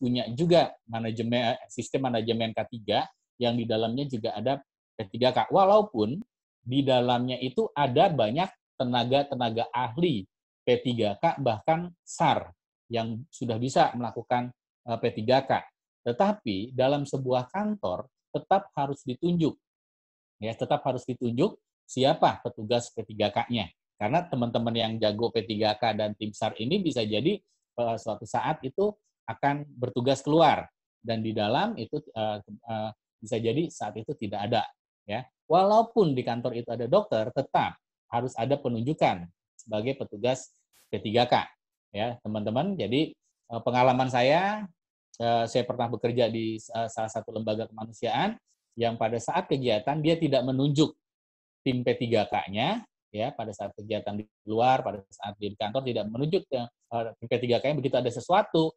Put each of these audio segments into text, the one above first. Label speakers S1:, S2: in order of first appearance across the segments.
S1: punya juga sistem manajemen K3 yang di dalamnya juga ada P3K. Walaupun di dalamnya itu ada banyak tenaga-tenaga ahli P3K, bahkan SAR yang sudah bisa melakukan P3K. Tetapi dalam sebuah kantor tetap harus ditunjuk, ya, tetap harus ditunjuk siapa petugas P3K-nya. Karena teman-teman yang jago P3K dan tim SAR ini bisa jadi suatu saat itu akan bertugas keluar, dan di dalam itu bisa jadi saat itu tidak ada, ya. Walaupun di kantor itu ada dokter, tetap harus ada penunjukan sebagai petugas P3K, ya teman-teman. Jadi pengalaman saya pernah bekerja di salah satu lembaga kemanusiaan yang pada saat kegiatan dia tidak menunjuk tim P3K-nya, ya, pada saat kegiatan di luar, pada saat di kantor tidak menunjuk tim P3K-nya. Begitu ada sesuatu,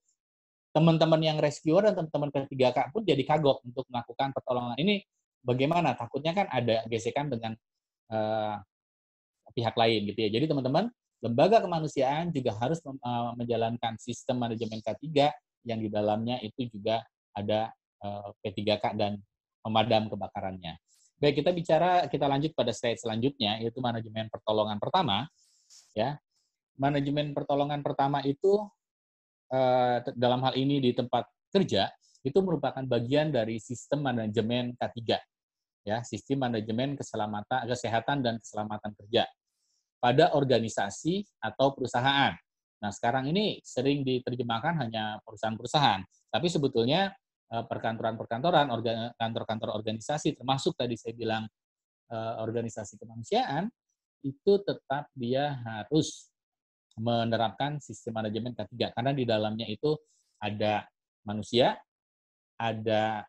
S1: teman-teman yang rescuer dan teman-teman P3K pun jadi kagok untuk melakukan pertolongan ini. Bagaimana? Takutnya kan ada gesekan dengan pihak lain, gitu ya. Jadi teman-teman, lembaga kemanusiaan juga harus menjalankan sistem manajemen K3 yang di dalamnya itu juga ada P3K dan pemadam kebakarannya. Baik, kita lanjut pada slide selanjutnya, yaitu manajemen pertolongan pertama. Ya, manajemen pertolongan pertama itu dalam hal ini di tempat kerja itu merupakan bagian dari sistem manajemen K3, ya, sistem manajemen kesehatan dan keselamatan kerja pada organisasi atau perusahaan. Nah, sekarang ini sering diterjemahkan hanya perusahaan-perusahaan, tapi sebetulnya perkantoran-perkantoran, kantor-kantor organisasi, termasuk tadi saya bilang organisasi kemanusiaan, itu tetap dia harus menerapkan sistem manajemen K3, karena di dalamnya itu ada manusia, ada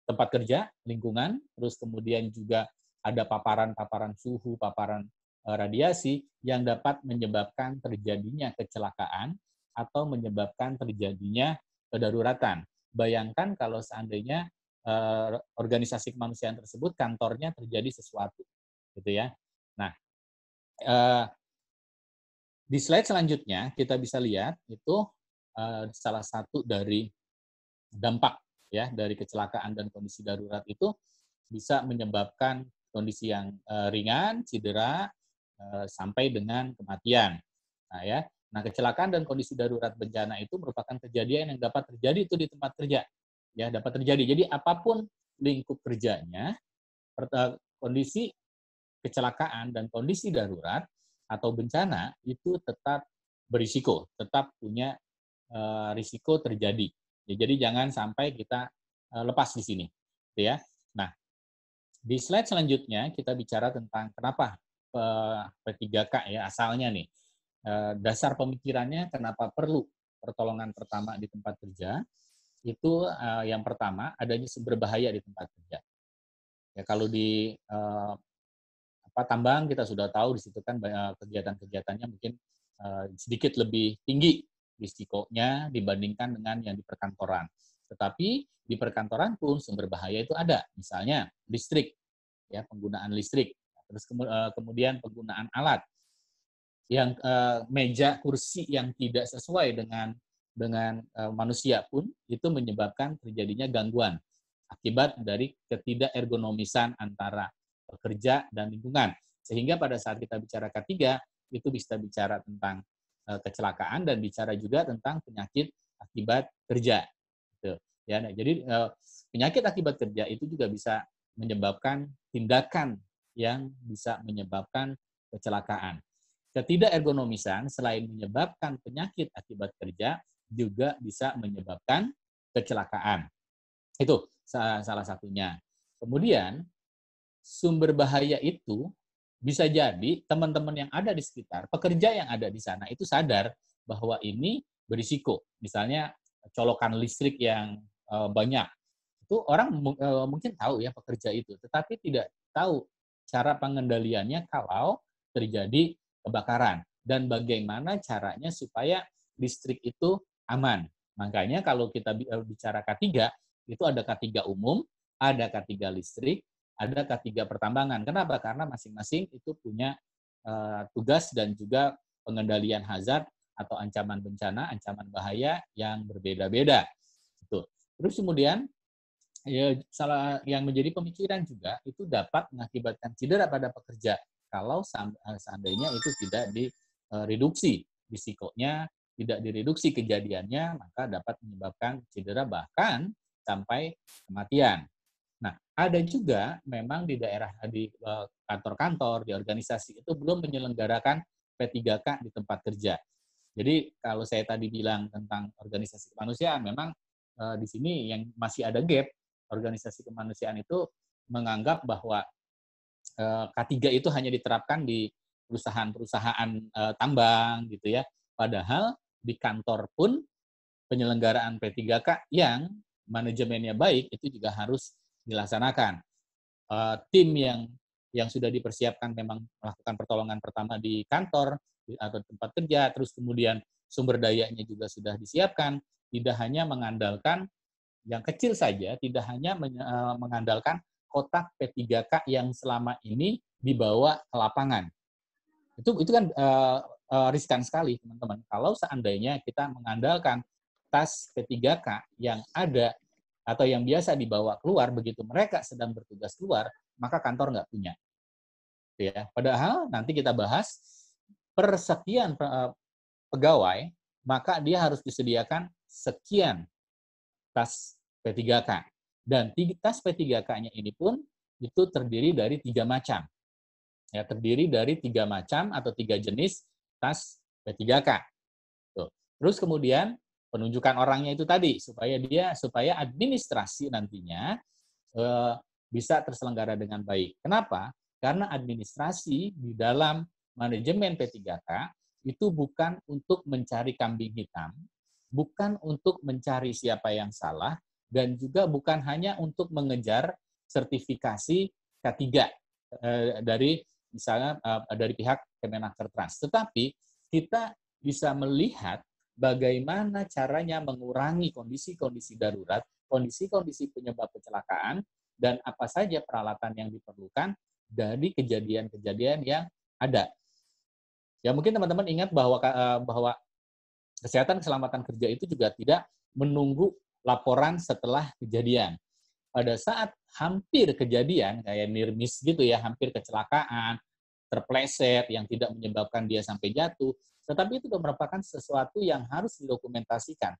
S1: tempat kerja, lingkungan, terus kemudian juga ada paparan-paparan suhu, paparan radiasi yang dapat menyebabkan terjadinya kecelakaan atau menyebabkan terjadinya kedaruratan. Bayangkan kalau seandainya organisasi kemanusiaan tersebut kantornya terjadi sesuatu, gitu ya. Nah, di slide selanjutnya kita bisa lihat itu salah satu dari dampak, ya, dari kecelakaan dan kondisi darurat itu bisa menyebabkan kondisi yang ringan, cedera, sampai dengan kematian. Nah, ya. Nah, kecelakaan dan kondisi darurat bencana itu merupakan kejadian yang dapat terjadi itu di tempat kerja. Ya, dapat terjadi. Jadi apapun lingkup kerjanya, kondisi kecelakaan dan kondisi darurat atau bencana itu tetap berisiko, tetap punya risiko terjadi. Ya, jadi jangan sampai kita lepas di sini, gitu ya. Nah, di slide selanjutnya kita bicara tentang kenapa P3K, ya, asalnya nih. Dasar pemikirannya kenapa perlu pertolongan pertama di tempat kerja, itu yang pertama adanya sumber bahaya di tempat kerja. Ya, kalau di tambang kita sudah tahu di situ kan kegiatan-kegiatannya mungkin sedikit lebih tinggi risikonya dibandingkan dengan yang di perkantoran. Tetapi di perkantoran pun sumber bahaya itu ada, misalnya listrik, ya, penggunaan listrik, terus kemudian penggunaan alat yang meja kursi yang tidak sesuai dengan manusia pun itu menyebabkan terjadinya gangguan akibat dari ketidakergonomisan antara pekerja dan lingkungan. Sehingga pada saat kita bicara K3 itu bisa bicara tentang kecelakaan dan bicara juga tentang penyakit akibat kerja. Gitu. Ya, nah, jadi penyakit akibat kerja itu juga bisa menyebabkan tindakan yang bisa menyebabkan kecelakaan. Ketidakergonomisan selain menyebabkan penyakit akibat kerja juga bisa menyebabkan kecelakaan. Itu salah satunya. Kemudian sumber bahaya itu bisa jadi teman-teman yang ada di sekitar, pekerja yang ada di sana itu sadar bahwa ini berisiko. Misalnya colokan listrik yang banyak. Itu orang mungkin tahu, ya, pekerja itu, tetapi tidak tahu cara pengendaliannya kalau terjadi kebakaran dan bagaimana caranya supaya listrik itu aman. Makanya kalau kita bicara K3, itu ada K3 umum, ada K3 listrik, ada K3 pertambangan. Kenapa? Karena masing-masing itu punya tugas dan juga pengendalian hazard atau ancaman bencana, ancaman bahaya yang berbeda-beda. Gitu. Terus kemudian ya, salah yang menjadi pemikiran juga itu dapat mengakibatkan cedera pada pekerja kalau seandainya itu tidak direduksi risikonya, tidak direduksi kejadiannya, maka dapat menyebabkan cedera bahkan sampai kematian. Nah, ada juga memang di daerah di kantor-kantor, di organisasi itu belum menyelenggarakan P3K di tempat kerja. Jadi kalau saya tadi bilang tentang organisasi kemanusiaan, memang di sini yang masih ada gap. Organisasi kemanusiaan itu menganggap bahwa K3 itu hanya diterapkan di perusahaan-perusahaan tambang gitu ya. Padahal di kantor pun penyelenggaraan P3K yang manajemennya baik itu juga harus dilaksanakan. Tim yang sudah dipersiapkan memang melakukan pertolongan pertama di kantor atau tempat kerja, terus kemudian sumber dayanya juga sudah disiapkan, tidak hanya mengandalkan yang kecil saja, tidak hanya mengandalkan kotak P3K yang selama ini dibawa ke lapangan. Itu kan riskan sekali, teman-teman. Kalau seandainya kita mengandalkan tas P3K yang ada atau yang biasa dibawa keluar, begitu mereka sedang bertugas keluar, maka kantor nggak punya. Ya. Padahal nanti kita bahas per sekian pegawai, maka dia harus disediakan sekian tas P3K. Dan tas P3K-nya ini pun itu terdiri dari 3 macam. Ya, terdiri dari 3 macam atau 3 jenis tas P3K. Tuh. Terus kemudian penunjukan orangnya itu tadi supaya administrasi nantinya bisa terselenggara dengan baik. Kenapa? Karena administrasi di dalam manajemen P3K itu bukan untuk mencari kambing hitam, bukan untuk mencari siapa yang salah, dan juga bukan hanya untuk mengejar sertifikasi K3 dari misalnya dari pihak Kemenakkertrans. Tetapi kita bisa melihat bagaimana caranya mengurangi kondisi-kondisi darurat, kondisi-kondisi penyebab kecelakaan, dan apa saja peralatan yang diperlukan dari kejadian-kejadian yang ada. Ya mungkin teman-teman ingat bahwa kesehatan keselamatan kerja itu juga tidak menunggu laporan setelah kejadian. Pada saat hampir kejadian, kayak near miss gitu ya, hampir kecelakaan, terpleset yang tidak menyebabkan dia sampai jatuh, tetapi itu merupakan sesuatu yang harus didokumentasikan.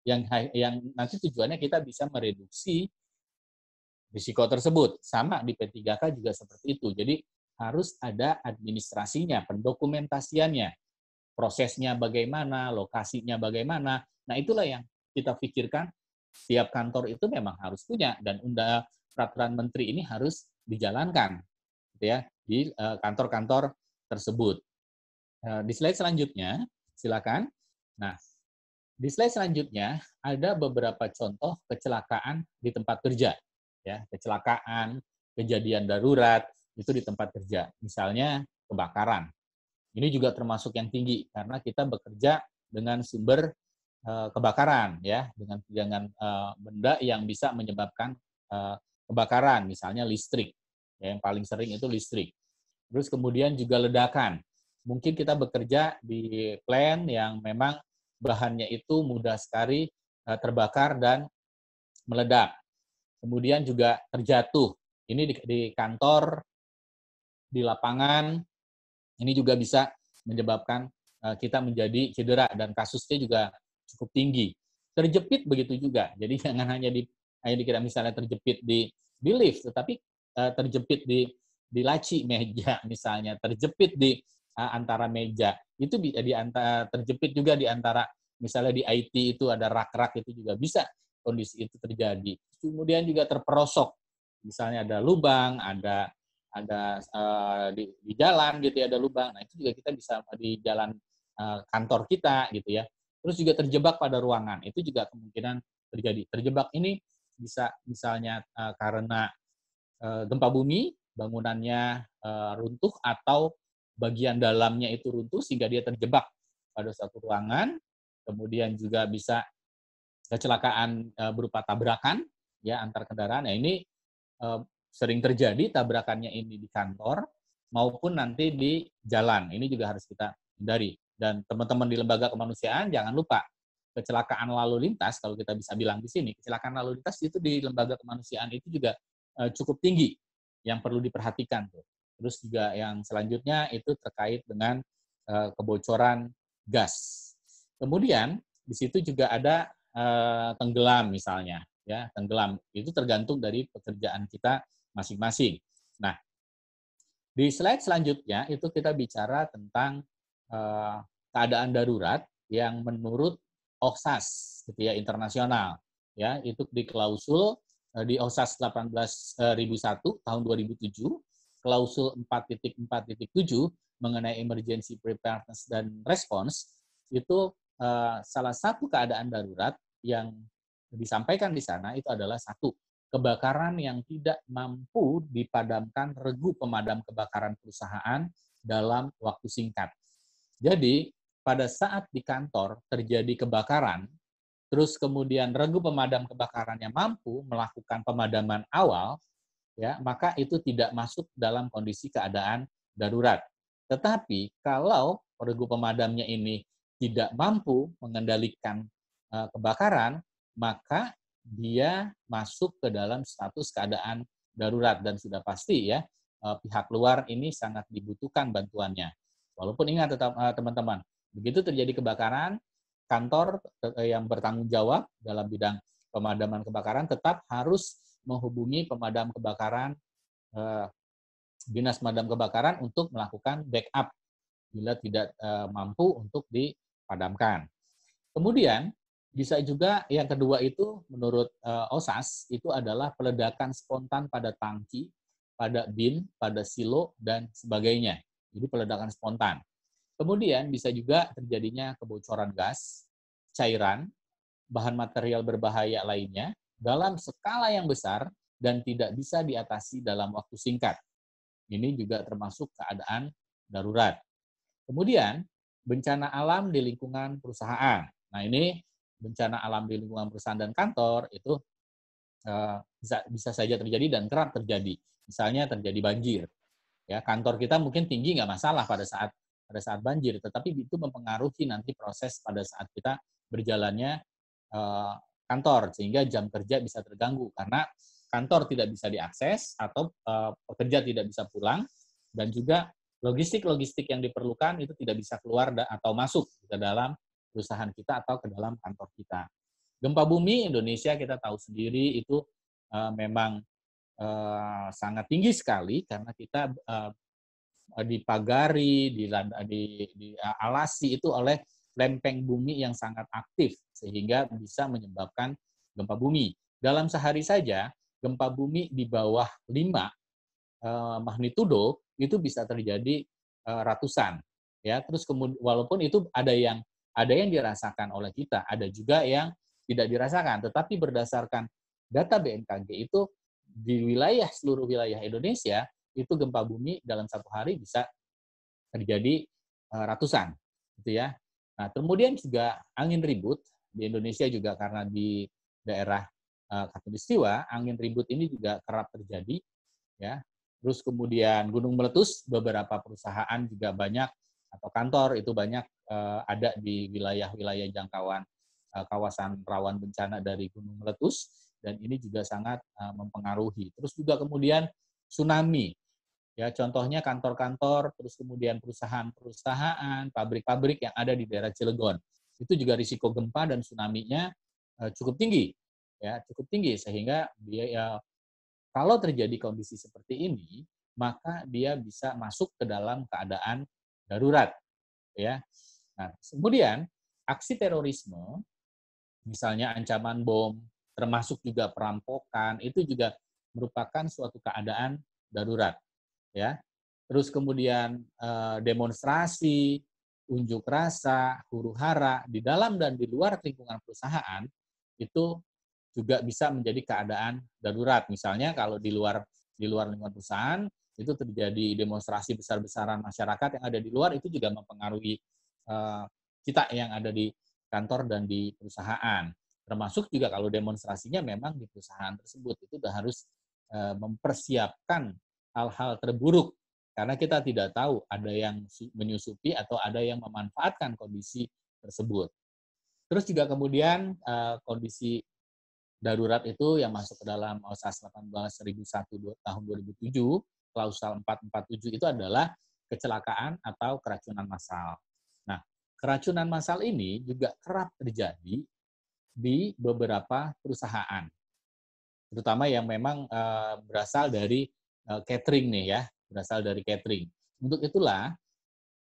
S1: Yang nanti tujuannya kita bisa mereduksi risiko tersebut. Sama di P3K juga seperti itu. Jadi harus ada administrasinya, pendokumentasiannya, prosesnya bagaimana, lokasinya bagaimana. Nah, itulah yang kita pikirkan setiap kantor itu memang harus punya, dan peraturan menteri ini harus dijalankan gitu ya di kantor-kantor tersebut. Di slide selanjutnya, silakan. Nah, di slide selanjutnya ada beberapa contoh kecelakaan di tempat kerja. Ya, kecelakaan, kejadian darurat itu di tempat kerja. Misalnya kebakaran. Ini juga termasuk yang tinggi karena kita bekerja dengan sumber kebakaran, ya, dengan benda yang bisa menyebabkan kebakaran, misalnya listrik. Ya, yang paling sering itu listrik. Terus kemudian juga ledakan. Mungkin kita bekerja di plant yang memang bahannya itu mudah sekali terbakar dan meledak. Kemudian juga terjatuh. Ini di kantor, di lapangan, ini juga bisa menyebabkan kita menjadi cedera dan kasusnya juga cukup tinggi. Terjepit begitu juga. Jadi jangan hanya dikira misalnya terjepit di lift, tetapi terjepit di laci meja misalnya, terjepit di antara meja. Itu terjepit juga di antara misalnya di IT itu ada rak-rak, itu juga bisa kondisi itu terjadi. Kemudian juga terperosok. Misalnya ada lubang, ada di jalan gitu ya, ada lubang. Nah, itu juga kita bisa di jalan kantor kita gitu ya. Terus juga terjebak pada ruangan. Itu juga kemungkinan terjadi. Terjebak ini bisa misalnya karena gempa bumi, bangunannya runtuh atau bagian dalamnya itu runtuh sehingga dia terjebak pada suatu ruangan. Kemudian juga bisa kecelakaan berupa tabrakan ya antar kendaraan. Nah, ini sering terjadi tabrakannya ini di kantor maupun nanti di jalan. Ini juga harus kita hindari. Dan teman-teman di lembaga kemanusiaan jangan lupa kecelakaan lalu lintas, kalau kita bisa bilang di sini, kecelakaan lalu lintas itu di lembaga kemanusiaan itu juga cukup tinggi yang perlu diperhatikan tuh. Terus juga yang selanjutnya itu terkait dengan kebocoran gas. Kemudian di situ juga ada tenggelam misalnya, ya tenggelam itu tergantung dari pekerjaan kita masing-masing. Nah, di slide selanjutnya itu kita bicara tentang keadaan darurat yang menurut OHSAS gitu ya internasional, ya itu di klausul di OHSAS 18.001 tahun 2007, klausul 4.4.7 mengenai emergency preparedness dan response itu salah satu keadaan darurat yang disampaikan di sana itu adalah satu, kebakaran yang tidak mampu dipadamkan regu pemadam kebakaran perusahaan dalam waktu singkat. Jadi, pada saat di kantor terjadi kebakaran, terus kemudian regu pemadam kebakaran yang mampu melakukan pemadaman awal, ya, maka itu tidak masuk dalam kondisi keadaan darurat. Tetapi kalau regu pemadamnya ini tidak mampu mengendalikan kebakaran, maka dia masuk ke dalam status keadaan darurat dan sudah pasti ya pihak luar ini sangat dibutuhkan bantuannya. Walaupun ingat tetap teman-teman, begitu terjadi kebakaran, kantor yang bertanggung jawab dalam bidang pemadaman kebakaran tetap harus menghubungi pemadam kebakaran, dinas pemadam kebakaran untuk melakukan backup bila tidak mampu untuk dipadamkan. Kemudian bisa juga yang kedua itu menurut OSAS itu adalah peledakan spontan pada tangki, pada bin, pada silo dan sebagainya. Jadi peledakan spontan. Kemudian bisa juga terjadinya kebocoran gas, cairan, bahan material berbahaya lainnya dalam skala yang besar dan tidak bisa diatasi dalam waktu singkat. Ini juga termasuk keadaan darurat. Kemudian, bencana alam di lingkungan perusahaan. Nah, ini bencana alam di lingkungan perusahaan dan kantor itu bisa saja terjadi dan kerap terjadi. Misalnya terjadi banjir. Ya, kantor kita mungkin tinggi nggak masalah pada saat banjir, tetapi itu mempengaruhi nanti proses pada saat kita berjalannya kantor sehingga jam kerja bisa terganggu karena kantor tidak bisa diakses atau pekerja tidak bisa pulang dan juga logistik yang diperlukan itu tidak bisa keluar atau masuk ke dalam perusahaan kita atau ke dalam kantor kita. Gempa bumi Indonesia kita tahu sendiri itu memang sangat tinggi sekali karena kita dipagari, dialasi itu oleh lempeng bumi yang sangat aktif sehingga bisa menyebabkan gempa bumi. Dalam sehari saja gempa bumi di bawah 5 magnitudo itu bisa terjadi ratusan. Ya, terus kemudian walaupun itu ada yang dirasakan oleh kita, ada juga yang tidak dirasakan, tetapi berdasarkan data BMKG itu di seluruh wilayah Indonesia itu gempa bumi dalam satu hari bisa terjadi ratusan, gitu ya. Nah, kemudian juga angin ribut di Indonesia juga karena di daerah Khatulistiwa, angin ribut ini juga kerap terjadi, ya. Terus kemudian gunung meletus, beberapa perusahaan juga banyak atau kantor itu banyak ada di wilayah-wilayah jangkauan kawasan rawan bencana dari gunung meletus dan ini juga sangat mempengaruhi. Terus juga kemudian tsunami. Ya, contohnya kantor-kantor, terus kemudian perusahaan-perusahaan, pabrik-pabrik yang ada di daerah Cilegon. Itu juga risiko gempa dan tsunami-nya cukup tinggi. Ya, cukup tinggi sehingga dia kalau terjadi kondisi seperti ini, maka dia bisa masuk ke dalam keadaan darurat, ya. Nah, kemudian aksi terorisme, misalnya ancaman bom, termasuk juga perampokan, itu juga merupakan suatu keadaan darurat, ya. Terus kemudian demonstrasi, unjuk rasa, huru-hara di dalam dan di luar lingkungan perusahaan itu juga bisa menjadi keadaan darurat. Misalnya kalau di luar lingkungan perusahaan itu terjadi demonstrasi besar-besaran masyarakat yang ada di luar itu juga mempengaruhi kita yang ada di kantor dan di perusahaan. Termasuk juga kalau demonstrasinya memang di perusahaan tersebut itu sudah harus mempersiapkan hal-hal terburuk Karena kita tidak tahu ada yang menyusupi atau ada yang memanfaatkan kondisi tersebut. Terus juga kemudian kondisi darurat itu yang masuk ke dalam OSAS 18.1001 tahun 2007, klausal 447 itu adalah kecelakaan atau keracunan massal. Nah, keracunan massal ini juga kerap terjadi di beberapa perusahaan, terutama yang memang berasal dari catering nih ya, berasal dari catering. Untuk itulah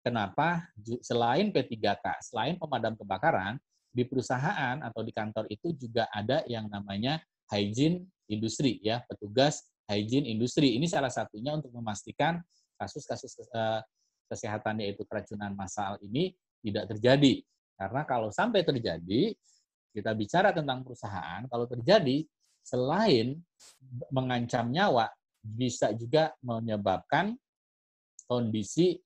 S1: kenapa selain P3K, selain pemadam kebakaran, di perusahaan atau di kantor itu juga ada yang namanya hygiene industri ya, petugas hygiene industri. Ini salah satunya untuk memastikan kasus-kasus kesehatan yaitu keracunan massal ini tidak terjadi. Karena kalau sampai terjadi, kita bicara tentang perusahaan, kalau terjadi selain mengancam nyawa, bisa juga menyebabkan kondisi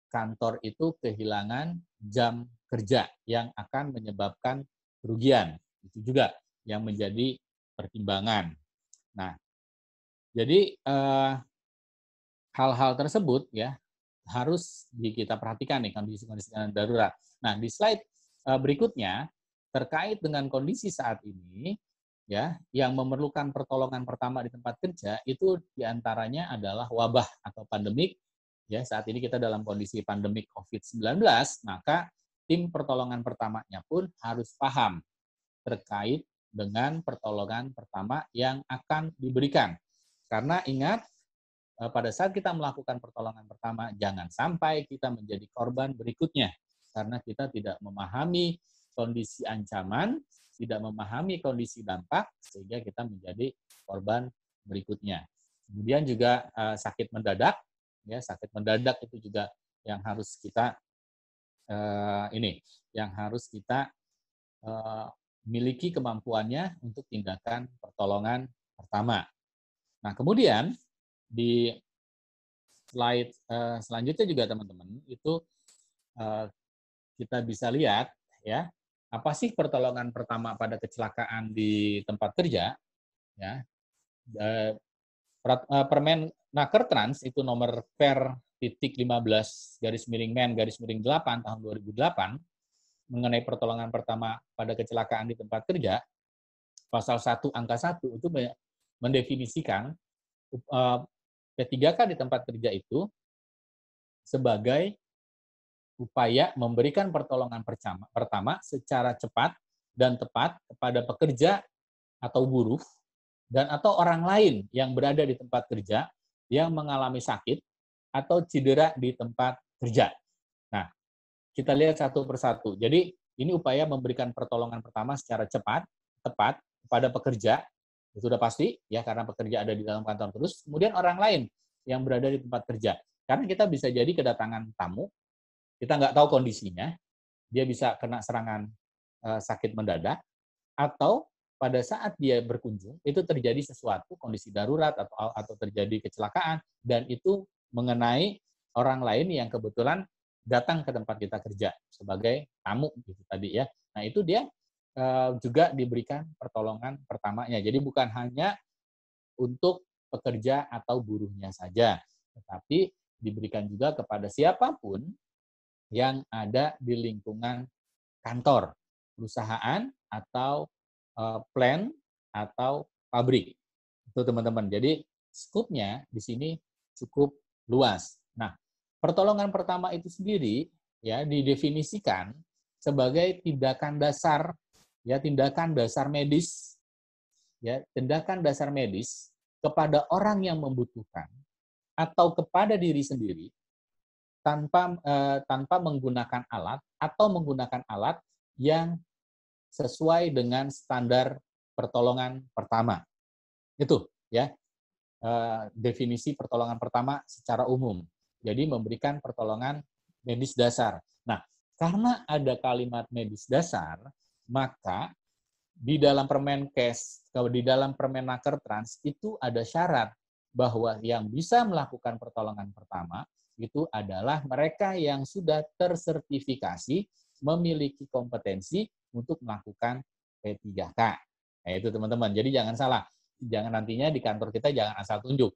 S1: kantor itu kehilangan jam kerja yang akan menyebabkan kerugian. Itu juga yang menjadi pertimbangan. Nah, jadi hal-hal tersebut ya harus kita perhatikan nih kondisi-kondisi darurat. Nah, di slide berikutnya terkait dengan kondisi saat ini ya yang memerlukan pertolongan pertama di tempat kerja itu diantaranya adalah wabah atau pandemik. Ya, saat ini kita dalam kondisi pandemik COVID-19, maka tim pertolongan pertamanya pun harus paham terkait dengan pertolongan pertama yang akan diberikan. Karena ingat, pada saat kita melakukan pertolongan pertama, jangan sampai kita menjadi korban berikutnya. Karena kita tidak memahami kondisi ancaman, tidak memahami kondisi dampak, sehingga kita menjadi korban berikutnya. Kemudian juga sakit mendadak, ya sakit mendadak itu juga yang harus kita miliki kemampuannya untuk tindakan pertolongan pertama. Nah, kemudian di slide selanjutnya juga teman-teman itu kita bisa lihat ya apa sih pertolongan pertama pada kecelakaan di tempat kerja ya. Permenaker Trans itu nomor per titik 15/Men/8 tahun 2008 mengenai pertolongan pertama pada kecelakaan di tempat kerja, pasal 1 angka 1 itu mendefinisikan P3K di tempat kerja itu sebagai upaya memberikan pertolongan pertama secara cepat dan tepat kepada pekerja atau buruh dan atau orang lain yang berada di tempat kerja yang mengalami sakit atau cedera di tempat kerja. Nah, kita lihat satu persatu. Jadi, ini upaya memberikan pertolongan pertama secara cepat, tepat kepada pekerja, itu sudah pasti, ya karena pekerja ada di dalam kantor terus. Kemudian orang lain yang berada di tempat kerja. Karena kita bisa jadi kedatangan tamu, kita nggak tahu kondisinya, dia bisa kena serangan sakit mendadak, atau pada saat dia berkunjung itu terjadi sesuatu kondisi darurat atau terjadi kecelakaan dan itu mengenai orang lain yang kebetulan datang ke tempat kita kerja sebagai tamu gitu tadi ya. Nah, itu dia juga diberikan pertolongan pertamanya. Jadi bukan hanya untuk pekerja atau buruhnya saja, tetapi diberikan juga kepada siapapun yang ada di lingkungan kantor, perusahaan atau plant atau pabrik. Itu teman-teman. Jadi skupnya di sini cukup luas. Nah, pertolongan pertama itu sendiri ya didefinisikan sebagai tindakan dasar medis ya, tindakan dasar medis kepada orang yang membutuhkan atau kepada diri sendiri tanpa menggunakan alat atau menggunakan alat yang sesuai dengan standar pertolongan pertama. Itu ya definisi pertolongan pertama secara umum. Jadi memberikan pertolongan medis dasar. Nah, karena ada kalimat medis dasar, maka di dalam Permenkes, di dalam Permenaker Trans itu ada syarat bahwa yang bisa melakukan pertolongan pertama itu adalah mereka yang sudah tersertifikasi memiliki kompetensi untuk melakukan P3K. Nah, itu teman-teman. Jadi jangan salah. Jangan nantinya di kantor kita jangan asal tunjuk.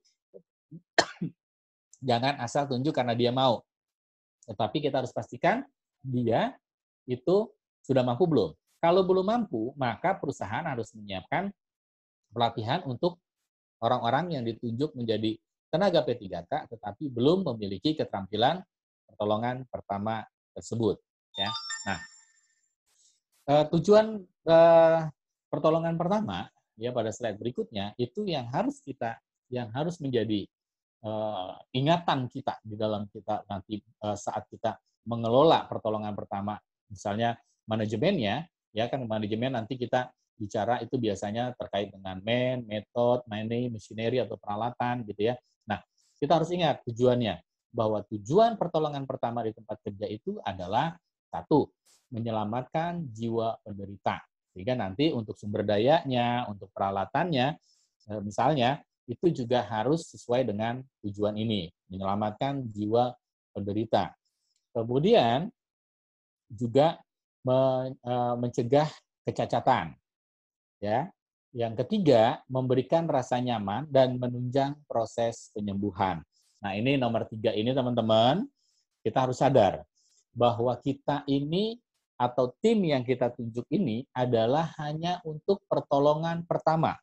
S1: Jangan asal tunjuk karena dia mau. Tetapi kita harus pastikan dia itu sudah mampu belum. Kalau belum mampu, maka perusahaan harus menyiapkan pelatihan untuk orang-orang yang ditunjuk menjadi tenaga P3K tetapi belum memiliki keterampilan pertolongan pertama tersebut. Ya. Nah, tujuan pertolongan pertama ya pada slide berikutnya itu yang harus menjadi ingatan kita di dalam kita nanti saat kita mengelola pertolongan pertama, misalnya manajemennya, ya kan manajemen nanti kita bicara itu biasanya terkait dengan method, money, machinery atau peralatan gitu ya. Nah, kita harus ingat tujuannya bahwa tujuan pertolongan pertama di tempat kerja itu adalah satu, menyelamatkan jiwa penderita. Sehingga nanti untuk sumber dayanya, untuk peralatannya, misalnya itu juga harus sesuai dengan tujuan ini, menyelamatkan jiwa penderita. Kemudian juga mencegah kecacatan. Ya. Yang ketiga, memberikan rasa nyaman dan menunjang proses penyembuhan. Nah, ini nomor 3 ini teman-teman, kita harus sadar bahwa kita ini atau tim yang kita tunjuk ini adalah hanya untuk pertolongan pertama,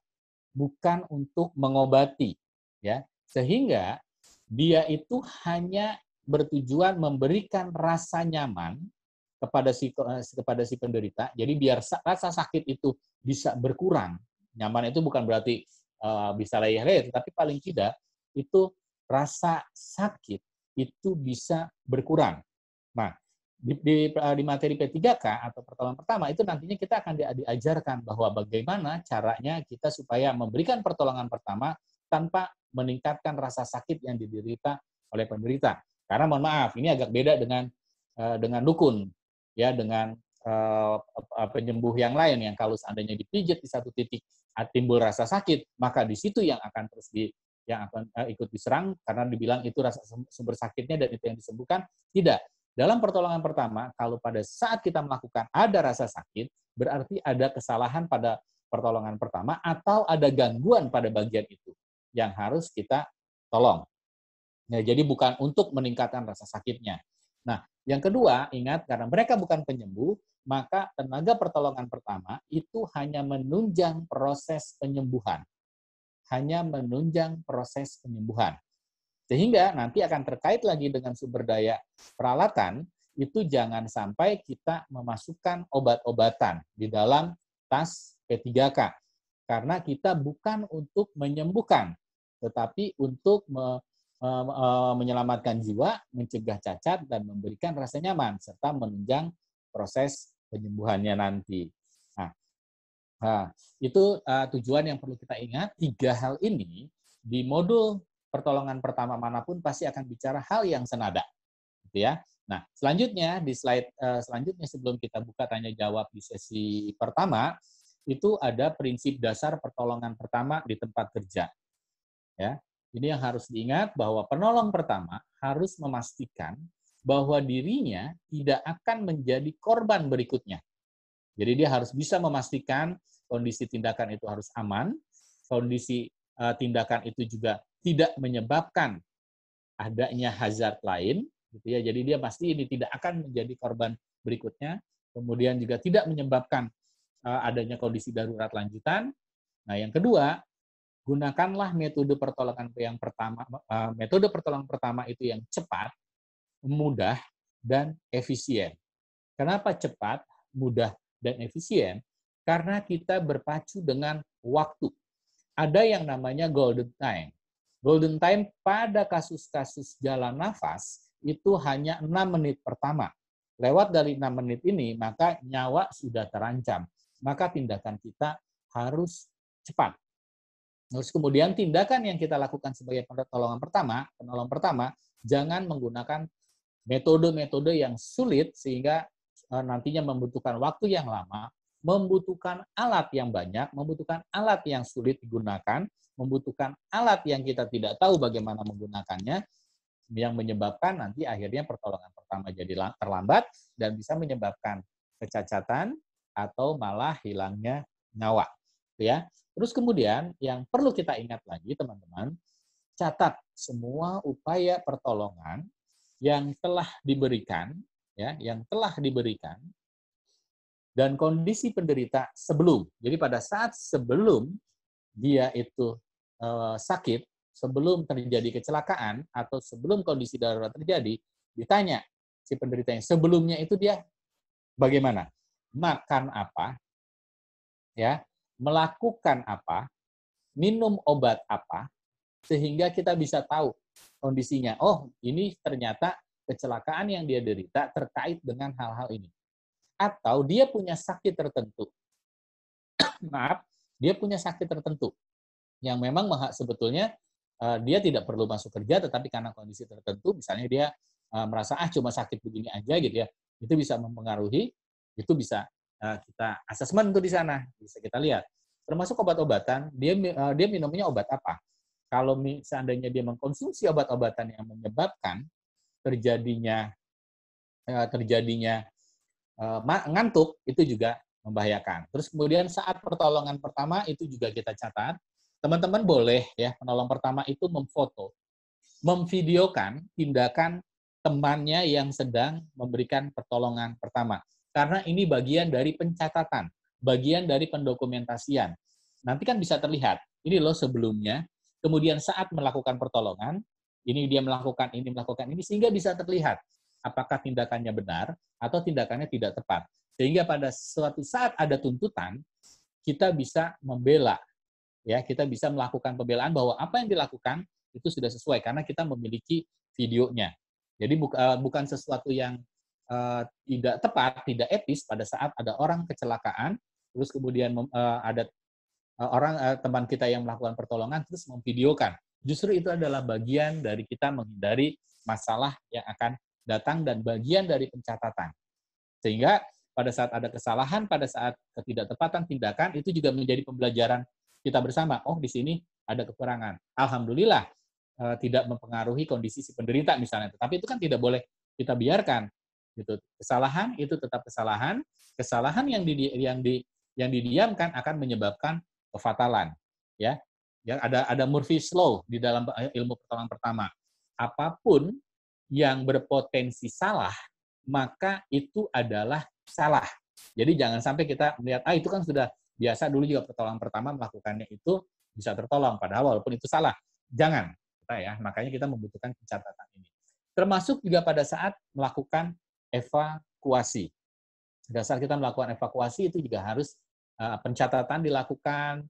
S1: bukan untuk mengobati, ya. Sehingga dia itu hanya bertujuan memberikan rasa nyaman kepada si penderita. Jadi biar rasa sakit itu bisa berkurang. Nyaman itu bukan berarti bisa leyeh-leyeh, tetapi paling tidak itu rasa sakit itu bisa berkurang. Nah, di materi P3K atau pertolongan pertama itu nantinya kita akan diajarkan bahwa bagaimana caranya kita supaya memberikan pertolongan pertama tanpa meningkatkan rasa sakit yang diderita oleh penderita. Karena mohon maaf, ini agak beda dengan dukun, ya, dengan penyembuh yang lain yang kalau seandainya dipijit di satu titik timbul rasa sakit, maka di situ yang akan ikut diserang karena dibilang itu rasa sumber sakitnya dan itu yang disembuhkan. Tidak. Dalam pertolongan pertama, kalau pada saat kita melakukan ada rasa sakit, berarti ada kesalahan pada pertolongan pertama atau ada gangguan pada bagian itu yang harus kita tolong. Nah, jadi bukan untuk meningkatkan rasa sakitnya. Nah, yang kedua, ingat karena mereka bukan penyembuh, maka tenaga pertolongan pertama itu hanya menunjang proses penyembuhan. Hanya menunjang proses penyembuhan. Sehingga nanti akan terkait lagi dengan sumber daya peralatan, itu jangan sampai kita memasukkan obat-obatan di dalam tas P3K. Karena kita bukan untuk menyembuhkan, tetapi untuk menyelamatkan jiwa, mencegah cacat, dan memberikan rasa nyaman, serta menunjang proses penyembuhannya nanti. Nah, itu tujuan yang perlu kita ingat. 3 hal ini di modul pertolongan pertama manapun pasti akan bicara hal yang senada, gitu ya. Nah, selanjutnya di slide selanjutnya sebelum kita buka tanya jawab di sesi pertama, itu ada prinsip dasar pertolongan pertama di tempat kerja. Ya, ini yang harus diingat bahwa penolong pertama harus memastikan bahwa dirinya tidak akan menjadi korban berikutnya. Jadi dia harus bisa memastikan kondisi tindakan itu harus aman, kondisi tindakan itu juga tidak menyebabkan adanya hazard lain, gitu ya. Jadi dia pasti ini tidak akan menjadi korban berikutnya. Kemudian juga tidak menyebabkan adanya kondisi darurat lanjutan. Nah, yang kedua, gunakanlah metode pertolongan yang pertama. Metode pertolongan pertama itu yang cepat, mudah, dan efisien. Kenapa cepat, mudah, dan efisien? Karena kita berpacu dengan waktu. Ada yang namanya golden time. Golden time pada kasus-kasus jalan nafas itu hanya 6 menit pertama. Lewat dari 6 menit ini, maka nyawa sudah terancam. Maka tindakan kita harus cepat. Terus kemudian tindakan yang kita lakukan sebagai penolong pertama, jangan menggunakan metode-metode yang sulit sehingga nantinya membutuhkan waktu yang lama, membutuhkan alat yang banyak, membutuhkan alat yang sulit digunakan, membutuhkan alat yang kita tidak tahu bagaimana menggunakannya, yang menyebabkan nanti akhirnya pertolongan pertama jadi terlambat dan bisa menyebabkan kecacatan atau malah hilangnya nyawa. Ya. Terus kemudian yang perlu kita ingat lagi teman-teman, catat semua upaya pertolongan yang telah diberikan, ya, yang telah diberikan, dan kondisi penderita sebelum. Jadi pada saat sebelum dia itu sakit, sebelum terjadi kecelakaan atau sebelum kondisi darurat terjadi, ditanya si penderita yang sebelumnya itu dia bagaimana, makan apa, ya, melakukan apa, minum obat apa, sehingga kita bisa tahu kondisinya. Oh, ini ternyata kecelakaan yang dia derita terkait dengan hal-hal ini. Atau dia punya sakit tertentu. Maaf, dia punya sakit tertentu yang memang sebetulnya dia tidak perlu masuk kerja, tetapi karena kondisi tertentu, misalnya dia merasa cuma sakit begini aja gitu ya, itu bisa mempengaruhi, itu bisa kita asesmen tuh di sana, bisa kita lihat. Termasuk obat-obatan, dia minumnya obat apa? Kalau seandainya dia mengkonsumsi obat-obatan yang menyebabkan terjadinya ngantuk, itu juga membahayakan. Terus kemudian saat pertolongan pertama itu juga kita catat, teman-teman boleh ya penolong pertama itu memfoto, memvideokan tindakan temannya yang sedang memberikan pertolongan pertama. Karena ini bagian dari pencatatan, bagian dari pendokumentasian. Nanti kan bisa terlihat, ini loh sebelumnya, kemudian saat melakukan pertolongan, ini dia melakukan ini, sehingga bisa terlihat apakah tindakannya benar atau tindakannya tidak tepat. Sehingga pada suatu saat ada tuntutan, kita bisa membela, ya, kita bisa melakukan pembelaan bahwa apa yang dilakukan itu sudah sesuai karena kita memiliki videonya. Jadi bukan sesuatu yang tidak tepat, tidak etis pada saat ada orang kecelakaan, terus kemudian ada teman kita yang melakukan pertolongan terus memvideokan. Justru itu adalah bagian dari kita menghindari masalah yang akan datang dan bagian dari pencatatan. Sehingga pada saat ada kesalahan, pada saat ketidaktepatan tindakan, itu juga menjadi pembelajaran kita bersama. Oh, di sini ada kekurangan. Alhamdulillah, tidak mempengaruhi kondisi si penderita misalnya. Tapi itu kan tidak boleh kita biarkan. Gitu. Kesalahan itu tetap kesalahan. Kesalahan yang didiamkan akan menyebabkan kefatalan. Ya, ada Murphy's Law di dalam ilmu pertolongan pertama. Apapun yang berpotensi salah, maka itu adalah salah. Jadi jangan sampai kita melihat, itu kan sudah biasa, dulu juga pertolongan pertama melakukannya itu bisa tertolong, padahal walaupun itu salah. Jangan, makanya kita membutuhkan pencatatan ini. Termasuk juga pada saat melakukan evakuasi. Pada saat kita melakukan evakuasi itu juga harus pencatatan dilakukan,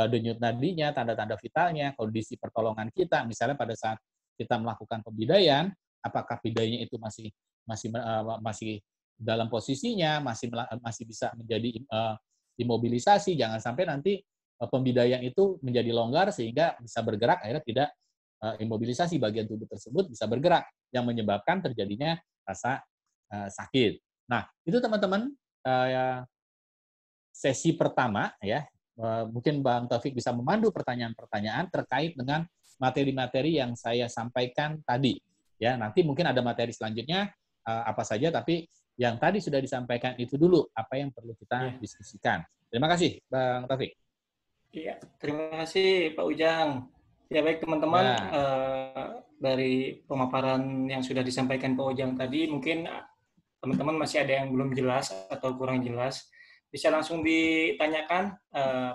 S1: denyut nadinya, tanda-tanda vitalnya, kondisi pertolongan kita. Misalnya pada saat kita melakukan pembidaian, apakah bidainya itu masih dalam posisinya, masih bisa menjadi imobilisasi, jangan sampai nanti pembidaian itu menjadi longgar sehingga bisa bergerak, akhirnya tidak imobilisasi, bagian tubuh tersebut bisa bergerak yang menyebabkan terjadinya rasa sakit. Nah, itu teman-teman sesi pertama ya. Mungkin Bang Taufik bisa memandu pertanyaan-pertanyaan terkait dengan materi-materi yang saya sampaikan tadi. Ya, nanti mungkin ada materi selanjutnya apa saja, tapi yang tadi sudah disampaikan itu dulu apa yang perlu kita diskusikan. Terima kasih, Bang Taufik.
S2: Iya, terima kasih Pak Ujang. Ya baik teman-teman, dari pemaparan yang sudah disampaikan Pak Ujang tadi, mungkin teman-teman masih ada yang belum jelas atau kurang jelas, bisa langsung ditanyakan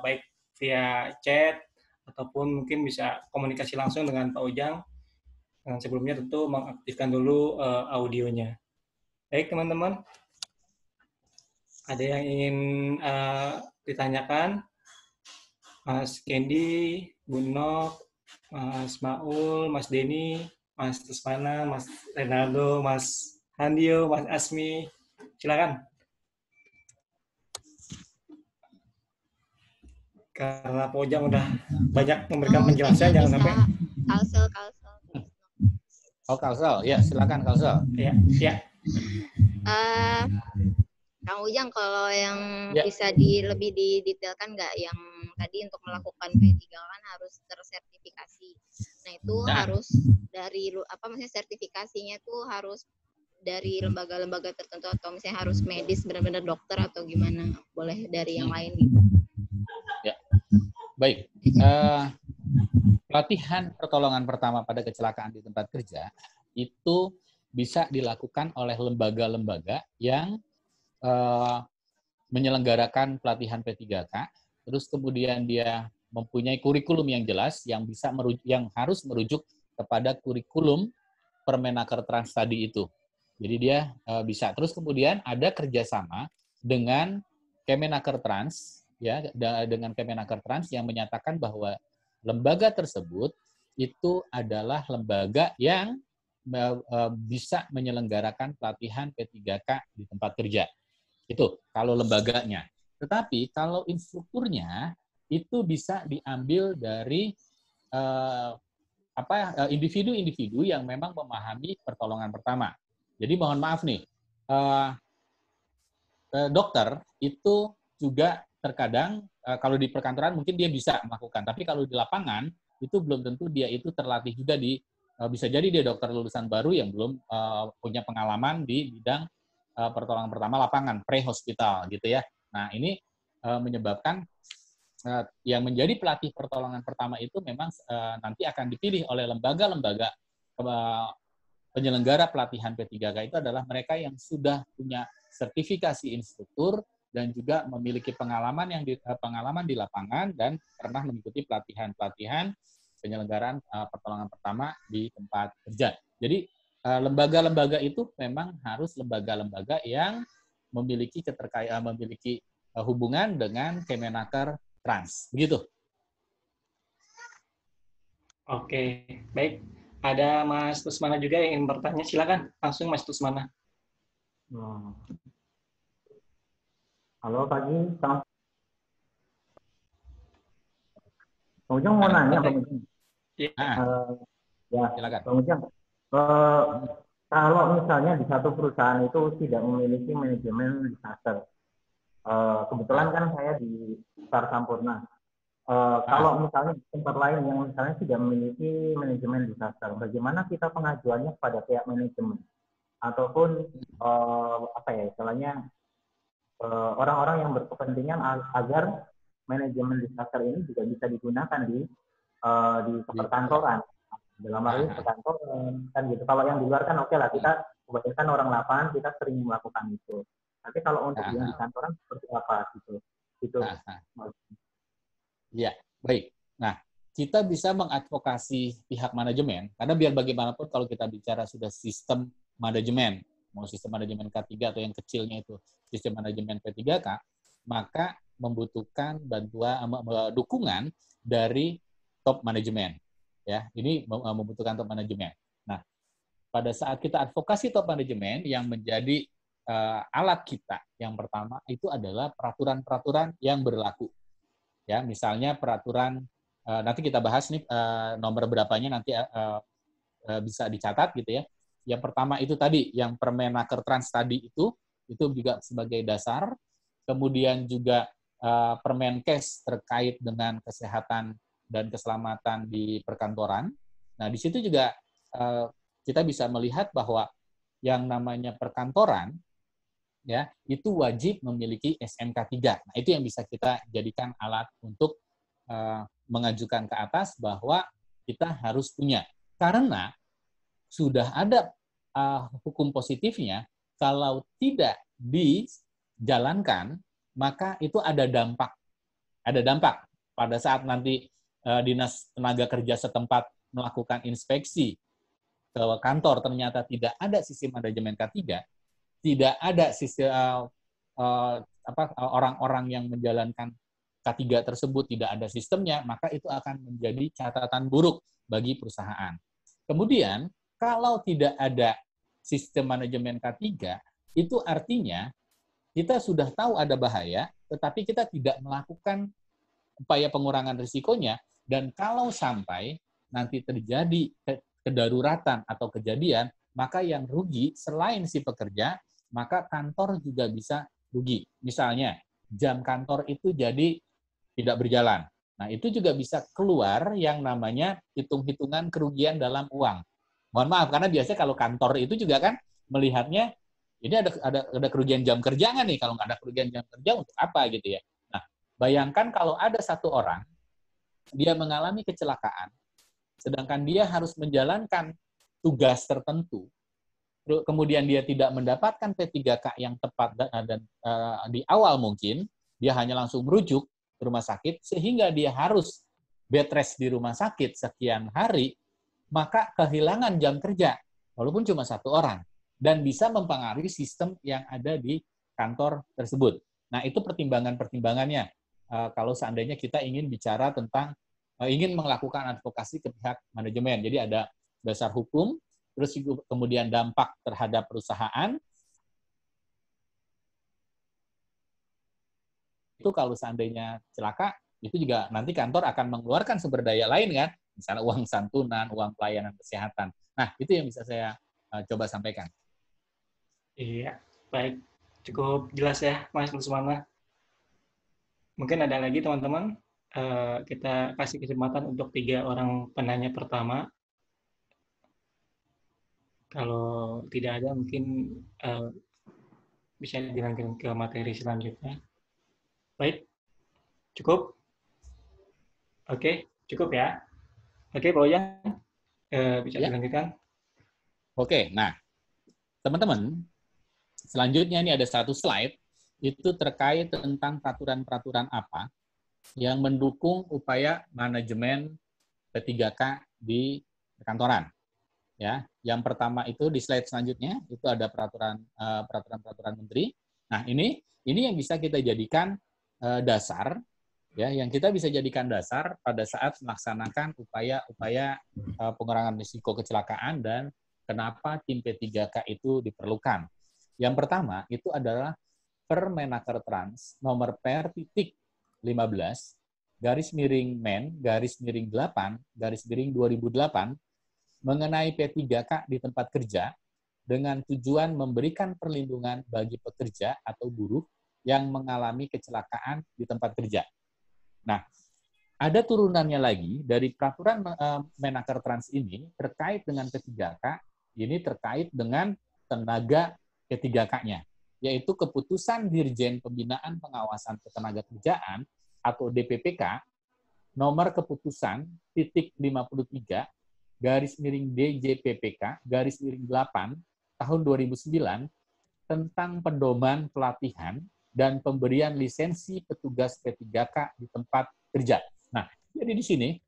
S2: baik via chat ataupun mungkin bisa komunikasi langsung dengan Pak Ujang. Dan sebelumnya tentu mengaktifkan dulu audionya. Baik teman-teman, ada yang ingin ditanyakan? Mas Kendi, Bu Nok, Mas Maul, Mas Denny, Mas Tusmana, Mas Renaldo, Mas Handio, Mas Asmi, silakan. Karena Pak Ujang udah banyak memberikan penjelasan, jangan sampai.
S3: Kalsel.
S1: Oh, Kalsel, ya silakan Kalsel.
S2: Ya.
S3: Kang Ujang, kalau yang bisa lebih didetailkan nggak, yang tadi untuk melakukan P3 kan harus tersertifikasi. Nah itu harus dari sertifikasinya tuh harus dari lembaga-lembaga tertentu atau misalnya harus medis benar-benar dokter atau gimana? Boleh dari yang lain gitu.
S1: Ya, baik. pelatihan pertolongan pertama pada kecelakaan di tempat kerja itu bisa dilakukan oleh lembaga-lembaga yang menyelenggarakan pelatihan P3K, terus kemudian dia mempunyai kurikulum yang jelas yang harus merujuk kepada kurikulum Permenaker Trans tadi itu. Jadi dia bisa. Terus kemudian ada kerjasama dengan Kemenaker Trans, ya, dengan Kemenaker Trans yang menyatakan bahwa lembaga tersebut itu adalah lembaga yang bisa menyelenggarakan pelatihan P3K di tempat kerja. Itu kalau lembaganya. Tetapi kalau instrukturnya itu bisa diambil dari individu-individu yang memang memahami pertolongan pertama. Jadi mohon maaf nih, dokter itu juga terkadang kalau di perkantoran mungkin dia bisa melakukan, tapi kalau di lapangan itu belum tentu dia itu terlatih juga bisa jadi dia dokter lulusan baru yang belum punya pengalaman di bidang pertolongan pertama lapangan, pre-hospital gitu ya. Nah ini menyebabkan yang menjadi pelatih pertolongan pertama itu memang nanti akan dipilih oleh lembaga-lembaga penyelenggara pelatihan P3K itu adalah mereka yang sudah punya sertifikasi instruktur dan juga memiliki pengalaman di lapangan dan pernah mengikuti pelatihan-pelatihan penyelenggaraan pertolongan pertama di tempat kerja. Jadi lembaga-lembaga itu memang harus lembaga-lembaga yang memiliki hubungan dengan Kemenaker Trans. Begitu.
S2: Oke, baik. Ada Mas Tusmana juga yang ingin bertanya. Silakan langsung Mas Tusmana.
S4: Halo pagi, Bang Ujang mau nanya, Bang Ujang. Ya, silakan. Bang Ujang, kalau misalnya di satu perusahaan itu tidak memiliki manajemen disaster, kebetulan kan saya di Star Sampurna. Kalau misalnya di tempat lain yang misalnya tidak memiliki manajemen disaster, bagaimana kita pengajuannya kepada pihak manajemen? Ataupun istilahnya orang-orang yang berkepentingan agar manajemen disaster ini juga bisa digunakan di perkantoran, dalam hal ini perkantoran kan gitu. Kalau yang di luar kan oke lah, kita kebanyakan orang lapangan kita sering melakukan itu. Tapi kalau untuk yang di kantoran seperti apa gitu?
S1: Ya, baik. Nah, kita bisa mengadvokasi pihak manajemen karena biar bagaimanapun kalau kita bicara sudah sistem manajemen, mau sistem manajemen K3 atau yang kecilnya itu sistem manajemen P3K, maka membutuhkan dukungan dari top manajemen. Ya, ini membutuhkan top manajemen. Nah, pada saat kita advokasi top manajemen yang menjadi alat kita yang pertama itu adalah peraturan-peraturan yang berlaku. Ya, misalnya peraturan nanti kita bahas nih nomor berapanya nanti bisa dicatat gitu ya. Yang pertama itu tadi, yang Permenaker Trans tadi itu juga sebagai dasar. Kemudian juga Permenkes terkait dengan kesehatan dan keselamatan di perkantoran. Nah, di situ juga kita bisa melihat bahwa yang namanya perkantoran, ya itu wajib memiliki SMK 3. Nah, itu yang bisa kita jadikan alat untuk mengajukan ke atas bahwa kita harus punya. Karena sudah ada hukum positifnya, kalau tidak dijalankan, maka itu ada dampak. Ada dampak pada saat nanti Dinas Tenaga Kerja setempat melakukan inspeksi ke kantor, ternyata tidak ada sistem manajemen K3, tidak ada sistem orang-orang yang menjalankan K3 tersebut, tidak ada sistemnya, maka itu akan menjadi catatan buruk bagi perusahaan. Kemudian, kalau tidak ada sistem manajemen K3, itu artinya kita sudah tahu ada bahaya, tetapi kita tidak melakukan upaya pengurangan risikonya, dan kalau sampai nanti terjadi kedaruratan atau kejadian, maka yang rugi selain si pekerja, maka kantor juga bisa rugi. Misalnya, jam kantor itu jadi tidak berjalan. Nah, itu juga bisa keluar yang namanya hitung-hitungan kerugian dalam uang. Mohon maaf, karena biasanya kalau kantor itu juga kan melihatnya, ini ada kerugian jam kerja nggak nih? Kalau nggak ada kerugian jam kerja, untuk apa gitu ya? Nah, bayangkan kalau ada satu orang, dia mengalami kecelakaan, sedangkan dia harus menjalankan tugas tertentu, kemudian dia tidak mendapatkan P3K yang tepat dan di awal mungkin, dia hanya langsung merujuk ke rumah sakit, sehingga dia harus bed rest di rumah sakit sekian hari, maka kehilangan jam kerja, walaupun cuma 1 orang, dan bisa mempengaruhi sistem yang ada di kantor tersebut. Nah, itu pertimbangan-pertimbangannya. Kalau seandainya kita ingin bicara tentang, ingin melakukan advokasi ke pihak manajemen. Jadi ada dasar hukum, terus kemudian dampak terhadap perusahaan. Itu kalau seandainya celaka, itu juga nanti kantor akan mengeluarkan sumber daya lain kan, misalnya uang santunan, uang pelayanan kesehatan. Nah, itu yang bisa saya coba sampaikan.
S2: Iya, baik. Cukup jelas ya, Mas Lusmana. Mungkin ada lagi teman-teman. Kita kasih kesempatan untuk 3 orang penanya pertama. Kalau tidak ada, mungkin bisa dilanjutkan ke materi selanjutnya. Baik, cukup? Oke, cukup ya. Oke, Pak Ujang, bisa dilanjutkan.
S1: Oke, nah, teman-teman, selanjutnya ini ada 1 slide, itu terkait tentang peraturan-peraturan apa yang mendukung upaya manajemen P3K di perkantoran. Ya, yang pertama itu di slide selanjutnya itu ada peraturan menteri. Nah, ini yang bisa kita jadikan dasar, ya, yang kita bisa jadikan dasar pada saat melaksanakan upaya-upaya pengurangan risiko kecelakaan dan kenapa tim P3K itu diperlukan. Yang pertama itu adalah Permenaker Trans nomor per/Men/8/2008 mengenai P3K di tempat kerja dengan tujuan memberikan perlindungan bagi pekerja atau buruh yang mengalami kecelakaan di tempat kerja. Nah, ada turunannya lagi dari peraturan Menaker Trans ini terkait dengan P3K, ini terkait dengan tenaga P3K-nya, yaitu keputusan Dirjen Pembinaan Pengawasan Ketenagakerjaan atau DPPK nomor keputusan /DJPPK/8 tahun 2009 tentang pedoman pelatihan dan pemberian lisensi petugas P3K di tempat kerja. Nah, jadi di sini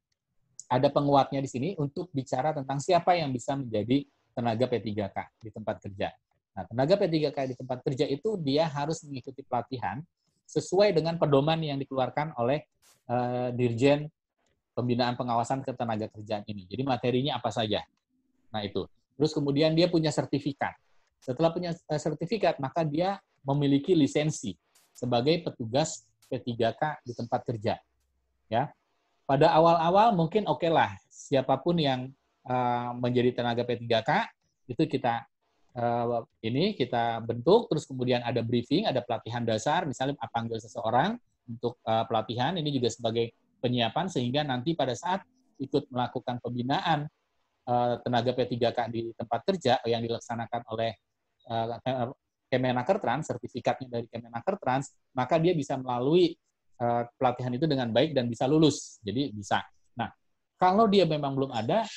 S1: ada penguatnya di sini untuk bicara tentang siapa yang bisa menjadi tenaga P3K di tempat kerja. Nah, tenaga P3K di tempat kerja itu dia harus mengikuti pelatihan sesuai dengan pedoman yang dikeluarkan oleh Dirjen Pembinaan Pengawasan Ketenagakerjaan ini. Jadi materinya apa saja. Nah, itu. Terus kemudian dia punya sertifikat. Setelah punya sertifikat, maka dia memiliki lisensi sebagai petugas P3K di tempat kerja. Ya. Pada awal-awal mungkin oke lah, siapapun yang menjadi tenaga P3K, itu kita bentuk, terus kemudian ada briefing, ada pelatihan dasar, misalnya panggil seseorang untuk pelatihan, ini juga sebagai penyiapan sehingga nanti pada saat ikut melakukan pembinaan tenaga P3K di tempat kerja yang dilaksanakan oleh Kemenaker Trans, sertifikatnya dari Kemenaker Trans, maka dia bisa melalui pelatihan itu dengan baik dan bisa lulus. Jadi bisa. Nah, kalau dia memang belum ada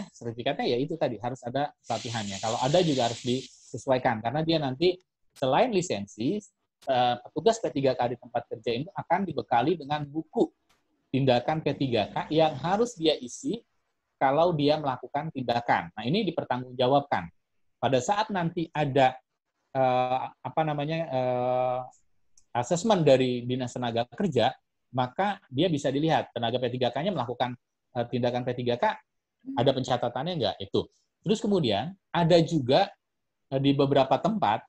S1: sertifikatnya, ya itu tadi harus ada pelatihannya. Kalau ada juga harus disesuaikan karena dia nanti selain lisensi, petugas P3K di tempat kerja itu akan dibekali dengan buku tindakan P3K yang harus dia isi kalau dia melakukan tindakan. Nah, ini dipertanggungjawabkan. Pada saat nanti ada asesmen dari Dinas Tenaga Kerja, maka dia bisa dilihat tenaga P3K-nya melakukan tindakan P3K, ada pencatatannya enggak? Itu. Terus kemudian ada juga di beberapa tempat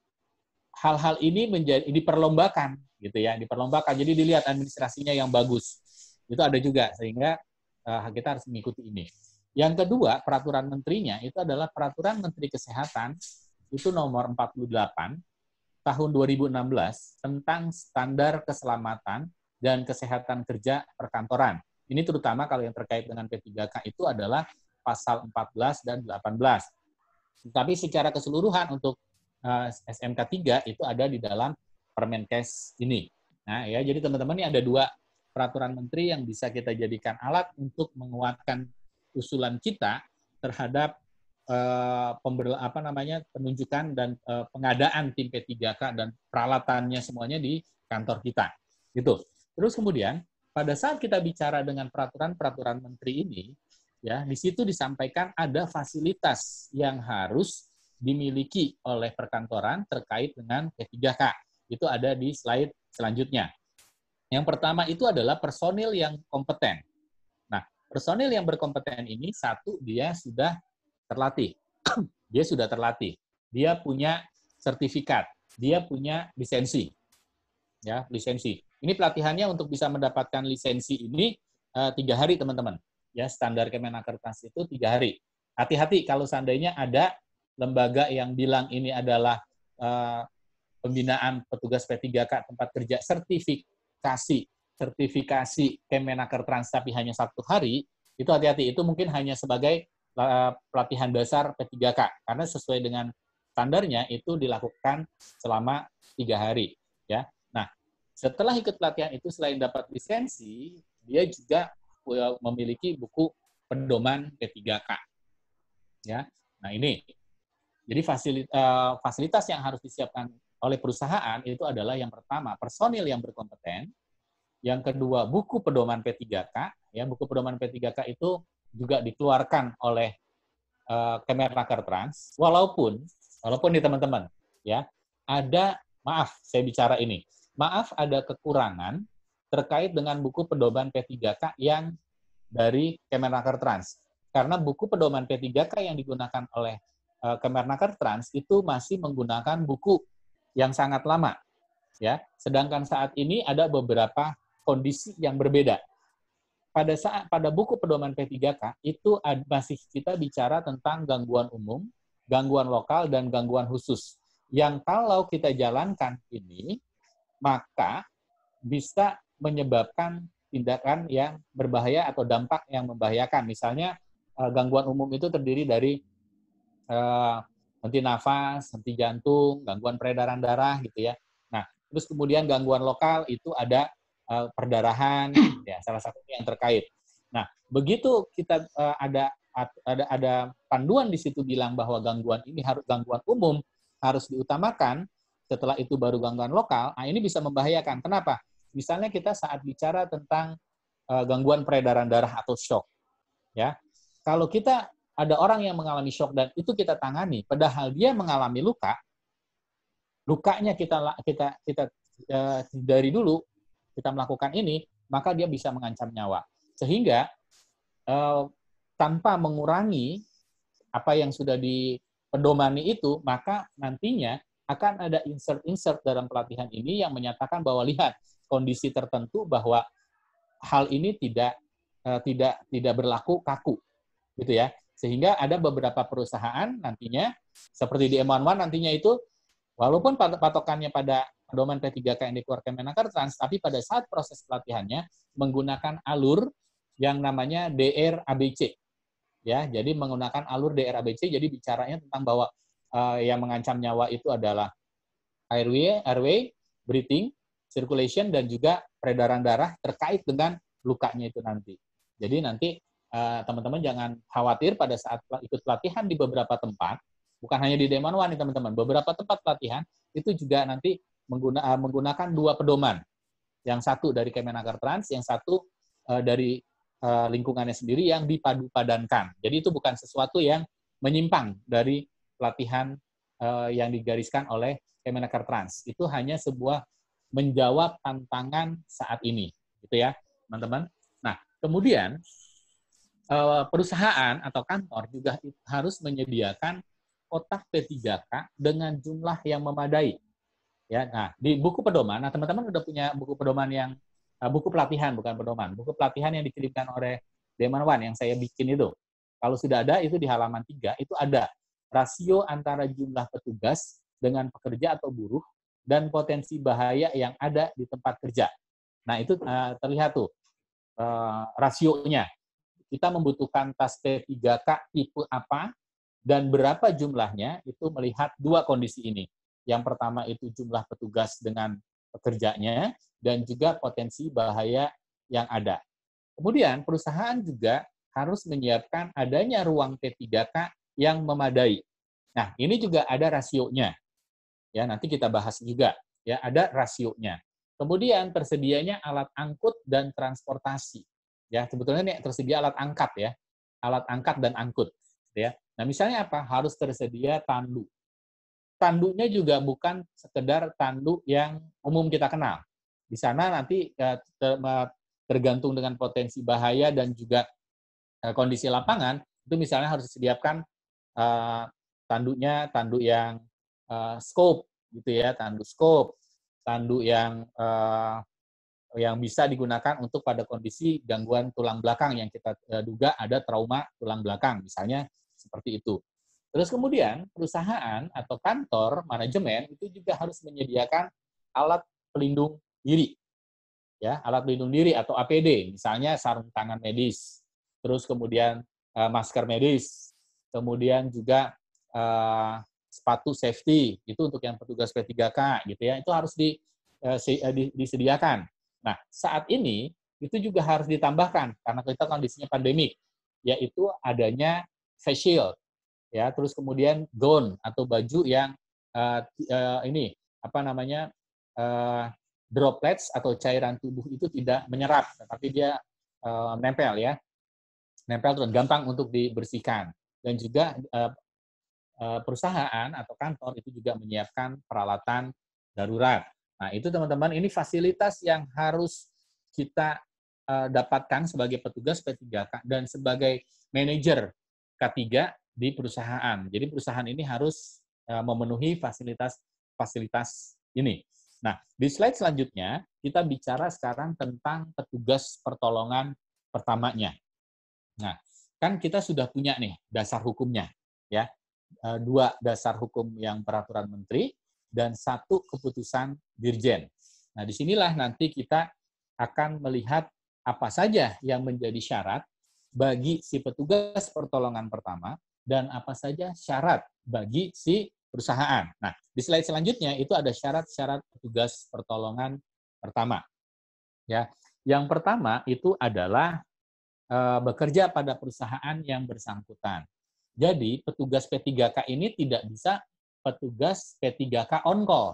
S1: hal-hal ini diperlombakan gitu ya, diperlombakan. Jadi dilihat administrasinya yang bagus. Itu ada juga sehingga kita harus mengikuti ini. Yang kedua, peraturan menterinya itu adalah peraturan Menteri Kesehatan itu nomor 48 tahun 2016 tentang standar keselamatan dan kesehatan kerja perkantoran. Ini terutama kalau yang terkait dengan P3K itu adalah pasal 14 dan 18. Tapi secara keseluruhan untuk SMK 3 itu ada di dalam Permenkes ini. Nah, ya, jadi teman-teman ini ada peraturan menteri yang bisa kita jadikan alat untuk menguatkan usulan kita terhadap penunjukan dan pengadaan tim P3K dan peralatannya semuanya di kantor kita. Gitu. Terus kemudian pada saat kita bicara dengan peraturan menteri ini, ya di situ disampaikan ada fasilitas yang harus dimiliki oleh perkantoran terkait dengan P3K. Itu ada di slide selanjutnya. Yang pertama itu adalah personil yang kompeten. Nah, personil yang berkompeten ini, satu, dia sudah terlatih. Dia sudah terlatih. Dia punya sertifikat. Dia punya lisensi. Ya, lisensi. Ini pelatihannya untuk bisa mendapatkan lisensi ini 3 hari, teman-teman. Ya, standar Kemenakertrans itu 3 hari. Hati-hati kalau seandainya ada lembaga yang bilang ini adalah pembinaan petugas P3K tempat kerja sertifikasi Kemenakertrans tapi hanya 1 hari, itu hati-hati. Itu mungkin hanya sebagai pelatihan dasar P3K, karena sesuai dengan standarnya itu dilakukan selama 3 hari. Ya. Nah, setelah ikut pelatihan itu, selain dapat lisensi, dia juga memiliki buku pedoman P3K. Ya. Nah, ini. Jadi fasilitas yang harus disiapkan oleh perusahaan itu adalah yang pertama, personil yang berkompeten. Yang kedua, buku pedoman P3K. Ya, buku pedoman P3K itu juga dikeluarkan oleh Kemenakertrans, walaupun nih teman-teman, ya ada, maaf saya bicara ini, ada kekurangan terkait dengan buku pedoman P3K yang dari Kemenakertrans, karena buku pedoman P3K yang digunakan oleh Kemenakertrans itu masih menggunakan buku yang sangat lama, ya. Sedangkan saat ini ada beberapa kondisi yang berbeda. Pada buku pedoman P3K itu masih kita bicara tentang gangguan umum, gangguan lokal, dan gangguan khusus. Yang kalau kita jalankan ini, maka bisa menyebabkan tindakan yang berbahaya atau dampak yang membahayakan. Misalnya gangguan umum itu terdiri dari henti nafas, henti jantung, gangguan peredaran darah gitu ya. Nah, terus kemudian gangguan lokal itu ada perdarahan, ya salah satunya yang terkait. Nah, begitu kita ada panduan di situ bilang bahwa gangguan ini harus gangguan umum harus diutamakan, setelah itu baru gangguan lokal. Nah, ini bisa membahayakan. Kenapa? Misalnya kita saat bicara tentang gangguan peredaran darah atau shock, ya. Kalau kita ada orang yang mengalami shock dan itu kita tangani, padahal dia mengalami lukanya kita dari dulu kita melakukan ini, maka dia bisa mengancam nyawa. Sehingga tanpa mengurangi apa yang sudah dipedomani itu, maka nantinya akan ada insert dalam pelatihan ini yang menyatakan bahwa lihat kondisi tertentu bahwa hal ini tidak berlaku kaku, gitu ya. Sehingga ada beberapa perusahaan nantinya seperti di M11 nantinya itu walaupun patokannya pada pedoman P3K yang dikeluarkan Kemenakertrans, tapi pada saat proses pelatihannya menggunakan alur yang namanya DRABC. Ya, jadi menggunakan alur DRABC, jadi bicaranya tentang bahwa yang mengancam nyawa itu adalah airway, breathing, circulation, dan juga peredaran darah terkait dengan lukanya itu nanti. Jadi nanti teman-teman jangan khawatir pada saat ikut pelatihan di beberapa tempat, bukan hanya di Demanwan nih teman-teman, beberapa tempat pelatihan itu juga nanti menggunakan 2 pedoman. Yang satu dari Kemenakertrans, yang satu dari lingkungannya sendiri yang dipadu-padankan. Jadi itu bukan sesuatu yang menyimpang dari pelatihan yang digariskan oleh Kemenakertrans. Itu hanya sebuah menjawab tantangan saat ini, gitu ya, teman-teman. Nah, kemudian perusahaan atau kantor juga harus menyediakan kotak P3K dengan jumlah yang memadai. Ya, nah di buku pedoman, nah teman-teman udah punya buku pedoman yang buku pelatihan bukan pedoman, buku pelatihan yang dikirimkan oleh Demanwan yang saya bikin itu. Kalau sudah ada itu di halaman 3 itu ada rasio antara jumlah petugas dengan pekerja atau buruh dan potensi bahaya yang ada di tempat kerja. Nah itu terlihat tuh rasionya. Kita membutuhkan tas P3K tipe apa dan berapa jumlahnya itu melihat 2 kondisi ini. Yang pertama itu jumlah petugas dengan pekerjanya dan juga potensi bahaya yang ada. Kemudian perusahaan juga harus menyiapkan adanya ruang P3K yang memadai. Nah, ini juga ada rasionya. Ya, nanti kita bahas juga. Ya, ada rasionya. Kemudian tersedianya alat angkut dan transportasi. Ya, sebetulnya ini tersedia alat angkat ya. Alat angkat dan angkut, ya. Nah, misalnya apa? Harus tersedia tandu. Tandunya juga bukan sekedar tandu yang umum kita kenal. Di sana nanti tergantung dengan potensi bahaya dan juga kondisi lapangan, itu misalnya harus disediakan tandu yang scope gitu ya, tandu scope, tandu yang bisa digunakan untuk pada kondisi gangguan tulang belakang yang kita duga ada trauma tulang belakang, misalnya seperti itu. Terus kemudian perusahaan atau kantor manajemen itu juga harus menyediakan alat pelindung diri, ya, alat pelindung diri atau APD, misalnya sarung tangan medis, terus kemudian masker medis, kemudian juga sepatu safety itu untuk yang petugas P3K gitu ya, itu harus disediakan. Nah, saat ini itu juga harus ditambahkan karena kita kondisinya pandemik, yaitu adanya face shield, ya, terus kemudian gown atau baju yang droplets atau cairan tubuh itu tidak menyerap, tetapi dia nempel ya, nempel dan gampang untuk dibersihkan. Dan juga perusahaan atau kantor itu juga menyiapkan peralatan darurat. Nah, itu teman-teman, ini fasilitas yang harus kita dapatkan sebagai petugas P3K dan sebagai manajer K3 di perusahaan. Jadi perusahaan ini harus memenuhi fasilitas ini. Nah, di slide selanjutnya kita bicara sekarang tentang petugas pertolongan pertamanya. Nah, kan kita sudah punya nih dasar hukumnya, ya, 2 dasar hukum yang peraturan menteri dan 1 keputusan dirjen. Nah, disinilah nanti kita akan melihat apa saja yang menjadi syarat bagi si petugas pertolongan pertama dan apa saja syarat bagi si perusahaan. Nah, di slide selanjutnya itu ada syarat-syarat petugas pertolongan pertama. Ya, yang pertama itu adalah bekerja pada perusahaan yang bersangkutan. Jadi, petugas P3K ini tidak bisa petugas P3K on call.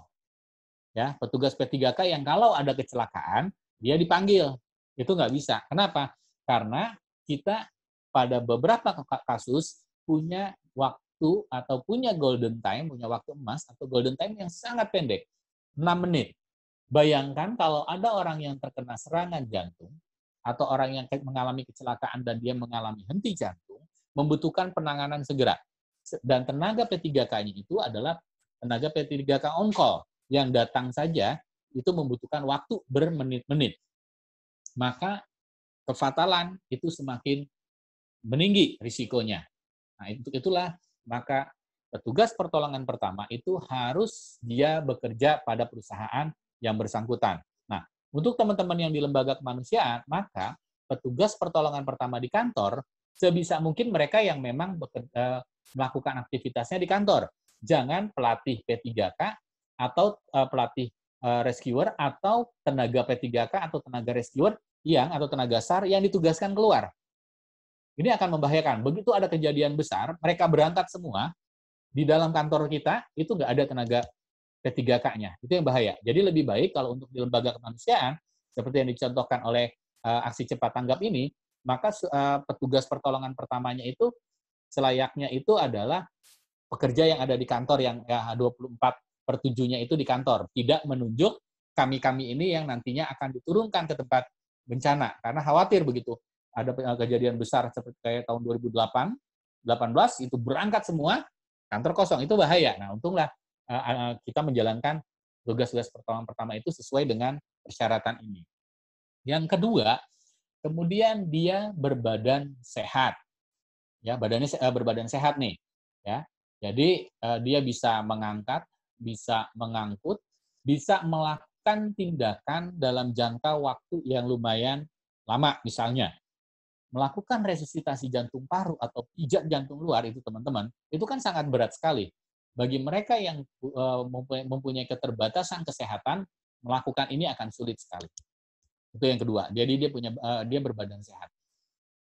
S1: Ya, petugas P3K yang kalau ada kecelakaan, dia dipanggil. Itu nggak bisa. Kenapa? Karena kita pada beberapa kasus punya waktu atau punya golden time, punya waktu emas atau golden time yang sangat pendek, 6 menit. Bayangkan kalau ada orang yang terkena serangan jantung, atau orang yang mengalami kecelakaan dan dia mengalami henti jantung, membutuhkan penanganan segera. Dan tenaga P3K-nya itu adalah tenaga P3K on call, yang datang saja itu membutuhkan waktu bermenit-menit. Maka kefatalan itu semakin meninggi risikonya. Nah, itulah maka petugas pertolongan pertama itu harus dia bekerja pada perusahaan yang bersangkutan. Nah, untuk teman-teman yang di lembaga kemanusiaan, maka petugas pertolongan pertama di kantor, sebisa mungkin mereka yang memang melakukan aktivitasnya di kantor. Jangan pelatih P3K atau pelatih rescuer atau tenaga P3K atau tenaga rescuer atau tenaga SAR yang ditugaskan keluar. Ini akan membahayakan. Begitu ada kejadian besar, mereka berangkat semua, di dalam kantor kita itu nggak ada tenaga P3K-nya. Itu yang bahaya. Jadi lebih baik kalau untuk di lembaga kemanusiaan, seperti yang dicontohkan oleh aksi cepat tanggap ini, maka petugas pertolongan pertamanya itu selayaknya itu adalah pekerja yang ada di kantor yang 24/7-nya itu di kantor. Tidak menunjuk kami-kami ini yang nantinya akan diturunkan ke tempat bencana. Karena khawatir begitu. Ada kejadian besar seperti kayak tahun 2018 itu berangkat semua, kantor kosong. Itu bahaya. Nah, untunglah kita menjalankan tugas-tugas pertolongan pertama itu sesuai dengan persyaratan ini. Yang kedua, kemudian dia berbadan sehat. Ya, badannya berbadan sehat nih, ya. Jadi dia bisa mengangkat, bisa mengangkut, bisa melakukan tindakan dalam jangka waktu yang lumayan lama, misalnya melakukan resusitasi jantung paru atau pijat jantung luar itu teman-teman, itu kan sangat berat sekali. Bagi mereka yang mempunyai keterbatasan kesehatan, melakukan ini akan sulit sekali. Itu yang kedua. Jadi dia berbadan sehat.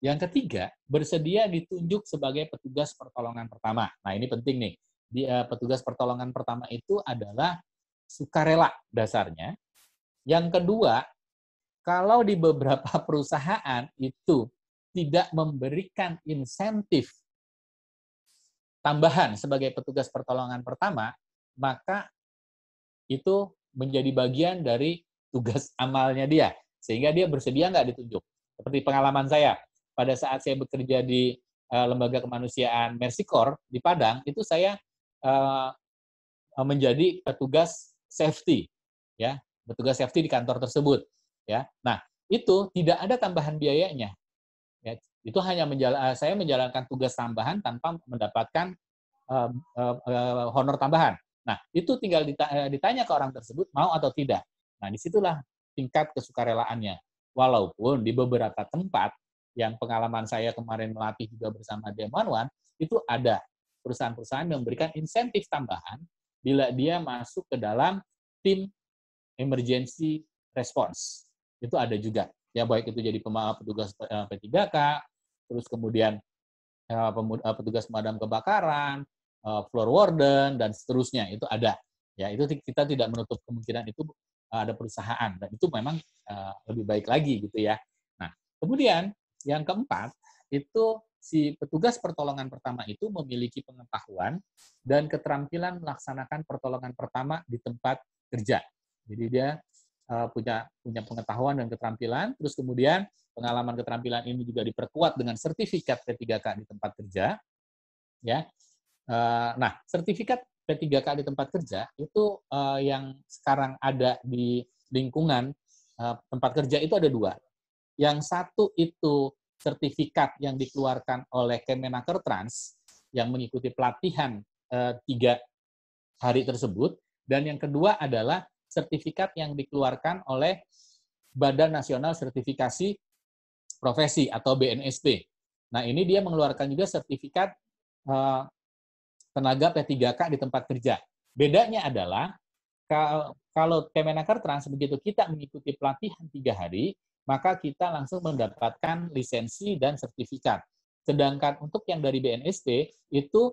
S1: Yang ketiga, bersedia ditunjuk sebagai petugas pertolongan pertama. Nah, ini penting nih. Petugas pertolongan pertama itu adalah sukarela dasarnya. Yang kedua, kalau di beberapa perusahaan itu tidak memberikan insentif tambahan sebagai petugas pertolongan pertama, maka itu menjadi bagian dari tugas amalnya dia. Sehingga dia bersedia nggak ditunjuk. Seperti pengalaman saya, pada saat saya bekerja di Lembaga Kemanusiaan Mercy Corps di Padang, itu saya menjadi petugas safety, ya, petugas safety di kantor tersebut, ya. Nah, itu tidak ada tambahan biayanya, ya. Itu hanya saya menjalankan tugas tambahan tanpa mendapatkan honor tambahan. Nah, itu tinggal ditanya ke orang tersebut mau atau tidak. Nah, disitulah tingkat kesukarelaannya. Walaupun di beberapa tempat yang pengalaman saya kemarin melatih juga bersama DM11, itu ada perusahaan-perusahaan yang memberikan insentif tambahan bila dia masuk ke dalam tim emergency response. Itu ada juga. Ya, baik itu jadi petugas P3K, terus kemudian petugas pemadam kebakaran, floor warden, dan seterusnya. Itu ada. Ya, itu kita tidak menutup kemungkinan itu ada perusahaan. Dan itu memang lebih baik lagi gitu ya. Nah, kemudian yang keempat, itu si petugas pertolongan pertama itu memiliki pengetahuan dan keterampilan melaksanakan pertolongan pertama di tempat kerja. Jadi dia punya pengetahuan dan keterampilan, terus kemudian pengalaman keterampilan ini juga diperkuat dengan sertifikat P3K di tempat kerja. Ya, nah sertifikat P3K di tempat kerja itu yang sekarang ada di lingkungan tempat kerja itu ada dua. Yang satu itu sertifikat yang dikeluarkan oleh Kemenakertrans yang mengikuti pelatihan 3 hari tersebut, dan yang kedua adalah sertifikat yang dikeluarkan oleh Badan Nasional Sertifikasi Profesi atau BNSP. Nah, ini dia mengeluarkan juga sertifikat tenaga P3K di tempat kerja. Bedanya adalah kalau Kemenakertrans begitu kita mengikuti pelatihan 3 hari, maka kita langsung mendapatkan lisensi dan sertifikat. Sedangkan untuk yang dari BNSP, itu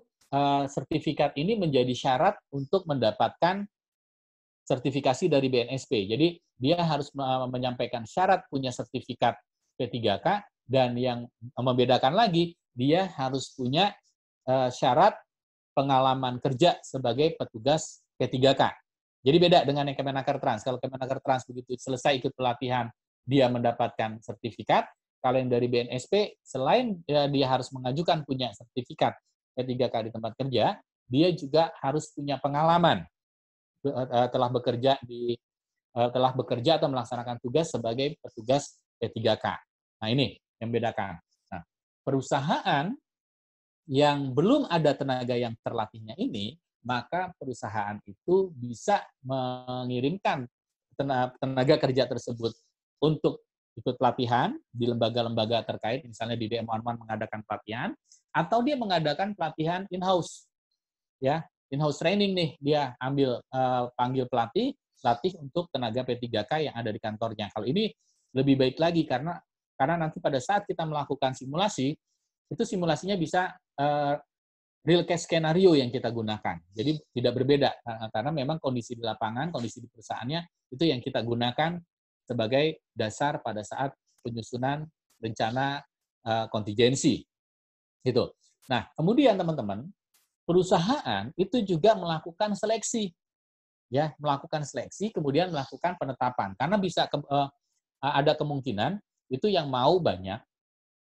S1: sertifikat ini menjadi syarat untuk mendapatkan sertifikasi dari BNSP. Jadi dia harus menyampaikan syarat punya sertifikat P3K, dan yang membedakan lagi, dia harus punya syarat pengalaman kerja sebagai petugas P3K. Jadi beda dengan yang Kemenakertrans. Kalau Kemenakertrans begitu selesai ikut pelatihan, dia mendapatkan sertifikat. Kalau yang dari BNSP, selain dia harus mengajukan punya sertifikat P3K di tempat kerja, dia juga harus punya pengalaman telah bekerja atau melaksanakan tugas sebagai petugas P3K. Nah, ini yang membedakan. Nah, perusahaan yang belum ada tenaga yang terlatihnya ini, maka perusahaan itu bisa mengirimkan tenaga kerja tersebut untuk ikut pelatihan di lembaga-lembaga terkait, misalnya di DM11 mengadakan pelatihan, atau dia mengadakan pelatihan in-house. Ya, in-house training nih, dia panggil pelatih untuk tenaga P3K yang ada di kantornya. Kalau ini lebih baik lagi karena nanti pada saat kita melakukan simulasi, itu simulasinya bisa real case skenario yang kita gunakan. Jadi tidak berbeda karena memang kondisi di lapangan, kondisi di perusahaannya itu yang kita gunakan sebagai dasar pada saat penyusunan rencana kontingensi. Gitu. Nah, kemudian teman-teman, perusahaan itu juga melakukan seleksi. Ya, melakukan seleksi kemudian melakukan penetapan. Karena bisa ada kemungkinan itu yang mau banyak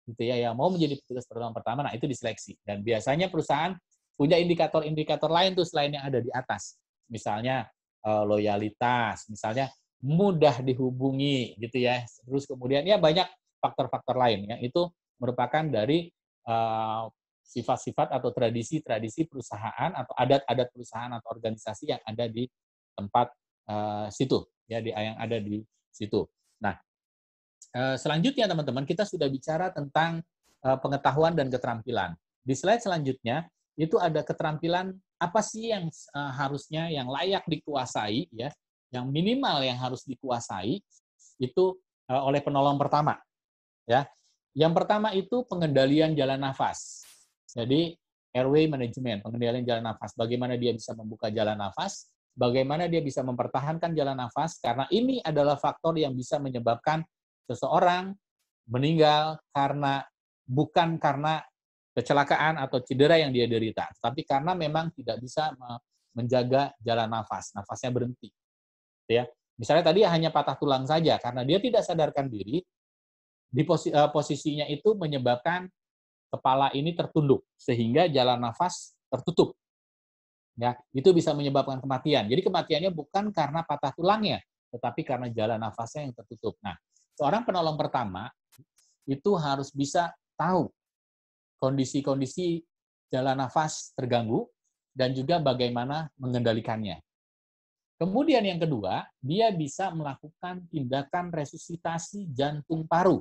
S1: gitu ya, yang mau menjadi petugas pertolongan pertama, nah itu diseleksi. Dan biasanya perusahaan punya indikator-indikator lain tuh selain yang ada di atas. Misalnya loyalitas, misalnya mudah dihubungi gitu ya. Terus kemudian ya banyak faktor-faktor lain ya. Itu merupakan dari sifat-sifat atau tradisi-tradisi perusahaan atau adat-adat perusahaan atau organisasi yang ada di tempat situ ya, yang ada di situ. Nah, selanjutnya teman-teman, kita sudah bicara tentang pengetahuan dan keterampilan. Di slide selanjutnya itu ada keterampilan apa sih yang harusnya, yang layak dikuasai ya, yang minimal yang harus dikuasai itu oleh penolong pertama. Ya, yang pertama itu pengendalian jalan nafas. Jadi airway management, pengendalian jalan nafas. Bagaimana dia bisa membuka jalan nafas, bagaimana dia bisa mempertahankan jalan nafas, karena ini adalah faktor yang bisa menyebabkan seseorang meninggal bukan karena kecelakaan atau cedera yang dia derita, tapi karena memang tidak bisa menjaga jalan nafas, nafasnya berhenti. Ya, misalnya tadi hanya patah tulang saja, karena dia tidak sadarkan diri, di posisinya itu menyebabkan kepala ini tertunduk, sehingga jalan nafas tertutup. Ya, itu bisa menyebabkan kematian. Jadi kematiannya bukan karena patah tulangnya, tetapi karena jalan nafasnya yang tertutup. Nah, seorang penolong pertama itu harus bisa tahu kondisi-kondisi jalan nafas terganggu dan juga bagaimana mengendalikannya. Kemudian yang kedua, dia bisa melakukan tindakan resusitasi jantung paru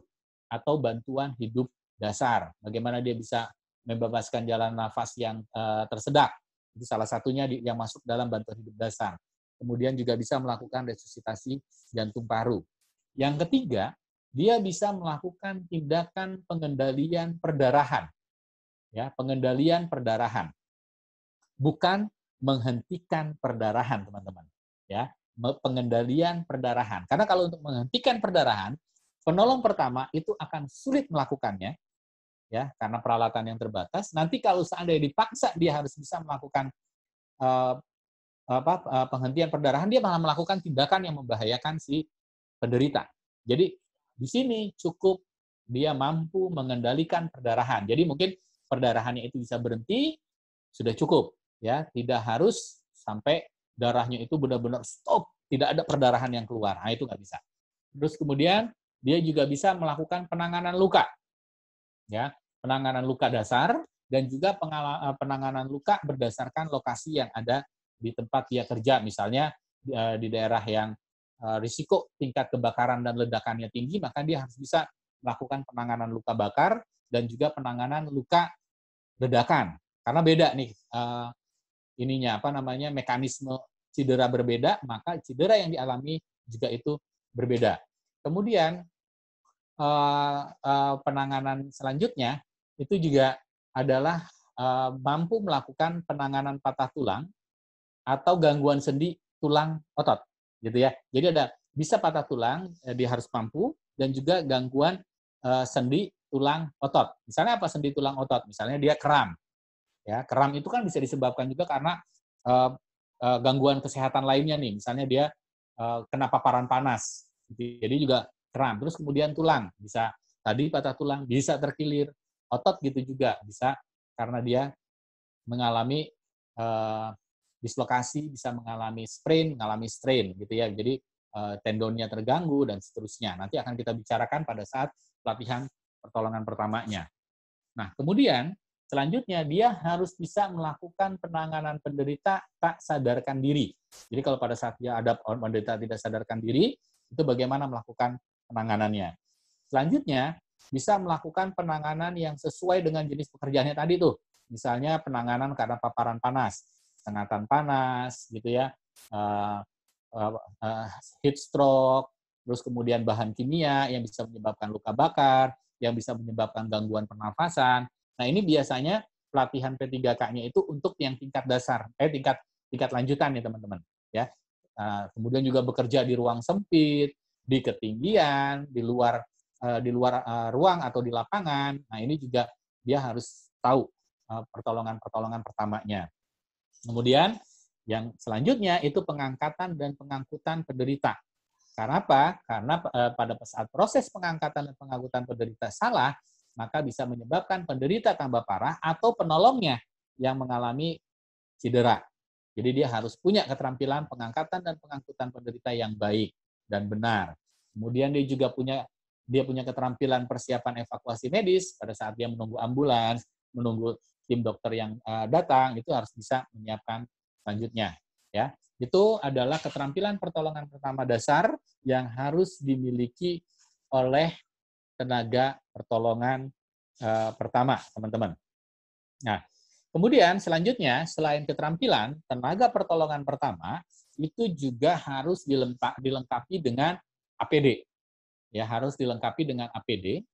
S1: atau bantuan hidup dasar. Bagaimana dia bisa membebaskan jalan nafas yang tersedak. Itu salah satunya yang masuk dalam bantuan hidup dasar. Kemudian juga bisa melakukan resusitasi jantung paru. Yang ketiga, dia bisa melakukan tindakan pengendalian perdarahan. Ya, pengendalian perdarahan. Bukan menghentikan perdarahan, teman-teman. Ya, pengendalian perdarahan. Karena kalau untuk menghentikan perdarahan, penolong pertama itu akan sulit melakukannya, ya, karena peralatan yang terbatas. Nanti kalau seandainya dipaksa dia harus bisa melakukan penghentian perdarahan, dia malah melakukan tindakan yang membahayakan si penderita. Jadi di sini cukup dia mampu mengendalikan perdarahan. Jadi mungkin perdarahannya itu bisa berhenti, sudah cukup, ya, tidak harus sampai darahnya itu benar-benar stop, tidak ada perdarahan yang keluar. Nah, itu nggak bisa. Terus kemudian dia juga bisa melakukan penanganan luka, ya, penanganan luka dasar dan juga penanganan luka berdasarkan lokasi yang ada di tempat dia kerja. Misalnya di daerah yang risiko tingkat kebakaran dan ledakannya tinggi, maka dia harus bisa melakukan penanganan luka bakar dan juga penanganan luka ledakan. Karena beda nih mekanisme cedera berbeda, maka cedera yang dialami juga itu berbeda. Kemudian penanganan selanjutnya itu juga adalah mampu melakukan penanganan patah tulang atau gangguan sendi tulang otot, gitu ya. Jadi ada bisa patah tulang, dia harus mampu, dan juga gangguan sendi tulang otot. Misalnya apa sendi tulang otot? Misalnya dia kram. Ya, kram itu kan bisa disebabkan juga karena gangguan kesehatan lainnya nih. Misalnya dia kena paparan panas. Jadi juga kram. Terus kemudian tulang, bisa tadi patah tulang, bisa terkilir. Otot gitu juga bisa karena dia mengalami dislokasi, bisa mengalami sprain, mengalami strain gitu ya. Jadi tendonnya terganggu dan seterusnya. Nanti akan kita bicarakan pada saat pelatihan pertolongan pertamanya. Nah, kemudian selanjutnya dia harus bisa melakukan penanganan penderita tak sadarkan diri. Jadi kalau pada saat dia ada penderita tidak sadarkan diri, itu bagaimana melakukan penanganannya. Selanjutnya, bisa melakukan penanganan yang sesuai dengan jenis pekerjaannya tadi tuh. Misalnya penanganan karena paparan panas, sengatan panas, gitu ya, heat stroke, terus kemudian bahan kimia yang bisa menyebabkan luka bakar, yang bisa menyebabkan gangguan pernafasan. Nah, ini biasanya pelatihan P3K-nya itu untuk yang tingkat dasar, tingkat lanjutan ya teman-teman. Ya, kemudian juga bekerja di ruang sempit, di ketinggian, di luar ruang atau di lapangan. Nah, ini juga dia harus tahu pertolongan pertamanya. Kemudian yang selanjutnya itu pengangkatan dan pengangkutan penderita. Karena apa? Karena pada saat proses pengangkatan dan pengangkutan penderita salah, maka bisa menyebabkan penderita tambah parah atau penolongnya yang mengalami cedera. Jadi dia harus punya keterampilan pengangkatan dan pengangkutan penderita yang baik dan benar. Kemudian dia juga punya keterampilan persiapan evakuasi medis pada saat dia menunggu ambulans, menunggu tim dokter yang datang, itu harus bisa menyiapkan selanjutnya. Ya, itu adalah keterampilan pertolongan pertama dasar yang harus dimiliki oleh tenaga pertolongan pertama, teman-teman. Nah, kemudian selanjutnya, selain keterampilan, tenaga pertolongan pertama itu juga harus dilengkapi dengan APD. ya harus dilengkapi dengan APD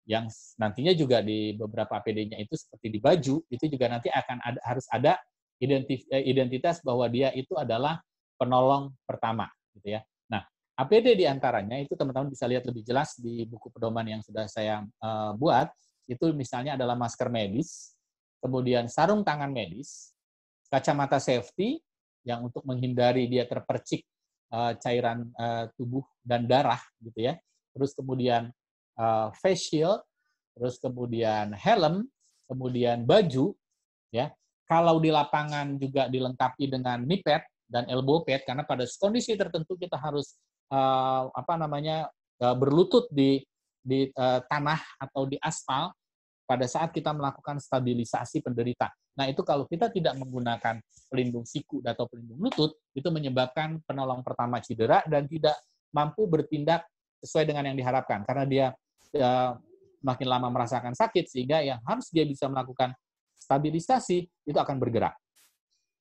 S1: yang nantinya juga di beberapa APD-nya itu seperti di baju itu juga nanti akan harus ada identitas bahwa dia itu adalah penolong pertama, gitu ya. Nah, APD diantaranya itu teman-teman bisa lihat lebih jelas di buku pedoman yang sudah saya buat. Itu misalnya adalah masker medis, kemudian sarung tangan medis, kacamata safety yang untuk menghindari dia terpercik cairan tubuh dan darah, gitu ya. Terus kemudian face shield, terus kemudian helm, kemudian baju, ya. Kalau di lapangan juga dilengkapi dengan knee pad dan elbow pad, karena pada kondisi tertentu kita harus berlutut di tanah atau di aspal pada saat kita melakukan stabilisasi penderita. Nah, itu kalau kita tidak menggunakan pelindung siku atau pelindung lutut, itu menyebabkan penolong pertama cedera dan tidak mampu bertindak sesuai dengan yang diharapkan, karena dia makin lama merasakan sakit, sehingga yang harus dia bisa melakukan stabilisasi itu akan bergerak.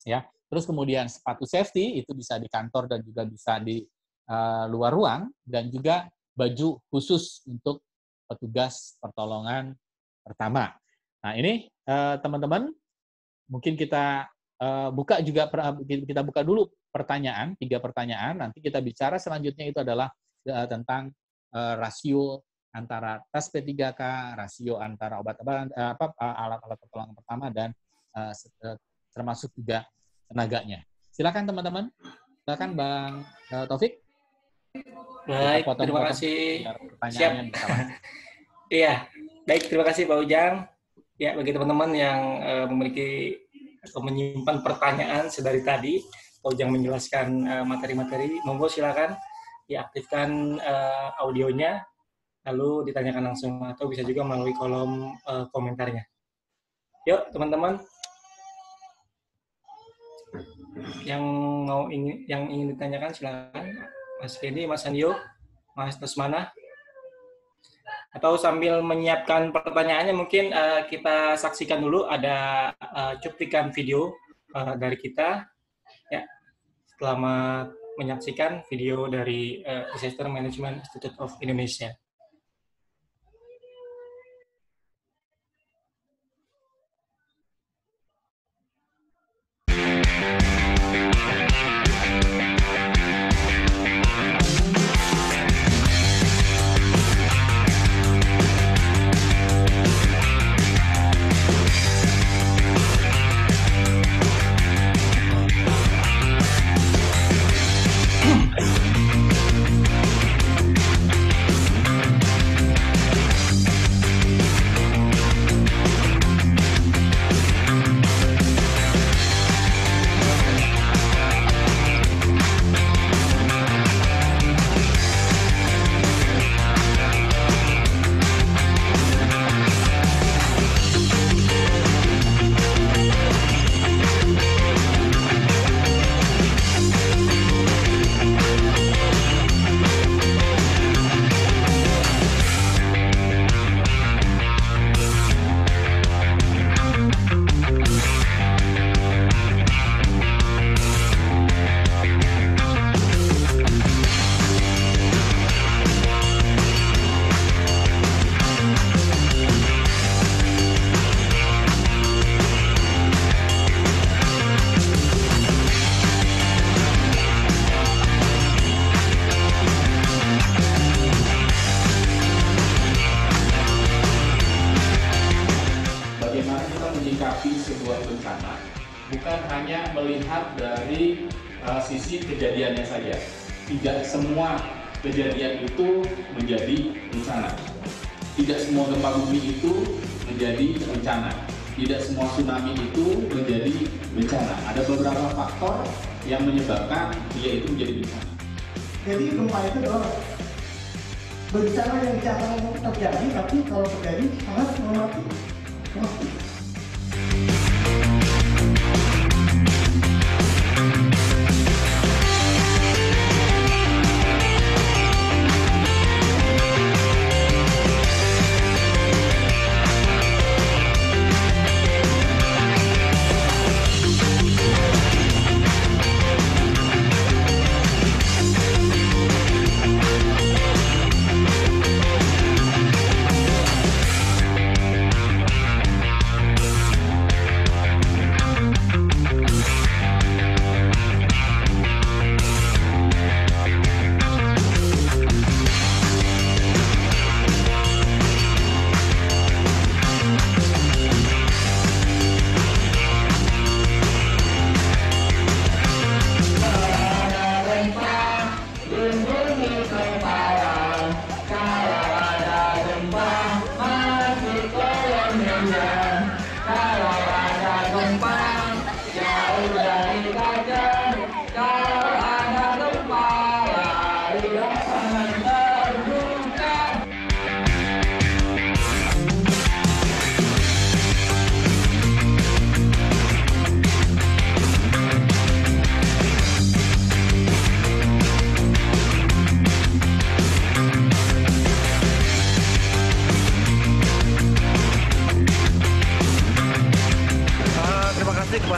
S1: Ya, terus kemudian sepatu safety itu bisa di kantor dan juga bisa di luar ruang, dan juga baju khusus untuk petugas pertolongan pertama. Nah, ini teman-teman mungkin kita buka dulu pertanyaan, 3 pertanyaan. Nanti kita bicara selanjutnya itu adalah tentang rasio antara tes P3K, rasio antara alat-alat pertolongan pertama, dan termasuk juga tenaganya. Silakan teman-teman. Silakan Bang Taufik.
S2: Baik, terima kasih. Siap. Iya, baik, terima kasih Pak Ujang. Ya, bagi teman-teman yang memiliki atau menyimpan pertanyaan sedari tadi, Pak Ujang menjelaskan materi-materi, monggo silakan diaktifkan audionya, lalu ditanyakan langsung, atau bisa juga melalui kolom komentarnya. Yuk, teman-teman. Yang ingin ditanyakan silakan. Mas Fendi, Mas Sandio, Mas Tasmana. Atau sambil menyiapkan pertanyaannya, mungkin kita saksikan dulu ada cuplikan video dari kita. Ya, selamat menyaksikan video dari Disaster Management Institute of Indonesia.
S1: Sisi kejadiannya saja. Tidak semua kejadian itu menjadi bencana. Tidak semua gempa bumi itu menjadi bencana. Tidak semua tsunami itu menjadi bencana. Ada beberapa faktor yang menyebabkan dia itu menjadi bencana.
S5: Jadi gempa itu adalah bencana yang jarang terjadi, tapi kalau terjadi sangat mematikan.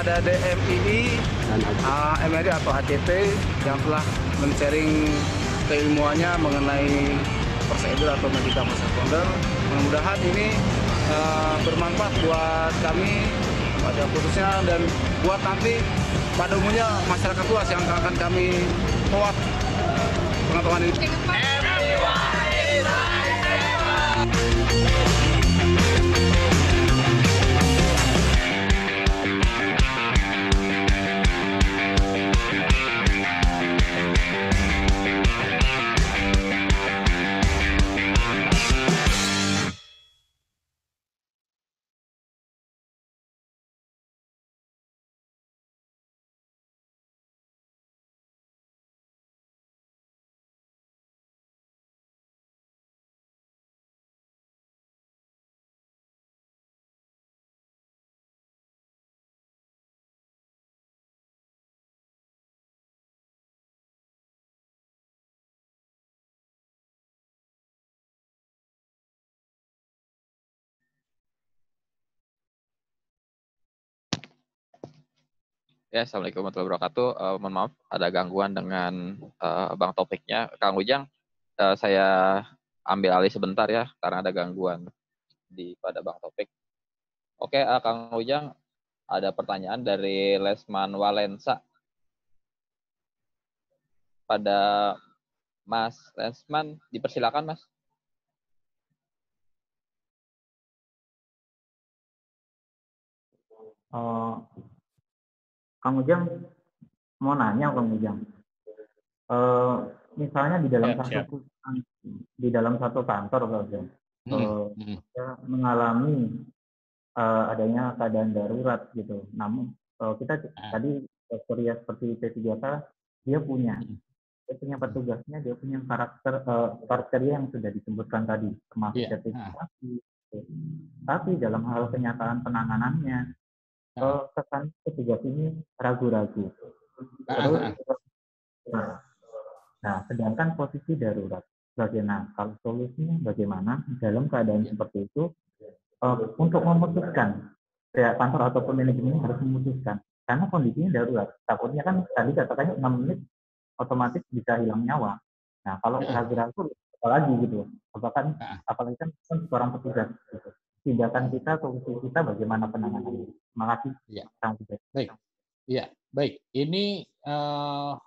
S6: kepada DMII, MRI atau HCT yang telah men-sharing keilmuannya mengenai prosedur atau medical responder. Mudah-mudahan ini bermanfaat buat kami, pada khususnya, dan buat nanti pada umumnya masyarakat luas yang akan kami buat pengetahuan ini.
S7: Ya, Assalamualaikum warahmatullahi wabarakatuh. Mohon maaf, ada gangguan dengan Bang Topiknya. Kang Ujang, saya ambil alih sebentar ya, karena ada gangguan pada Bang Topik. Oke, Kang Ujang, ada pertanyaan dari Lesman Walensa. Pada Mas Lesman, dipersilakan Mas.
S4: Kang Ujang, mau nanya Kang Ujang. Misalnya di dalam satu kantor Kang Ujang, kita mengalami adanya keadaan darurat gitu. Namun kita tadi kriteria seperti P3K dia punya petugasnya, dia punya kriteria yang sudah disebutkan tadi, termasuk sertifikasi. Tapi dalam hal kenyataan penanganannya, kesan petugas ini ragu-ragu. Nah, sedangkan posisi darurat, bagaimana? Kalau solusinya bagaimana dalam keadaan seperti itu untuk memutuskan, ya kantor ataupun manajemen harus memutuskan, karena kondisinya darurat. Takutnya kan tadi katakannya 6 menit otomatis bisa hilang nyawa. Nah, kalau ragu-ragu apalagi gitu, apalagi kan seorang petugas gitu. Tindakan kita, solusi kita bagaimana penanganannya. Terima kasih.
S1: Baik. Ya, baik. Ini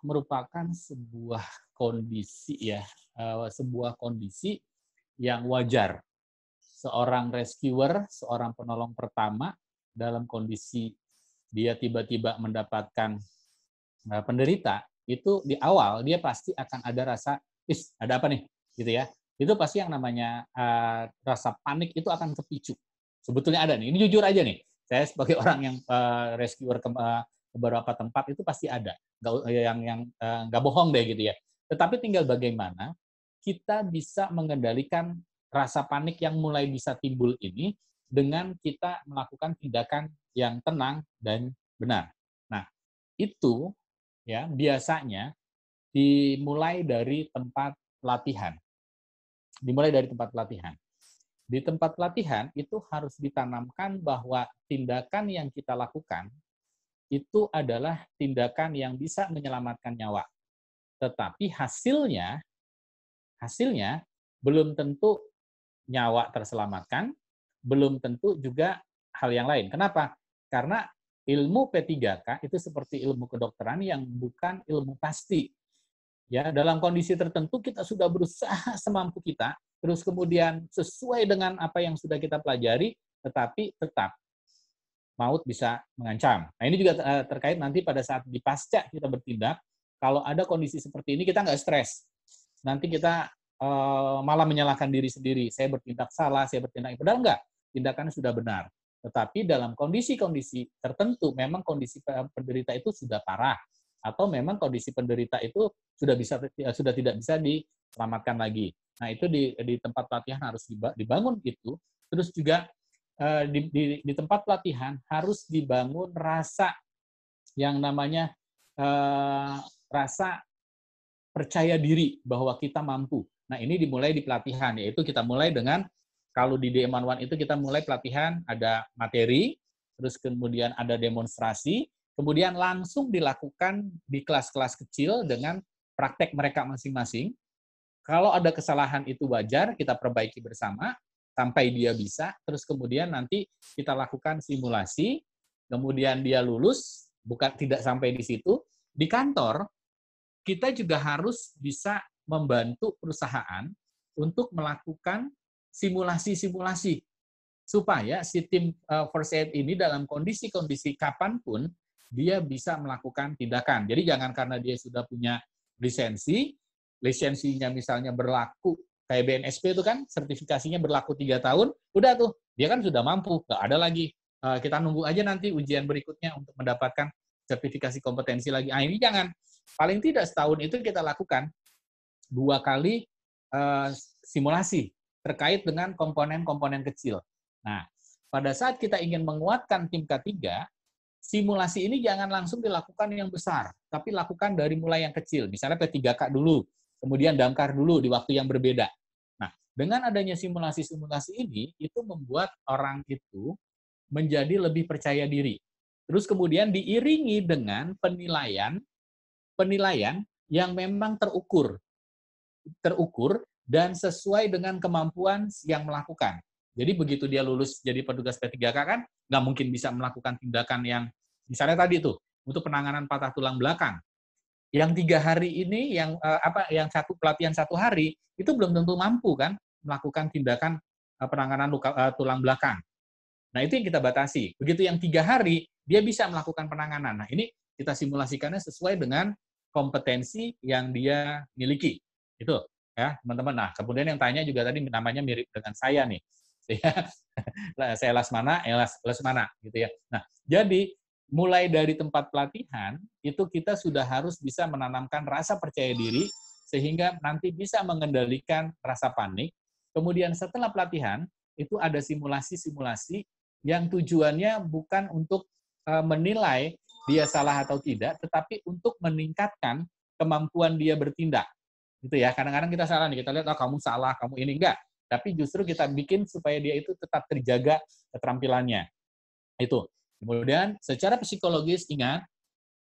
S1: merupakan sebuah kondisi ya, sebuah kondisi yang wajar. Seorang rescuer, seorang penolong pertama dalam kondisi dia tiba-tiba mendapatkan penderita, itu di awal dia pasti akan ada rasa, ada apa nih, gitu ya. Itu pasti yang namanya rasa panik itu akan kepicu. Sebetulnya ada nih, ini jujur aja nih, saya sebagai orang yang rescuer ke beberapa tempat itu pasti ada, nggak bohong deh gitu ya. Tetapi tinggal bagaimana kita bisa mengendalikan rasa panik yang mulai bisa timbul ini dengan kita melakukan tindakan yang tenang dan benar. Nah, itu ya biasanya dimulai dari tempat pelatihan. Di tempat pelatihan itu harus ditanamkan bahwa tindakan yang kita lakukan itu adalah tindakan yang bisa menyelamatkan nyawa. Tetapi hasilnya belum tentu nyawa terselamatkan, belum tentu juga hal yang lain. Kenapa? Karena ilmu P3K itu seperti ilmu kedokteran yang bukan ilmu pasti. Ya, dalam kondisi tertentu kita sudah berusaha semampu kita, terus kemudian sesuai dengan apa yang sudah kita pelajari, tetapi tetap maut bisa mengancam. Nah, ini juga terkait nanti pada saat di pasca kita bertindak, kalau ada kondisi seperti ini kita nggak stres. Nanti kita malah menyalahkan diri sendiri. Saya bertindak salah, padahal enggak. Tindakannya sudah benar. Tetapi dalam kondisi-kondisi tertentu, memang kondisi penderita itu sudah parah. Atau memang kondisi penderita itu sudah tidak bisa diselamatkan lagi. Nah, itu di tempat pelatihan harus dibangun itu. Terus juga di tempat pelatihan harus dibangun rasa yang namanya rasa percaya diri bahwa kita mampu. Nah, ini dimulai di pelatihan, yaitu kita mulai dengan, kalau di DM11 itu kita mulai pelatihan, ada materi, terus kemudian ada demonstrasi, kemudian langsung dilakukan di kelas-kelas kecil dengan praktek mereka masing-masing. Kalau ada kesalahan itu wajar, kita perbaiki bersama sampai dia bisa, terus kemudian nanti kita lakukan simulasi, kemudian dia lulus, bukan tidak sampai di situ. Di kantor, kita juga harus bisa membantu perusahaan untuk melakukan simulasi-simulasi supaya si tim first aid ini dalam kondisi-kondisi kapanpun dia bisa melakukan tindakan. Jadi jangan karena dia sudah punya lisensinya misalnya berlaku, kayak BNSP itu kan sertifikasinya berlaku 3 tahun, udah tuh, dia kan sudah mampu, nggak ada lagi. Kita nunggu aja nanti ujian berikutnya untuk mendapatkan sertifikasi kompetensi lagi. Ini jangan. Paling tidak setahun itu kita lakukan 2 kali simulasi terkait dengan komponen-komponen kecil. Nah, pada saat kita ingin menguatkan tim K3, simulasi ini jangan langsung dilakukan yang besar, tapi lakukan dari mulai yang kecil. Misalnya P3K dulu, kemudian damkar dulu di waktu yang berbeda. Nah, dengan adanya simulasi-simulasi ini, itu membuat orang itu menjadi lebih percaya diri. Terus kemudian diiringi dengan penilaian yang memang terukur dan sesuai dengan kemampuan yang melakukan. Jadi begitu dia lulus jadi petugas P3K kan, nggak mungkin bisa melakukan tindakan yang, misalnya tadi tuh, untuk penanganan patah tulang belakang. Yang 3 hari ini, yang pelatihan 1 hari, itu belum tentu mampu kan melakukan tindakan penanganan tulang belakang. Nah, itu yang kita batasi. Begitu yang 3 hari, dia bisa melakukan penanganan. Nah, ini kita simulasikannya sesuai dengan kompetensi yang dia miliki. Itu, ya, teman-teman. Nah, kemudian yang tanya juga tadi namanya mirip dengan saya nih. Saya Lesmana, gitu ya. Nah, jadi mulai dari tempat pelatihan, itu kita sudah harus bisa menanamkan rasa percaya diri, sehingga nanti bisa mengendalikan rasa panik. Kemudian setelah pelatihan, itu ada simulasi-simulasi yang tujuannya bukan untuk menilai dia salah atau tidak, tetapi untuk meningkatkan kemampuan dia bertindak. Gitu ya. Kadang-kadang kita salah nih, kita lihat, kamu salah, kamu ini enggak. Tapi justru kita bikin supaya dia itu tetap terjaga keterampilannya. Itu. Kemudian secara psikologis, ingat,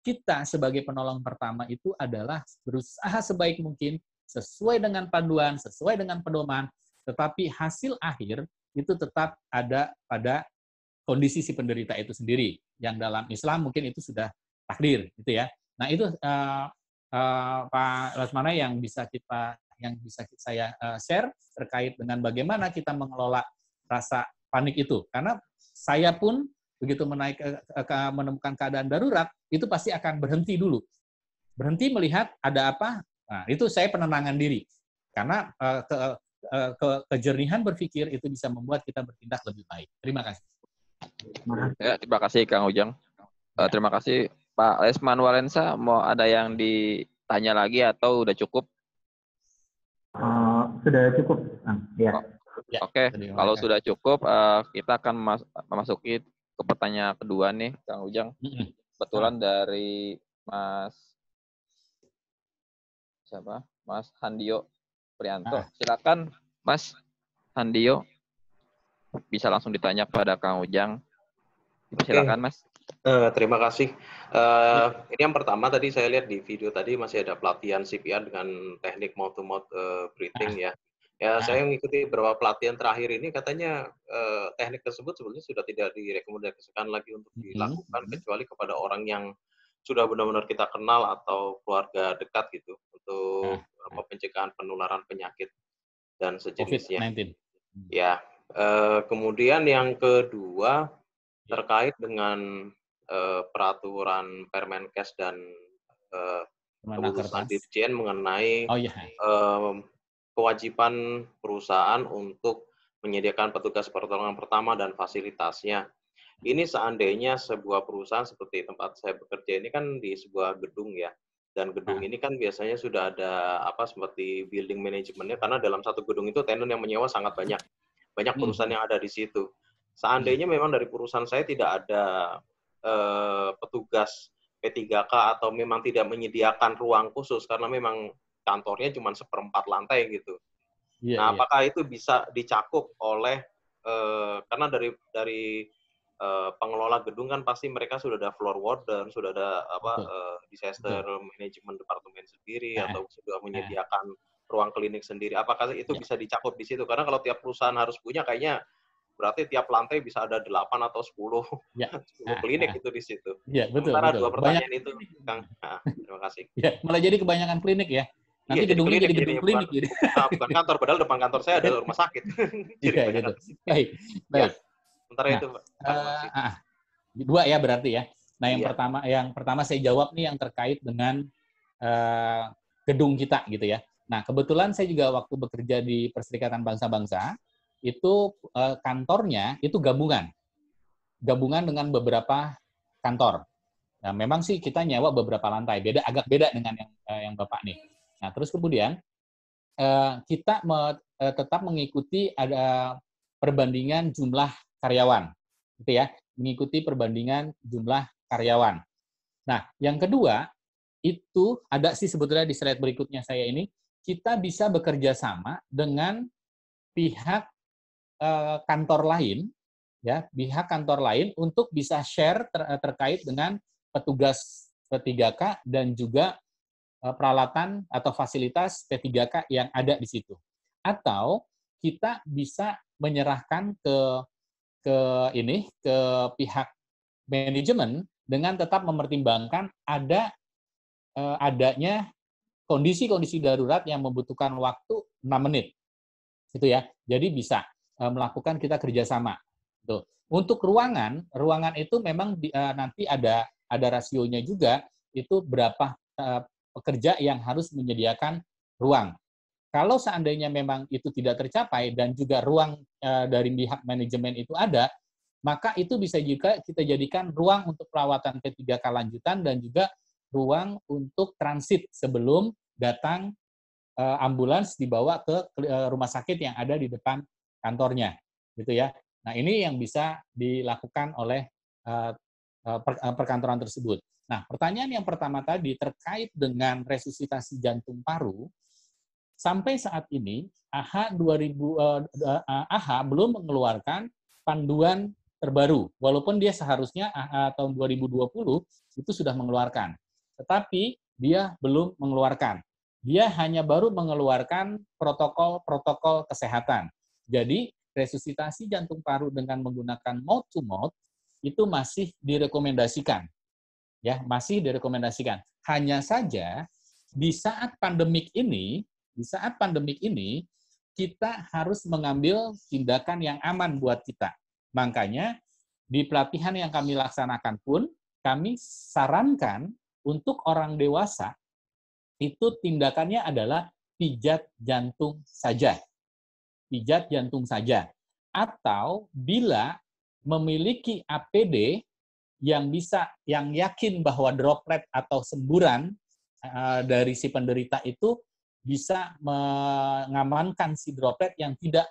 S1: kita sebagai penolong pertama itu adalah berusaha sebaik mungkin, sesuai dengan panduan, sesuai dengan pedoman, tetapi hasil akhir itu tetap ada pada kondisi si penderita itu sendiri. Yang dalam Islam mungkin itu sudah takdir, gitu ya. Nah, itu Pak Lesmana yang bisa saya share terkait dengan bagaimana kita mengelola rasa panik itu. Karena saya pun begitu menemukan keadaan darurat, itu pasti akan berhenti dulu. Berhenti melihat ada apa, nah, itu saya penenangan diri. Karena kejernihan berpikir itu bisa membuat kita bertindak lebih baik. Terima kasih.
S7: Ya, terima kasih Kang Ujang. Terima kasih Pak Lesman Walensa. Mau ada yang ditanya lagi atau udah cukup?
S4: Sudah cukup. Ya.
S7: Oke, kalau sudah cukup, kita akan memasuki ke pertanyaan kedua nih, Kang Ujang. Kebetulan dari Mas Handio Prianto. Silakan, Mas Handio. Bisa langsung ditanya pada Kang Ujang. Silakan, Mas.
S8: Terima kasih. Ini yang pertama tadi saya lihat di video tadi masih ada pelatihan CPR dengan teknik mouth-to-mouth breathing ya. Ya, saya mengikuti beberapa pelatihan terakhir ini katanya teknik tersebut sebenarnya sudah tidak direkomendasikan lagi untuk dilakukan kecuali kepada orang yang sudah benar-benar kita kenal atau keluarga dekat gitu untuk pencegahan penularan penyakit dan sejenisnya.
S1: COVID-19.
S8: Ya. Kemudian yang kedua terkait dengan peraturan Permenkes dan keputusan Dirjen mengenai kewajiban perusahaan untuk menyediakan petugas pertolongan pertama dan fasilitasnya. Ini seandainya sebuah perusahaan seperti tempat saya bekerja ini kan di sebuah gedung ya, dan gedung ini kan biasanya sudah ada seperti building manajemennya, karena dalam satu gedung itu tenant yang menyewa sangat banyak perusahaan yang ada di situ. Seandainya memang dari perusahaan saya tidak ada petugas P3K atau memang tidak menyediakan ruang khusus karena memang kantornya cuma 1/4 lantai gitu. Apakah itu bisa dicakup oleh karena dari pengelola gedung kan pasti mereka sudah ada floor warden, sudah ada disaster management departemen sendiri, atau sudah menyediakan ruang klinik sendiri. Apakah itu bisa dicakup di situ? Karena kalau tiap perusahaan harus punya, kayaknya berarti tiap lantai bisa ada 8 atau 10 klinik itu di situ.
S1: Ya, betul.
S8: Sementara
S1: betul.
S8: dua pertanyaan itu, Kang. Terima kasih.
S1: Ya, malah jadi kebanyakan klinik ya. Nanti gedungnya jadi gedung klinik.
S8: Bukan kantor, padahal depan kantor saya ada rumah sakit.
S1: Iya, gitu. Baik.
S8: Sementara itu,
S1: dua ya berarti ya. Nah, yang pertama saya jawab nih yang terkait dengan gedung kita gitu ya. Nah, kebetulan saya juga waktu bekerja di Perserikatan Bangsa-Bangsa, itu kantornya itu gabungan dengan beberapa kantor. Nah, memang sih kita nyewa beberapa lantai, agak beda dengan yang Bapak nih. Nah, terus kemudian kita tetap mengikuti ada perbandingan jumlah karyawan, gitu ya, mengikuti perbandingan jumlah karyawan. Nah, yang kedua itu ada sih sebetulnya di slide berikutnya saya ini, kita bisa bekerja sama dengan pihak kantor lain, ya, pihak kantor lain untuk bisa share terkait dengan petugas P3K dan juga peralatan atau fasilitas P3K yang ada di situ. Atau kita bisa menyerahkan ke pihak manajemen dengan tetap mempertimbangkan adanya kondisi-kondisi darurat yang membutuhkan waktu 6 menit. Gitu ya. Jadi bisa melakukan kita kerjasama. Tuh. Untuk ruangan itu memang nanti ada rasionya juga, itu berapa pekerja yang harus menyediakan ruang. Kalau seandainya memang itu tidak tercapai dan juga ruang dari pihak manajemen itu ada, maka itu bisa juga kita jadikan ruang untuk perawatan P3K lanjutan dan juga ruang untuk transit sebelum datang ambulans dibawa ke rumah sakit yang ada di depan kantornya, gitu ya. Nah, ini yang bisa dilakukan oleh perkantoran tersebut. Nah, pertanyaan yang pertama tadi terkait dengan resusitasi jantung paru, sampai saat ini AHA belum mengeluarkan panduan terbaru, walaupun dia seharusnya AHA tahun 2020 itu sudah mengeluarkan, tetapi dia belum mengeluarkan. Dia hanya baru mengeluarkan protokol kesehatan. Jadi, resusitasi jantung paru dengan menggunakan mouth to mouth itu masih direkomendasikan. Ya, masih direkomendasikan. Hanya saja di saat pandemik ini kita harus mengambil tindakan yang aman buat kita. Makanya di pelatihan yang kami laksanakan pun kami sarankan untuk orang dewasa itu tindakannya adalah pijat jantung saja. Pijat jantung saja. Atau bila memiliki APD yang yakin bahwa droplet atau semburan dari si penderita itu bisa mengamankan si droplet yang tidak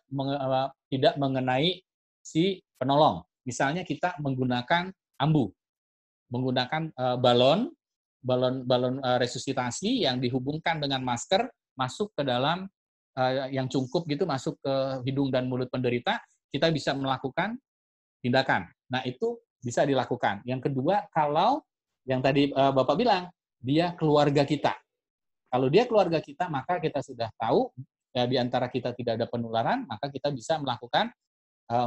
S1: mengenai si penolong. Misalnya kita menggunakan ambu, menggunakan balon resusitasi yang dihubungkan dengan masker masuk ke dalam yang cungkup gitu masuk ke hidung dan mulut penderita, kita bisa melakukan tindakan. Nah, itu bisa dilakukan. Yang kedua, kalau yang tadi Bapak bilang, dia keluarga kita. Kalau dia keluarga kita, maka kita sudah tahu di antara kita tidak ada penularan, maka kita bisa melakukan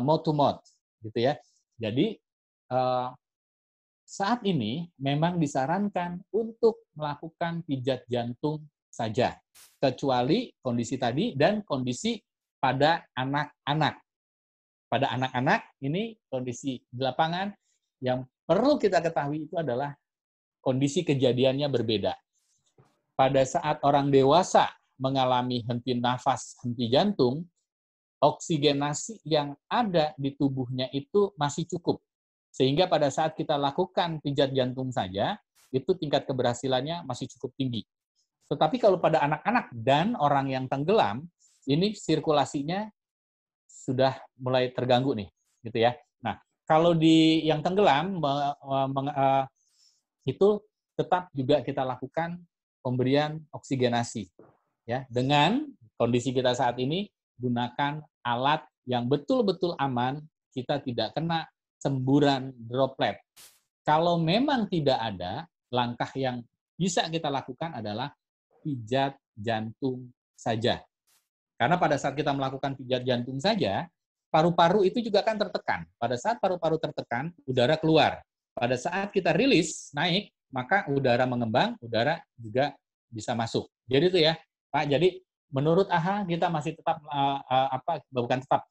S1: mouth to mouth, gitu ya. Jadi saat ini memang disarankan untuk melakukan pijat jantung saja, kecuali kondisi tadi dan kondisi pada anak-anak. Pada anak-anak ini kondisi di lapangan yang perlu kita ketahui itu adalah kondisi kejadiannya berbeda. Pada saat orang dewasa mengalami henti nafas, henti jantung, oksigenasi yang ada di tubuhnya itu masih cukup. Sehingga pada saat kita lakukan pijat jantung saja, itu tingkat keberhasilannya masih cukup tinggi. Tetapi kalau pada anak-anak dan orang yang tenggelam, ini sirkulasinya sudah mulai terganggu nih, gitu ya. Nah, kalau di yang tenggelam itu tetap juga kita lakukan pemberian oksigenasi, ya. Dengan kondisi kita saat ini gunakan alat yang betul-betul aman, kita tidak kena semburan droplet. Kalau memang tidak ada, langkah yang bisa kita lakukan adalah pijat jantung saja. Karena pada saat kita melakukan pijat jantung saja, paru-paru itu juga akan tertekan. Pada saat paru-paru tertekan, udara keluar. Pada saat kita rilis, naik, maka udara mengembang, udara juga bisa masuk. Jadi itu ya, Pak. Jadi menurut AHA kita masih tetap bukan tetap.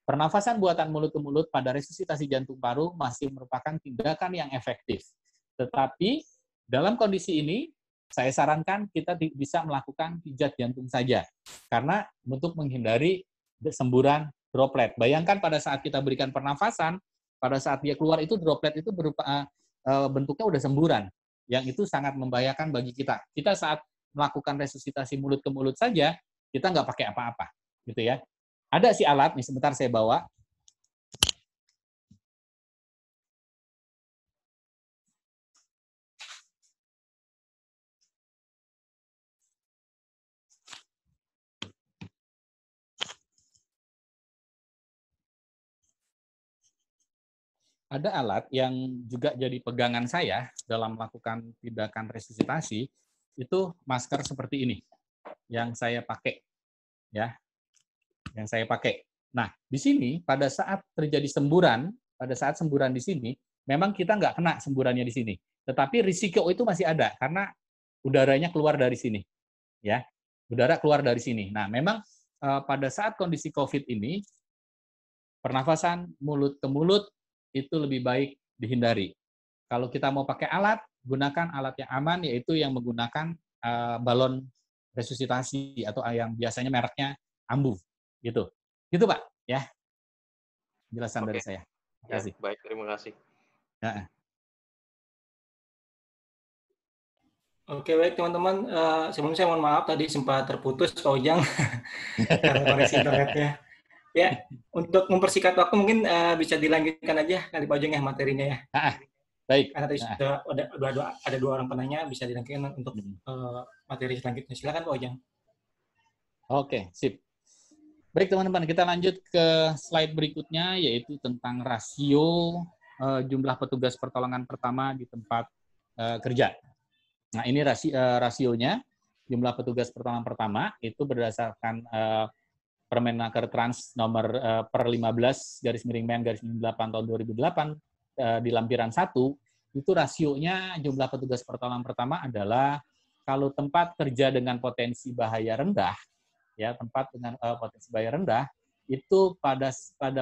S1: Pernafasan buatan mulut ke mulut pada resusitasi jantung paru masih merupakan tindakan yang efektif. Tetapi dalam kondisi ini, saya sarankan kita bisa melakukan pijat jantung saja. Karena untuk menghindari semburan droplet. Bayangkan pada saat kita berikan pernafasan, pada saat dia keluar itu droplet itu berupa bentuknya udah semburan. Yang itu sangat membahayakan bagi kita. Kita saat melakukan resusitasi mulut ke mulut saja, kita nggak pakai apa-apa. Gitu ya. Ada si alat, nih sebentar saya bawa. Ada alat yang juga jadi pegangan saya dalam melakukan tindakan resusitasi, itu masker seperti ini yang saya pakai. Ya, yang saya pakai. Nah, di sini pada saat terjadi semburan, pada saat semburan di sini, memang kita nggak kena semburannya di sini. Tetapi risiko itu masih ada, karena udaranya keluar dari sini. Ya, udara keluar dari sini. Nah, memang pada saat kondisi COVID ini, pernafasan mulut ke mulut itu lebih baik dihindari. Kalau kita mau pakai alat, gunakan alat yang aman, yaitu yang menggunakan balon resusitasi, atau yang biasanya mereknya Ambu. Gitu Pak, ya. Penjelasan dari saya. Terima kasih.
S8: Ya, baik, terima kasih.
S1: Ya.
S2: Oke, baik teman-teman. Sebelum saya mohon maaf tadi sempat terputus Pak Ujang karena koneksi internetnya. Ya, untuk mempersingkat waktu mungkin bisa dilanjutkan aja kali Pak Ujang ya materinya ya.
S1: Baik.
S2: Karena tadi sudah ada dua orang penanya, bisa dilanjutkan untuk materi selanjutnya. Silakan Pak Ujang.
S1: Oke, sip. Baik teman-teman, kita lanjut ke slide berikutnya, yaitu tentang rasio jumlah petugas pertolongan pertama di tempat kerja. Nah, ini rasionya, jumlah petugas pertolongan pertama, itu berdasarkan Permenaker Trans nomor per 15/Men/8 tahun 2008 di lampiran 1, itu rasionya jumlah petugas pertolongan pertama adalah kalau tempat kerja dengan potensi bahaya rendah, ya, tempat dengan potensi bahaya rendah, itu pada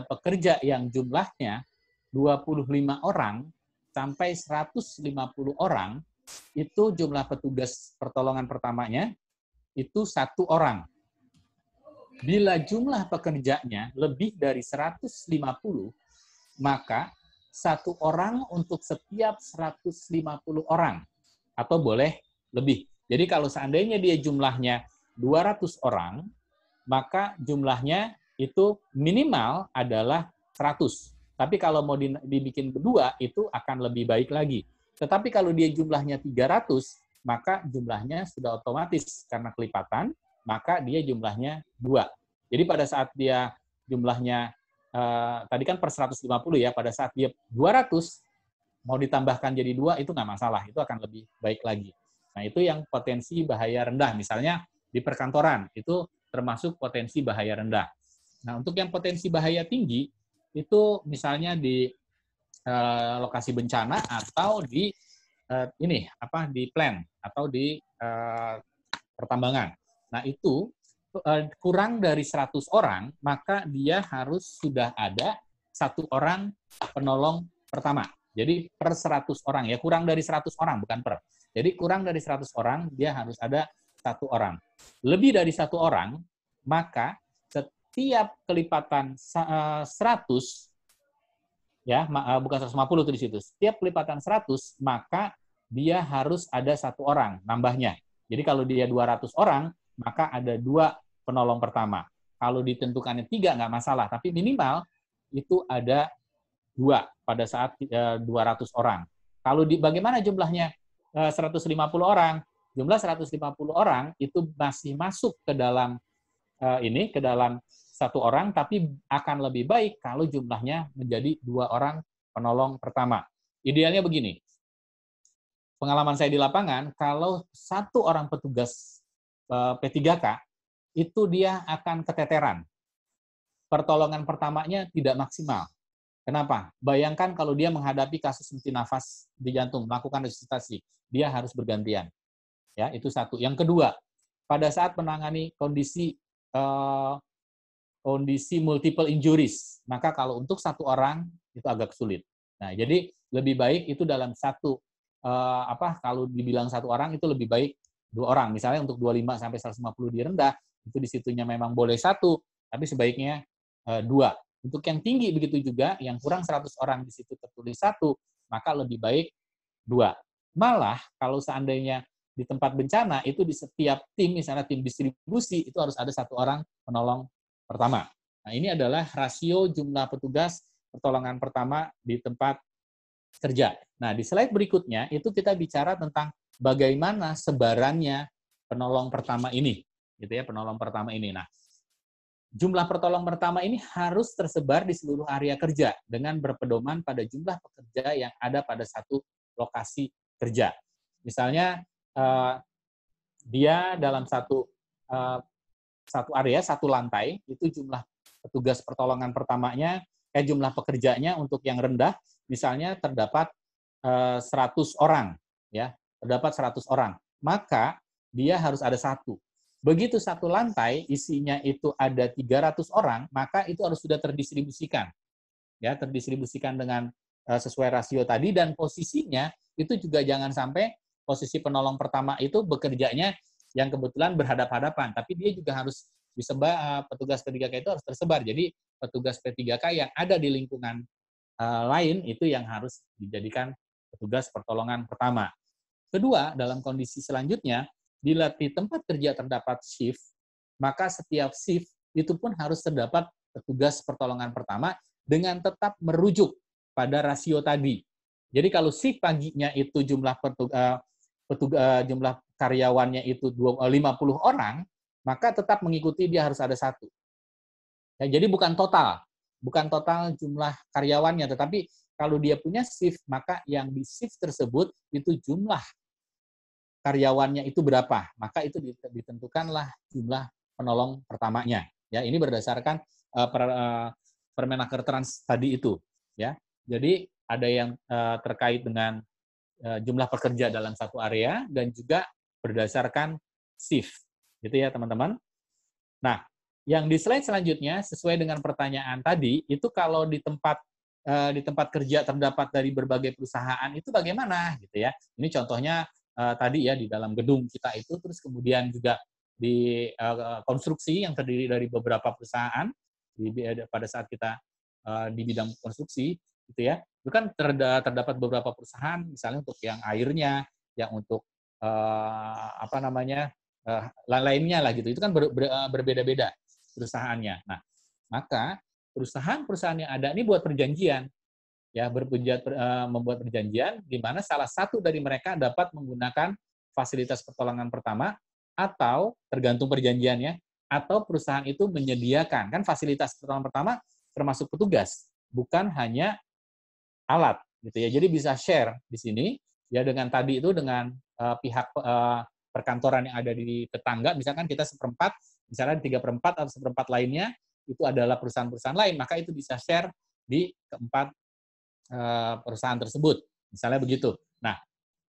S1: pekerja yang jumlahnya 25 orang sampai 150 orang, itu jumlah petugas pertolongan pertamanya itu 1 orang. Bila jumlah pekerjanya lebih dari 150, maka 1 orang untuk setiap 150 orang, atau boleh lebih. Jadi kalau seandainya dia jumlahnya 200 orang, maka jumlahnya itu minimal adalah 100. Tapi kalau mau dibikin berdua, itu akan lebih baik lagi. Tetapi kalau dia jumlahnya 300, maka jumlahnya sudah otomatis karena kelipatan, maka dia jumlahnya 2. Jadi pada saat dia jumlahnya, tadi kan per 150 ya, pada saat dia 200, mau ditambahkan jadi 2, itu nggak masalah, itu akan lebih baik lagi. Nah, itu yang potensi bahaya rendah, misalnya di perkantoran, itu termasuk potensi bahaya rendah. Nah, untuk yang potensi bahaya tinggi, itu misalnya di lokasi bencana atau di di plant atau di pertambangan. Nah, itu kurang dari 100 orang, maka dia harus sudah ada 1 orang penolong pertama. Jadi per 100 orang, ya kurang dari 100 orang, bukan per. Jadi kurang dari 100 orang, dia harus ada 1 orang. Lebih dari 1 orang, maka setiap kelipatan 100, ya bukan 150 itu di situ. Setiap kelipatan 100, maka dia harus ada 1 orang nambahnya. Jadi kalau dia 200 orang, maka ada 2 penolong pertama. Kalau ditentukannya 3 nggak masalah, tapi minimal itu ada 2 pada saat 200 orang. Kalau bagaimana jumlahnya 150 orang? Jumlah 150 orang itu masih masuk ke dalam ke dalam 1 orang, tapi akan lebih baik kalau jumlahnya menjadi 2 orang penolong pertama. Idealnya begini, pengalaman saya di lapangan, kalau 1 orang petugas P3K, itu dia akan keteteran. Pertolongan pertamanya tidak maksimal. Kenapa? Bayangkan kalau dia menghadapi kasus henti nafas di jantung, melakukan resusitasi, dia harus bergantian. Ya, itu satu. Yang kedua, pada saat menangani kondisi multiple injuries, maka kalau untuk 1 orang itu agak sulit. Nah, jadi lebih baik itu dalam kalau dibilang 1 orang itu lebih baik 2 orang. Misalnya untuk 25 sampai 150 di rendah, itu di situnya memang boleh 1, tapi sebaiknya 2. Untuk yang tinggi begitu juga, yang kurang 100 orang di situ tertulis 1, maka lebih baik 2. Malah kalau seandainya di tempat bencana itu di setiap tim, misalnya tim distribusi, itu harus ada 1 orang penolong pertama. Nah, ini adalah rasio jumlah petugas pertolongan pertama di tempat kerja. Nah, di slide berikutnya itu kita bicara tentang bagaimana sebarannya penolong pertama ini, gitu ya, penolong pertama ini. Nah, jumlah pertolongan pertama ini harus tersebar di seluruh area kerja dengan berpedoman pada jumlah pekerja yang ada pada satu lokasi kerja. Misalnya, dia dalam satu area, 1 lantai, itu jumlah petugas pertolongan pertamanya, jumlah pekerjanya untuk yang rendah, misalnya terdapat 100 orang, ya, terdapat 100 orang, maka dia harus ada 1. Begitu 1 lantai isinya itu ada 300 orang, maka itu harus sudah terdistribusikan. Ya, terdistribusikan dengan sesuai rasio tadi, dan posisinya itu juga jangan sampai posisi penolong pertama itu bekerjanya yang kebetulan berhadap-hadapan, tapi dia juga harus disebar, petugas P3K itu harus tersebar. Jadi petugas P3K yang ada di lingkungan lain itu yang harus dijadikan petugas pertolongan pertama. Kedua, dalam kondisi selanjutnya, bila di tempat kerja terdapat shift, maka setiap shift itu pun harus terdapat petugas pertolongan pertama dengan tetap merujuk pada rasio tadi. Jadi kalau shift paginya itu jumlah jumlah karyawannya itu 50 orang, maka tetap mengikuti dia harus ada 1. Ya, jadi bukan total jumlah karyawannya, tetapi kalau dia punya shift, maka yang di shift tersebut itu jumlah karyawannya itu berapa, maka itu ditentukanlah jumlah penolong pertamanya. Ya, ini berdasarkan Permenaker Trans tadi itu. Ya, jadi ada yang terkait dengan jumlah pekerja dalam satu area dan juga berdasarkan shift, gitu ya teman-teman. Nah, yang di slide selanjutnya sesuai dengan pertanyaan tadi, itu kalau di tempat kerja terdapat dari berbagai perusahaan itu bagaimana, gitu ya? Ini contohnya tadi ya di dalam gedung kita itu, terus kemudian juga di konstruksi yang terdiri dari beberapa perusahaan pada saat kita di bidang konstruksi, gitu ya. Itu kan terdapat beberapa perusahaan, misalnya untuk yang airnya, yang untuk lainnya lah gitu. Itu kan berbeda-beda perusahaannya. Nah, maka perusahaan-perusahaan yang ada ini buat perjanjian, ya, membuat perjanjian di mana salah satu dari mereka dapat menggunakan fasilitas pertolongan pertama, atau tergantung perjanjiannya, atau perusahaan itu menyediakan, kan fasilitas pertolongan pertama termasuk petugas, bukan hanya alat, gitu ya. Jadi bisa share di sini, ya, dengan tadi itu dengan pihak perkantoran yang ada di tetangga, misalkan kita 1/4, misalnya 3/4 atau 1/4 lainnya itu adalah perusahaan-perusahaan lain, maka itu bisa share di keempat perusahaan tersebut, misalnya begitu. Nah,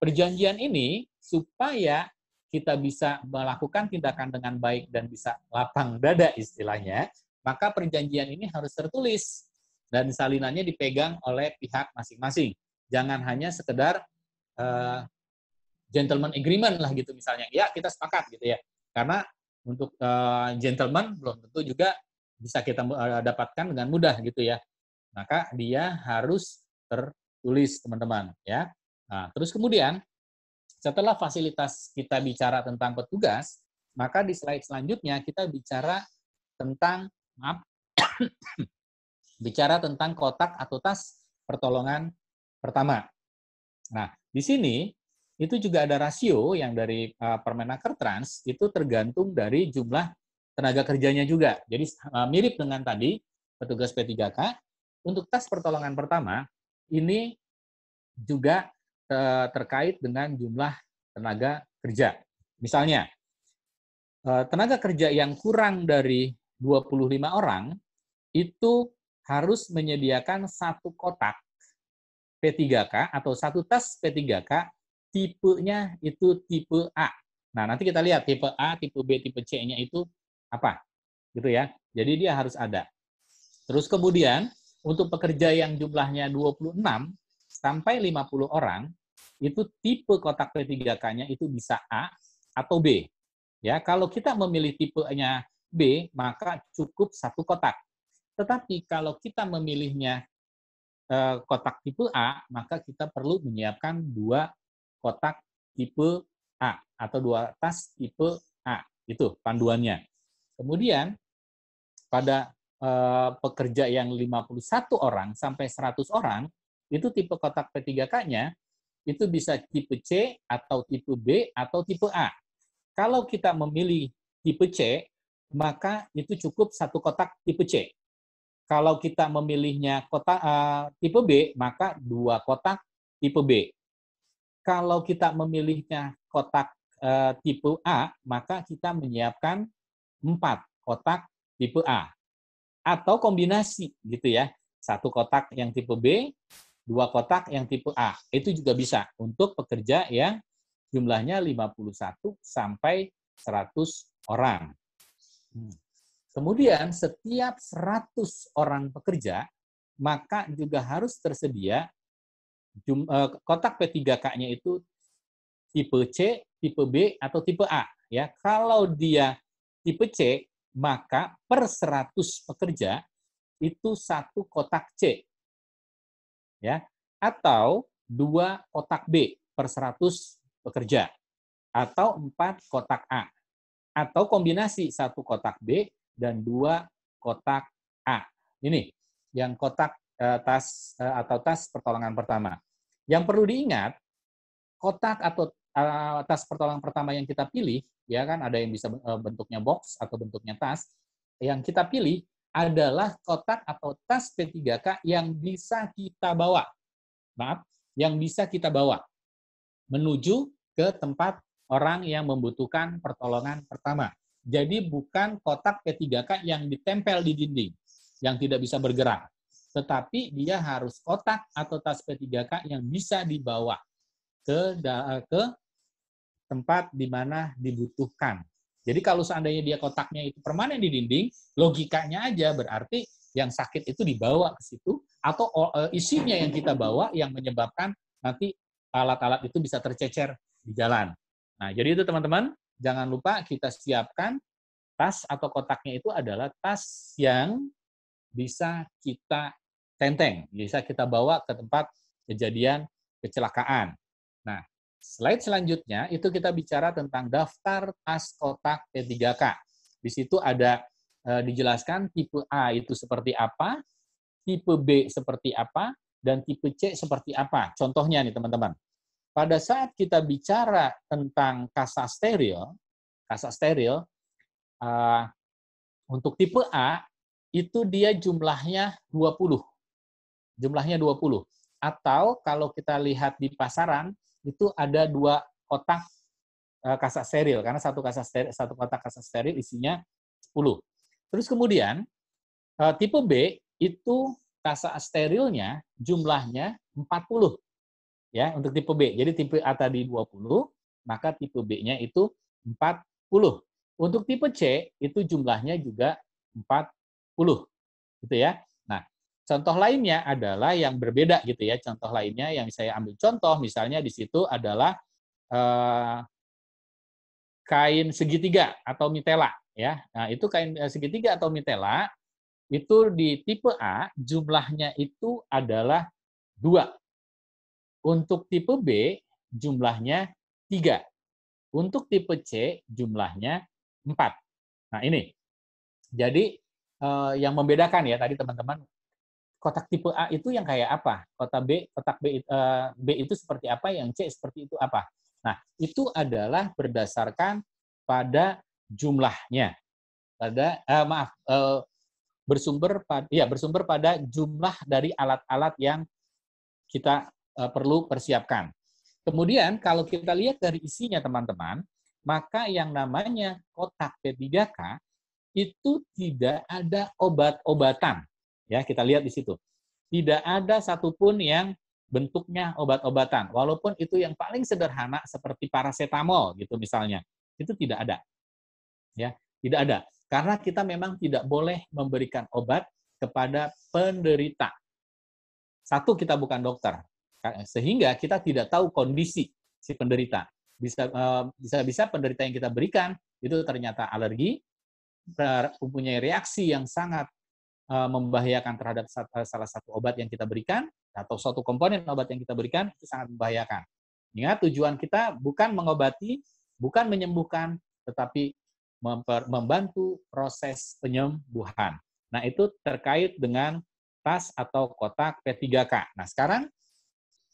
S1: perjanjian ini supaya kita bisa melakukan tindakan dengan baik dan bisa lapang dada istilahnya, maka perjanjian ini harus tertulis dan salinannya dipegang oleh pihak masing-masing. Jangan hanya sekedar gentleman agreement lah gitu misalnya. Ya, kita sepakat gitu ya. Karena untuk gentleman belum tentu juga bisa kita dapatkan dengan mudah gitu ya. Maka dia harus tertulis, teman-teman, ya. Nah, terus kemudian setelah fasilitas kita bicara tentang petugas, maka di slide selanjutnya kita bicara tentang bicara tentang kotak atau tas pertolongan pertama. Nah, di sini itu juga ada rasio yang dari Permenaker Trans, itu tergantung dari jumlah tenaga kerjanya juga. Jadi mirip dengan tadi petugas P3K, untuk tas pertolongan pertama ini juga terkait dengan jumlah tenaga kerja. Misalnya, tenaga kerja yang kurang dari 25 orang itu harus menyediakan satu kotak P3K atau satu tas P3K, tipenya itu tipe A. Nah, nanti kita lihat tipe A, tipe B, tipe C-nya itu apa, gitu ya. Jadi dia harus ada. Terus kemudian untuk pekerja yang jumlahnya 26 sampai 50 orang, itu tipe kotak P3K-nya itu bisa A atau B. Ya, kalau kita memilih tipenya B, maka cukup satu kotak. Tetapi kalau kita memilihnya kotak tipe A, maka kita perlu menyiapkan 2 kotak tipe A atau 2 tas tipe A. Itu panduannya. Kemudian pada pekerja yang 51 orang sampai 100 orang, itu tipe kotak P3K-nya itu bisa tipe C atau tipe B atau tipe A. Kalau kita memilih tipe C, maka itu cukup satu kotak tipe C. Kalau kita memilihnya kotak tipe B, maka 2 kotak tipe B. Kalau kita memilihnya kotak tipe A, maka kita menyiapkan 4 kotak tipe A. Atau kombinasi gitu ya. 1 kotak yang tipe B, 2 kotak yang tipe A. Itu juga bisa untuk pekerja yang jumlahnya 51 sampai 100 orang. Kemudian setiap 100 orang pekerja, maka juga harus tersedia kotak P3K-nya itu tipe C, tipe B, atau tipe A. Ya, kalau dia tipe C, maka per 100 pekerja itu 1 kotak C. Ya, atau 2 kotak B per 100 pekerja, atau 4 kotak A, atau kombinasi 1 kotak B dan 2 kotak A. Ini yang kotak tas atau tas pertolongan pertama. Yang perlu diingat, kotak atau tas pertolongan pertama yang kita pilih, ya kan ada yang bisa bentuknya box atau bentuknya tas. Yang kita pilih adalah kotak atau tas P3K yang bisa kita bawa. Maaf, yang bisa kita bawa menuju ke tempat orang yang membutuhkan pertolongan pertama. Jadi bukan kotak P3K yang ditempel di dinding, yang tidak bisa bergerak. Tetapi dia harus kotak atau tas P3K yang bisa dibawa ke tempat di mana dibutuhkan. Jadi kalau seandainya dia kotaknya itu permanen di dinding, logikanya aja berarti yang sakit itu dibawa ke situ, atau isinya yang kita bawa yang menyebabkan nanti alat-alat itu bisa tercecer di jalan. Nah, jadi itu teman-teman, jangan lupa kita siapkan tas atau kotaknya itu adalah tas yang bisa kita tenteng, bisa kita bawa ke tempat kejadian kecelakaan. Nah, slide selanjutnya itu kita bicara tentang daftar tas kotak P3K. Di situ ada dijelaskan tipe A itu seperti apa, tipe B seperti apa, dan tipe C seperti apa. Contohnya nih teman-teman, pada saat kita bicara tentang kasa steril, untuk tipe A itu dia jumlahnya 20. Jumlahnya 20. Atau kalau kita lihat di pasaran, itu ada 2 kotak kasa steril, karena satu kotak kasa steril isinya 10. Terus kemudian, tipe B itu kasa sterilnya jumlahnya 40. Ya, untuk tipe B. Jadi tipe A tadi 20, maka tipe B-nya itu 40. Untuk tipe C itu jumlahnya juga 40. Gitu ya. Nah, contoh lainnya adalah yang berbeda gitu ya. Contoh lainnya yang saya ambil contoh misalnya di situ adalah kain segitiga atau mitela ya. Nah, itu kain segitiga atau mitela itu di tipe A jumlahnya itu adalah 2. Untuk tipe B jumlahnya 3. Untuk tipe C jumlahnya 4. Nah, ini. Jadi yang membedakan ya tadi teman-teman, kotak tipe A itu yang kayak apa? Kotak B itu seperti apa, yang C seperti itu apa? Nah, itu adalah berdasarkan pada jumlahnya. pada bersumber pada jumlah dari alat-alat yang kita perlu persiapkan. Kemudian kalau kita lihat dari isinya teman-teman, maka yang namanya kotak P3K itu tidak ada obat-obatan. Ya, kita lihat di situ. Tidak ada satupun yang bentuknya obat-obatan. Walaupun itu yang paling sederhana seperti paracetamol gitu misalnya. Itu tidak ada. Ya, tidak ada. Karena kita memang tidak boleh memberikan obat kepada penderita. Satu, kita bukan dokter. Sehingga kita tidak tahu kondisi si penderita. Bisa penderita yang kita berikan itu ternyata alergi, mempunyai reaksi yang sangat membahayakan terhadap salah satu obat yang kita berikan, atau suatu komponen obat yang kita berikan, itu sangat membahayakan. Ingat, tujuan kita bukan mengobati, bukan menyembuhkan, tetapi membantu proses penyembuhan. Nah, itu terkait dengan tas atau kotak P3K. Nah, sekarang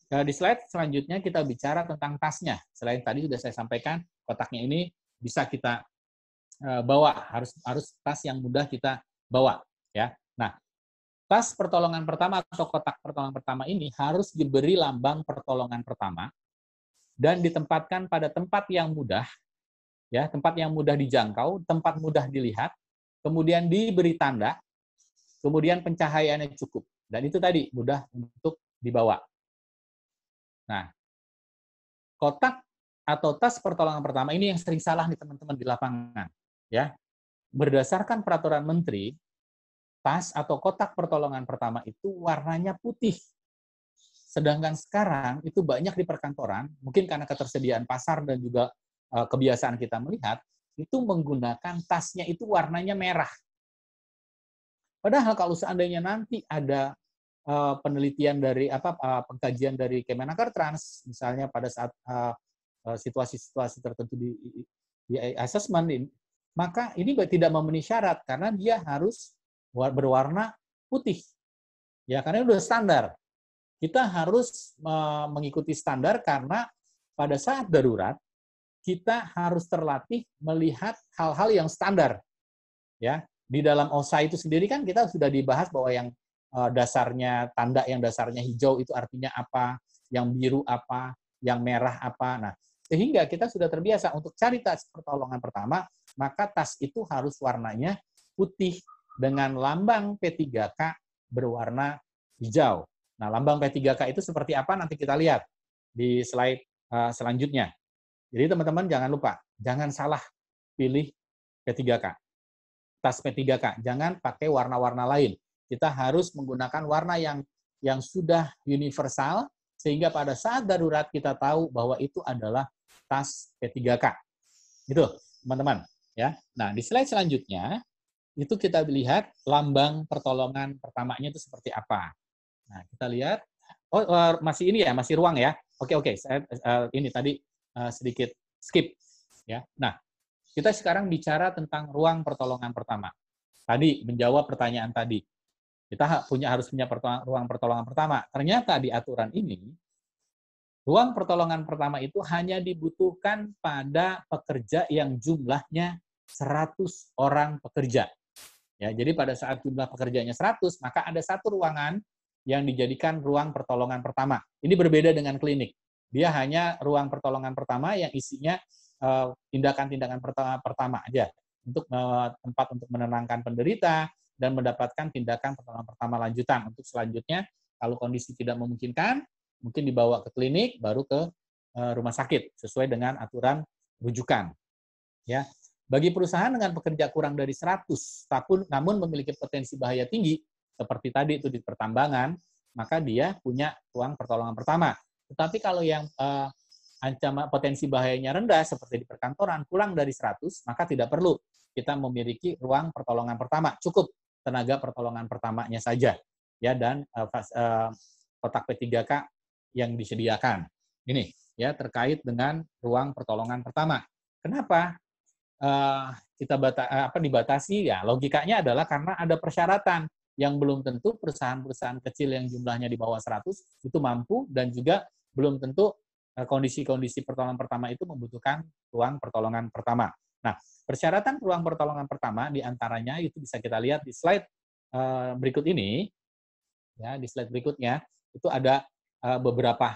S1: di slide selanjutnya kita bicara tentang tasnya. Selain tadi sudah saya sampaikan, kotaknya ini bisa kita bawa, harus tas yang mudah kita bawa, ya. Nah, tas pertolongan pertama atau kotak pertolongan pertama ini harus diberi lambang pertolongan pertama dan ditempatkan pada tempat yang mudah, ya, tempat yang mudah dijangkau, tempat mudah dilihat, kemudian diberi tanda, kemudian pencahayaannya cukup. Dan itu tadi mudah untuk dibawa. Nah, kotak atau tas pertolongan pertama ini yang sering salah nih teman-teman di lapangan, ya. Berdasarkan peraturan menteri, tas atau kotak pertolongan pertama itu warnanya putih. Sedangkan sekarang itu banyak di perkantoran, mungkin karena ketersediaan pasar dan juga kebiasaan kita melihat, itu menggunakan tasnya itu warnanya merah. Padahal kalau seandainya nanti ada penelitian dari pengkajian dari Kemenaker Trans, misalnya pada saat situasi-situasi tertentu di assessment, maka ini tidak memenuhi syarat karena dia harus berwarna putih. Ya, karena itu sudah standar. Kita harus mengikuti standar karena pada saat darurat kita harus terlatih melihat hal-hal yang standar. Ya, di dalam OSA itu sendiri kan kita sudah dibahas bahwa yang dasarnya, tanda yang dasarnya hijau itu artinya apa, yang biru apa, yang merah apa. Nah, sehingga kita sudah terbiasa untuk cari tas pertolongan pertama, maka tas itu harus warnanya putih dengan lambang P3K berwarna hijau. Nah, lambang P3K itu seperti apa nanti kita lihat di slide selanjutnya. Jadi teman-teman jangan lupa, jangan salah pilih P3K. Tas P3K, jangan pakai warna-warna lain. Kita harus menggunakan warna yang sudah universal, sehingga pada saat darurat kita tahu bahwa itu adalah tas P3K. Itu, teman-teman. Ya. Nah, di slide selanjutnya, itu kita lihat lambang pertolongan pertamanya itu seperti apa. Nah, kita lihat. Oh, masih ini ya, masih ruang ya. Oke. Saya ini tadi sedikit skip. Ya. Nah, kita sekarang bicara tentang ruang pertolongan pertama. Tadi, menjawab pertanyaan tadi. Kita harus punya ruang pertolongan pertama. Ternyata di aturan ini, ruang pertolongan pertama itu hanya dibutuhkan pada pekerja yang jumlahnya 100 orang pekerja. Ya, jadi pada saat jumlah pekerjanya 100, maka ada satu ruangan yang dijadikan ruang pertolongan pertama. Ini berbeda dengan klinik. Dia hanya ruang pertolongan pertama yang isinya tindakan-tindakan pertama aja, untuk tempat untuk menenangkan penderita dan mendapatkan tindakan pertolongan pertama lanjutan. Untuk selanjutnya, kalau kondisi tidak memungkinkan, mungkin dibawa ke klinik, baru ke rumah sakit sesuai dengan aturan rujukan. Ya, bagi perusahaan dengan pekerja kurang dari 100, namun memiliki potensi bahaya tinggi, seperti tadi itu di pertambangan, maka dia punya ruang pertolongan pertama. Tetapi kalau yang ancaman potensi bahayanya rendah, seperti di perkantoran, kurang dari 100, maka tidak perlu kita memiliki ruang pertolongan pertama. Cukup tenaga pertolongan pertamanya saja, ya, dan kotak P3K yang disediakan. Ini ya terkait dengan ruang pertolongan pertama. Kenapa kita dibatasi? Ya, logikanya adalah karena ada persyaratan yang belum tentu perusahaan-perusahaan kecil yang jumlahnya di bawah 100 itu mampu, dan juga belum tentu kondisi-kondisi pertolongan pertama itu membutuhkan ruang pertolongan pertama. Nah, persyaratan ruang pertolongan pertama diantaranya itu bisa kita lihat di slide berikut ini. Ya, di slide berikutnya itu ada beberapa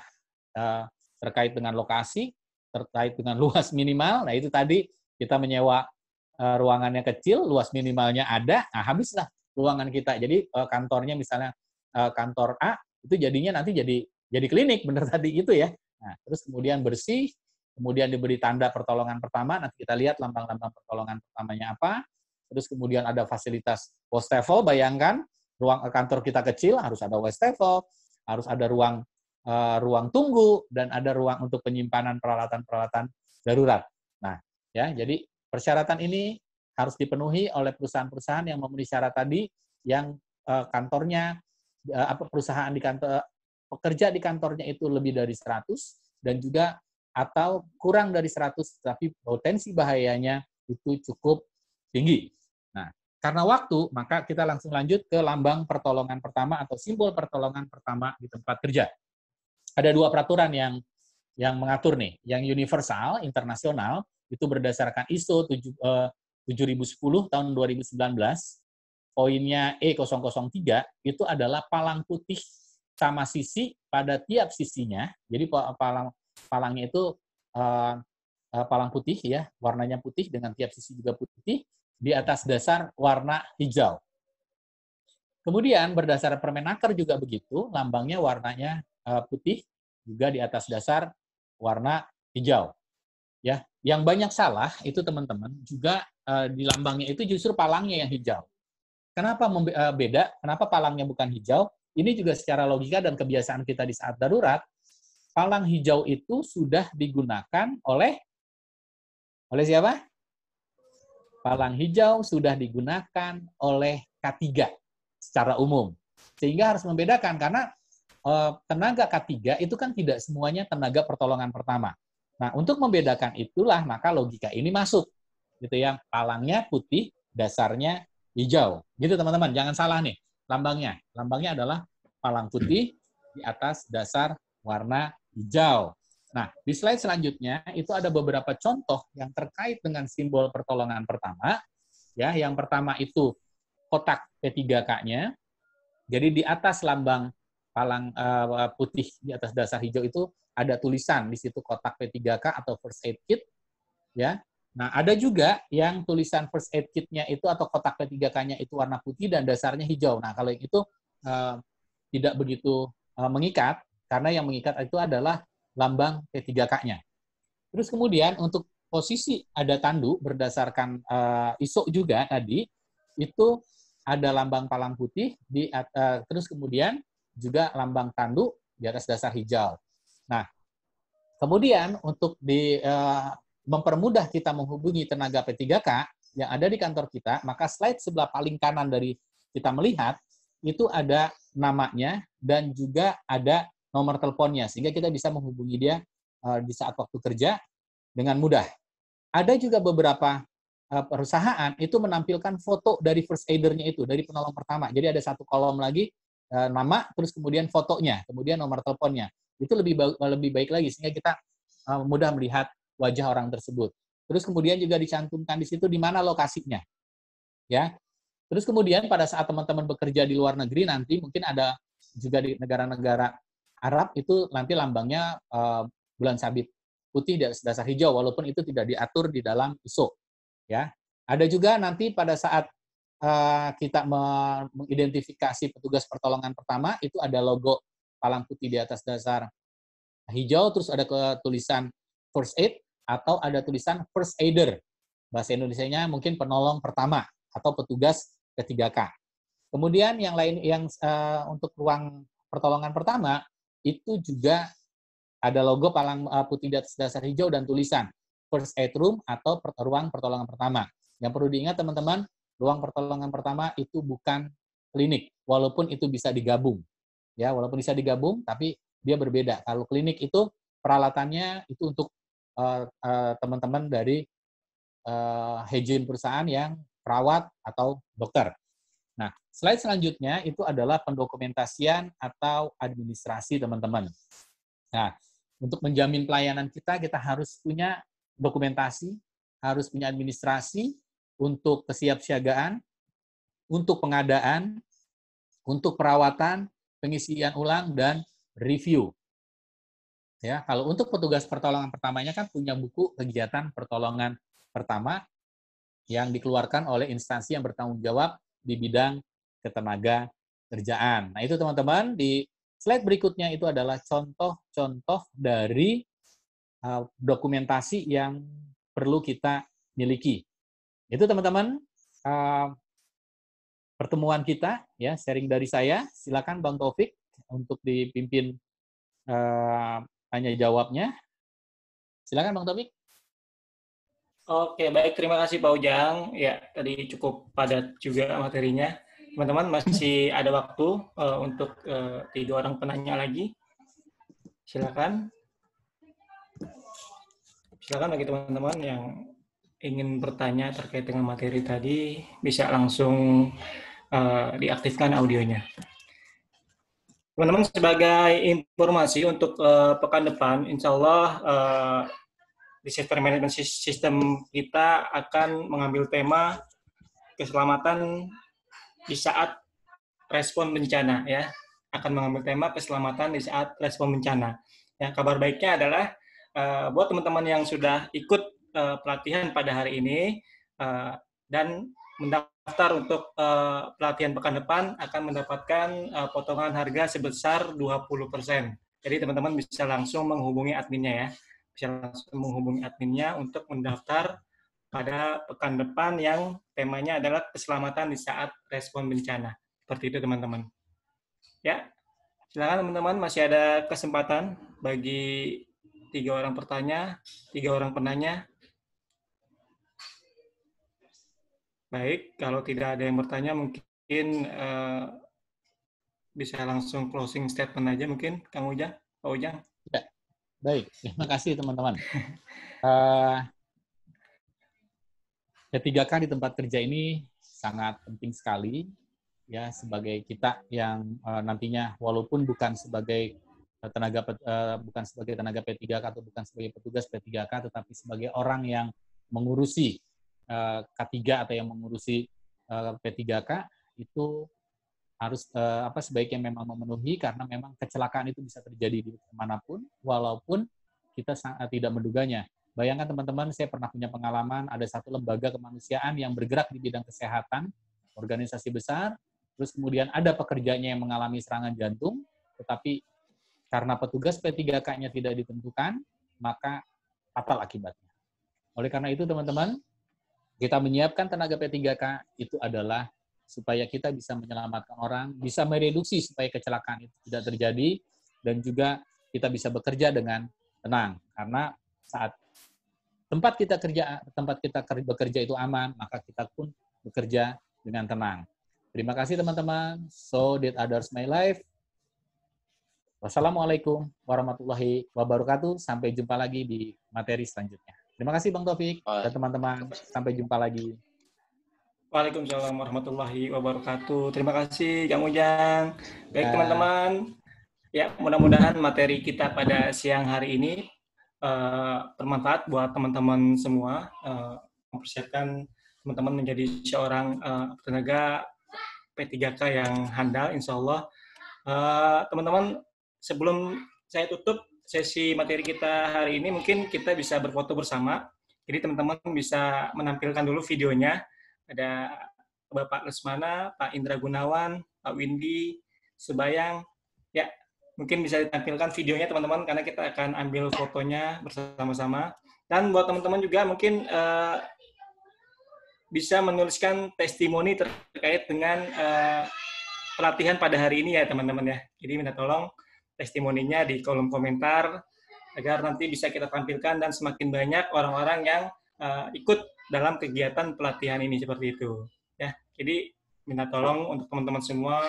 S1: terkait dengan lokasi, terkait dengan luas minimal. Nah, itu tadi kita menyewa ruangannya kecil, luas minimalnya ada, nah habislah ruangan kita. Jadi kantornya misalnya kantor A, itu jadinya nanti jadi klinik, bener tadi gitu ya. Nah, terus kemudian bersih, kemudian diberi tanda pertolongan pertama, nanti kita lihat lambang-lambang pertolongan pertamanya apa, terus kemudian ada fasilitas wastafel, bayangkan, ruang kantor kita kecil, harus ada wastafel, harus ada ruang tunggu, dan ada ruang untuk penyimpanan peralatan-peralatan darurat. Nah, ya, jadi persyaratan ini harus dipenuhi oleh perusahaan-perusahaan yang memenuhi syarat tadi, yang kantornya, perusahaan di kantor, pekerja di kantornya itu lebih dari 100, dan juga atau kurang dari 100, tapi potensi bahayanya itu cukup tinggi. Nah, karena waktu, maka kita langsung lanjut ke lambang pertolongan pertama atau simbol pertolongan pertama di tempat kerja. Ada 2 peraturan yang mengatur nih, yang universal, internasional, itu berdasarkan ISO 7010 tahun 2019, poinnya E003, itu adalah palang putih sama sisi pada tiap sisinya. Jadi palangnya itu palang putih ya, warnanya putih dengan tiap sisi juga putih, di atas dasar warna hijau. Kemudian berdasar Permenaker juga begitu, lambangnya warnanya putih, juga di atas dasar warna hijau. Ya, yang banyak salah itu teman-teman juga di lambangnya itu justru palangnya yang hijau. Kenapa beda? Kenapa palangnya bukan hijau? Ini juga secara logika dan kebiasaan kita di saat darurat, palang hijau itu sudah digunakan oleh siapa? Palang hijau sudah digunakan oleh K3 secara umum. Sehingga harus membedakan karena tenaga K3 itu kan tidak semuanya tenaga pertolongan pertama. Nah, untuk membedakan itulah maka logika ini masuk. Gitu ya, palangnya putih, dasarnya hijau. Gitu teman-teman, jangan salah nih lambangnya. Lambangnya adalah palang putih di atas dasar warna hijau. Nah, di slide selanjutnya itu ada beberapa contoh yang terkait dengan simbol pertolongan pertama. Ya, yang pertama itu kotak P3K-nya. Jadi di atas lambang palang putih di atas dasar hijau itu ada tulisan di situ kotak P3K atau first aid kit, ya. Nah, ada juga yang tulisan first aid kit-nya itu atau kotak P3K-nya itu warna putih dan dasarnya hijau. Nah, kalau yang itu tidak begitu mengikat, karena yang mengikat itu adalah lambang P3K-nya. Terus kemudian untuk posisi ada tandu berdasarkan ISO juga tadi, itu ada lambang palang putih, terus kemudian juga lambang tandu di atas dasar hijau. Nah, kemudian untuk mempermudah kita menghubungi tenaga P3K yang ada di kantor kita, maka slide sebelah paling kanan dari kita melihat, itu ada namanya dan juga ada nomor teleponnya, sehingga kita bisa menghubungi dia di saat waktu kerja dengan mudah. Ada juga beberapa perusahaan itu menampilkan foto dari first aider-nya itu, dari penolong pertama. Jadi ada satu kolom lagi, nama, terus kemudian fotonya, kemudian nomor teleponnya. Itu lebih baik lagi, sehingga kita mudah melihat wajah orang tersebut. Terus kemudian juga dicantumkan di situ di mana lokasinya. Ya. Terus kemudian pada saat teman-teman bekerja di luar negeri nanti mungkin ada juga di negara-negara Arab itu nanti lambangnya bulan sabit putih di dasar hijau walaupun itu tidak diatur di dalam ISO. Ya. Ada juga nanti pada saat kita mengidentifikasi petugas pertolongan pertama itu ada logo palang putih di atas dasar hijau terus ada tulisan first aid atau ada tulisan first aider. Bahasa Indonesianya mungkin penolong pertama atau petugas P3K. Kemudian yang lain yang untuk ruang pertolongan pertama itu juga ada logo palang putih di atas dasar hijau dan tulisan first aid room atau ruang pertolongan pertama. Yang perlu diingat teman-teman, ruang pertolongan pertama itu bukan klinik, walaupun itu bisa digabung. Ya, walaupun bisa digabung, tapi dia berbeda. Kalau klinik itu peralatannya itu untuk teman-teman dari hygiene perusahaan yang perawat atau dokter. Nah, slide selanjutnya itu adalah pendokumentasian atau administrasi teman-teman. Nah, untuk menjamin pelayanan kita harus punya dokumentasi, harus punya administrasi untuk kesiapsiagaan, untuk pengadaan, untuk perawatan, pengisian ulang, dan review. Ya, kalau untuk petugas pertolongan pertamanya kan punya buku kegiatan pertolongan pertama yang dikeluarkan oleh instansi yang bertanggung jawab di bidang ketenaga kerjaan. Nah, itu teman-teman, di slide berikutnya itu adalah contoh-contoh dari dokumentasi yang perlu kita miliki. Itu teman-teman, pertemuan kita, ya, sharing dari saya. Silakan Bang Taufik untuk dipimpin tanya jawabnya. Silakan Bang Taufik.
S2: Oke, baik. Terima kasih Pak Ujang. Ya, tadi cukup padat juga materinya. Teman-teman, masih ada waktu untuk 3 orang penanya lagi. Silakan. Silakan bagi teman-teman yang ingin bertanya terkait dengan materi tadi, bisa langsung diaktifkan audionya. Teman-teman, sebagai informasi untuk pekan depan, insya Allah disaster management system kita akan mengambil tema keselamatan di saat respon bencana, ya. Akan mengambil tema keselamatan di saat respon bencana. Ya, kabar baiknya adalah buat teman-teman yang sudah ikut pelatihan pada hari ini dan mendaftar untuk pelatihan pekan depan akan mendapatkan potongan harga sebesar 20%. Jadi teman-teman bisa langsung menghubungi adminnya, ya. Bisa langsung menghubungi adminnya untuk mendaftar pada pekan depan yang temanya adalah keselamatan di saat respon bencana. Seperti itu teman-teman. Ya, silakan teman-teman, masih ada kesempatan bagi 3 orang penanya. Baik, kalau tidak ada yang bertanya mungkin bisa langsung closing statement aja mungkin, Kang Ujang, Pak Ujang.
S1: Ya, baik, terima kasih teman-teman. P3K di tempat kerja ini sangat penting sekali, ya, sebagai kita yang nantinya walaupun bukan sebagai tenaga P3K atau bukan sebagai petugas P3K, tetapi sebagai orang yang mengurusi K3 atau yang mengurusi P3K itu harus sebaiknya memang memenuhi, karena memang kecelakaan itu bisa terjadi di manapun walaupun kita tidak menduganya. Bayangkan teman-teman, saya pernah punya pengalaman ada satu lembaga kemanusiaan yang bergerak di bidang kesehatan, organisasi besar, terus kemudian ada pekerjanya yang mengalami serangan jantung, tetapi karena petugas P3K-nya tidak ditentukan, maka fatal akibatnya. Oleh karena itu teman-teman, kita menyiapkan tenaga P3K itu adalah supaya kita bisa menyelamatkan orang, bisa mereduksi supaya kecelakaan itu tidak terjadi, dan juga kita bisa bekerja dengan tenang. Karena saat tempat kita bekerja itu aman, maka kita pun bekerja dengan tenang. Terima kasih teman-teman. So that others may life. Wassalamualaikum warahmatullahi wabarakatuh. Sampai jumpa lagi di materi selanjutnya. Terima kasih Bang Taufik dan teman-teman. Sampai jumpa lagi.
S2: Waalaikumsalam warahmatullahi wabarakatuh. Terima kasih Kang Ujang. Baik teman-teman. Ya, mudah-mudahan materi kita pada siang hari ini bermanfaat buat teman-teman semua, mempersiapkan teman-teman menjadi seorang tenaga P3K yang handal, insya Allah. Teman-teman, sebelum saya tutup sesi materi kita hari ini, mungkin kita bisa berfoto bersama. Jadi teman-teman bisa menampilkan dulu videonya. Ada Bapak Lesmana, Pak Indra Gunawan, Pak Windy, Subayang. Ya, mungkin bisa ditampilkan videonya teman-teman, karena kita akan ambil fotonya bersama-sama. Dan buat teman-teman juga mungkin bisa menuliskan testimoni terkait dengan pelatihan pada hari ini ya teman-teman ya. Jadi minta tolong testimoninya di kolom komentar agar nanti bisa kita tampilkan dan semakin banyak orang-orang yang ikut dalam kegiatan pelatihan ini, seperti itu. Ya, jadi minta tolong untuk teman-teman semua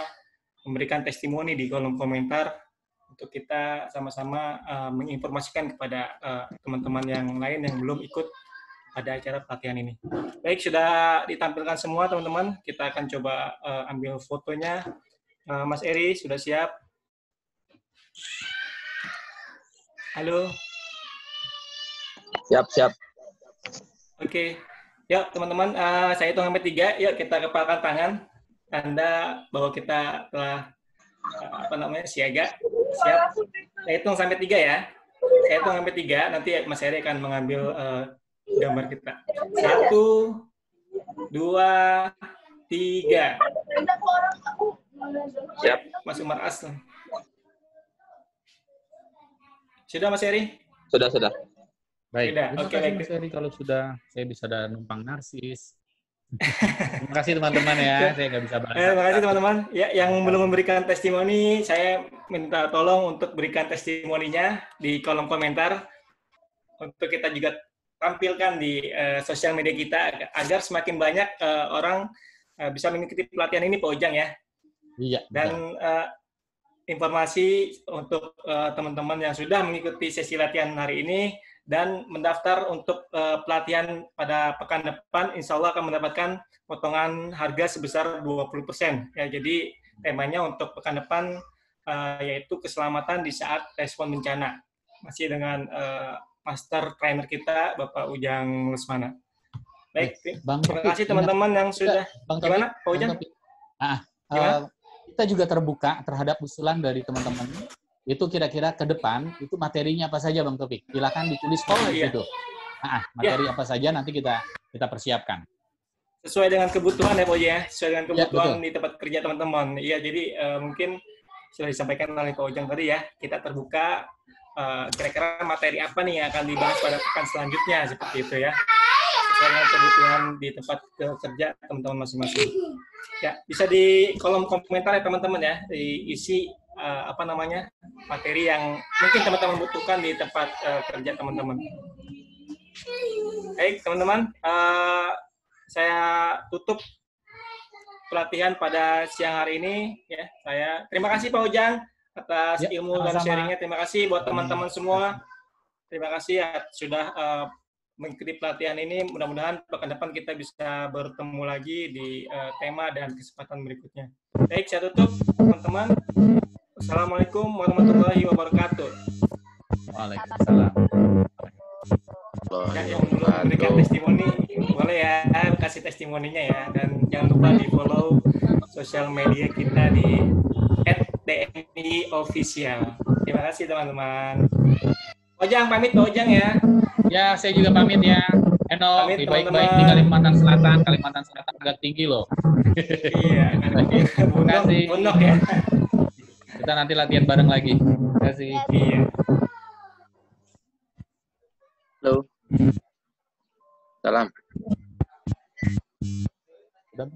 S2: memberikan testimoni di kolom komentar untuk kita sama-sama menginformasikan kepada teman-teman yang lain yang belum ikut pada acara pelatihan ini. Baik, sudah ditampilkan semua teman-teman. Kita akan coba ambil fotonya. Mas Eri, sudah siap? Halo?
S7: Siap.
S2: Oke. Yuk teman-teman, saya hitung sampai 3. Yuk kita kepalkan tangan. Tanda bahwa kita telah siaga. Siap. Saya hitung sampai 3 ya. Saya hitung sampai 3. Nanti Mas Heri akan mengambil gambar kita. 1, 2, 3.
S7: Siap.
S2: Mas Umar Aslan. Sudah Mas Heri?
S7: Sudah.
S1: Baik.
S2: Sudah.
S1: Terima
S2: Oke,
S1: kasih
S2: baik.
S1: Mas Heri, kalau sudah saya bisa ada numpang narsis. Terima kasih teman-teman ya, saya nggak bisa bahas.
S2: Terima kasih teman-teman. Ya, yang belum memberikan testimoni, saya minta tolong untuk berikan testimoninya di kolom komentar untuk kita juga tampilkan di sosial media kita agar semakin banyak orang bisa mengikuti pelatihan ini, Pak Ujang ya.
S1: Iya.
S2: Dan informasi untuk teman-teman yang sudah mengikuti sesi latihan hari ini dan mendaftar untuk pelatihan pada pekan depan, insya Allah akan mendapatkan potongan harga sebesar 20%. Ya, jadi temanya untuk pekan depan yaitu keselamatan di saat respon bencana. Masih dengan master trainer kita, Bapak Ujang Lesmana. Baik, terima kasih teman-teman yang sudah. Gimana, Pak Ujang?
S1: Kita juga terbuka terhadap usulan dari teman-teman. Itu kira-kira ke depan, itu materinya apa saja Bang Taufik? Silakan ditulis di situ. Materi apa saja nanti kita persiapkan.
S2: Sesuai dengan kebutuhan ya Pak Ujang ya, sesuai dengan kebutuhan di tempat kerja teman-teman. Iya, jadi mungkin sudah disampaikan oleh Pak Ujang tadi ya, kita terbuka kira-kira materi apa nih yang akan dibahas pada pekan selanjutnya, seperti itu ya. Sesuai dengan kebutuhan di tempat kerja teman-teman masing-masing. Ya, bisa di kolom komentar ya teman-teman ya, diisi materi yang mungkin teman-teman butuhkan di tempat kerja teman-teman. Baik teman-teman, saya tutup pelatihan pada siang hari ini ya. Saya terima kasih Pak Ujang atas ilmu dan sharingnya. Terima kasih buat teman-teman semua. Terima kasih ya sudah mengikuti pelatihan ini. Mudah-mudahan pekan depan kita bisa bertemu lagi di tema dan kesempatan berikutnya. Baik, saya tutup teman-teman. Assalamualaikum warahmatullahi wabarakatuh.
S1: Waalaikumsalam.
S2: Ya, yang belum memberikan testimoni boleh ya kasih testimoninya ya, dan jangan lupa di follow sosial media kita di @tmi_official. Terima kasih teman-teman. Ojang pamit Pak Ojang ya.
S1: Ya, saya juga pamit ya. Eno, baik-baik di Kalimantan Selatan. Kalimantan Selatan agak tinggi loh.
S2: Iya, terima kasih. Bunok ya.
S1: Kita nanti latihan bareng lagi. Terima kasih.
S2: Iya.
S7: Halo. Salam.
S1: Sudah.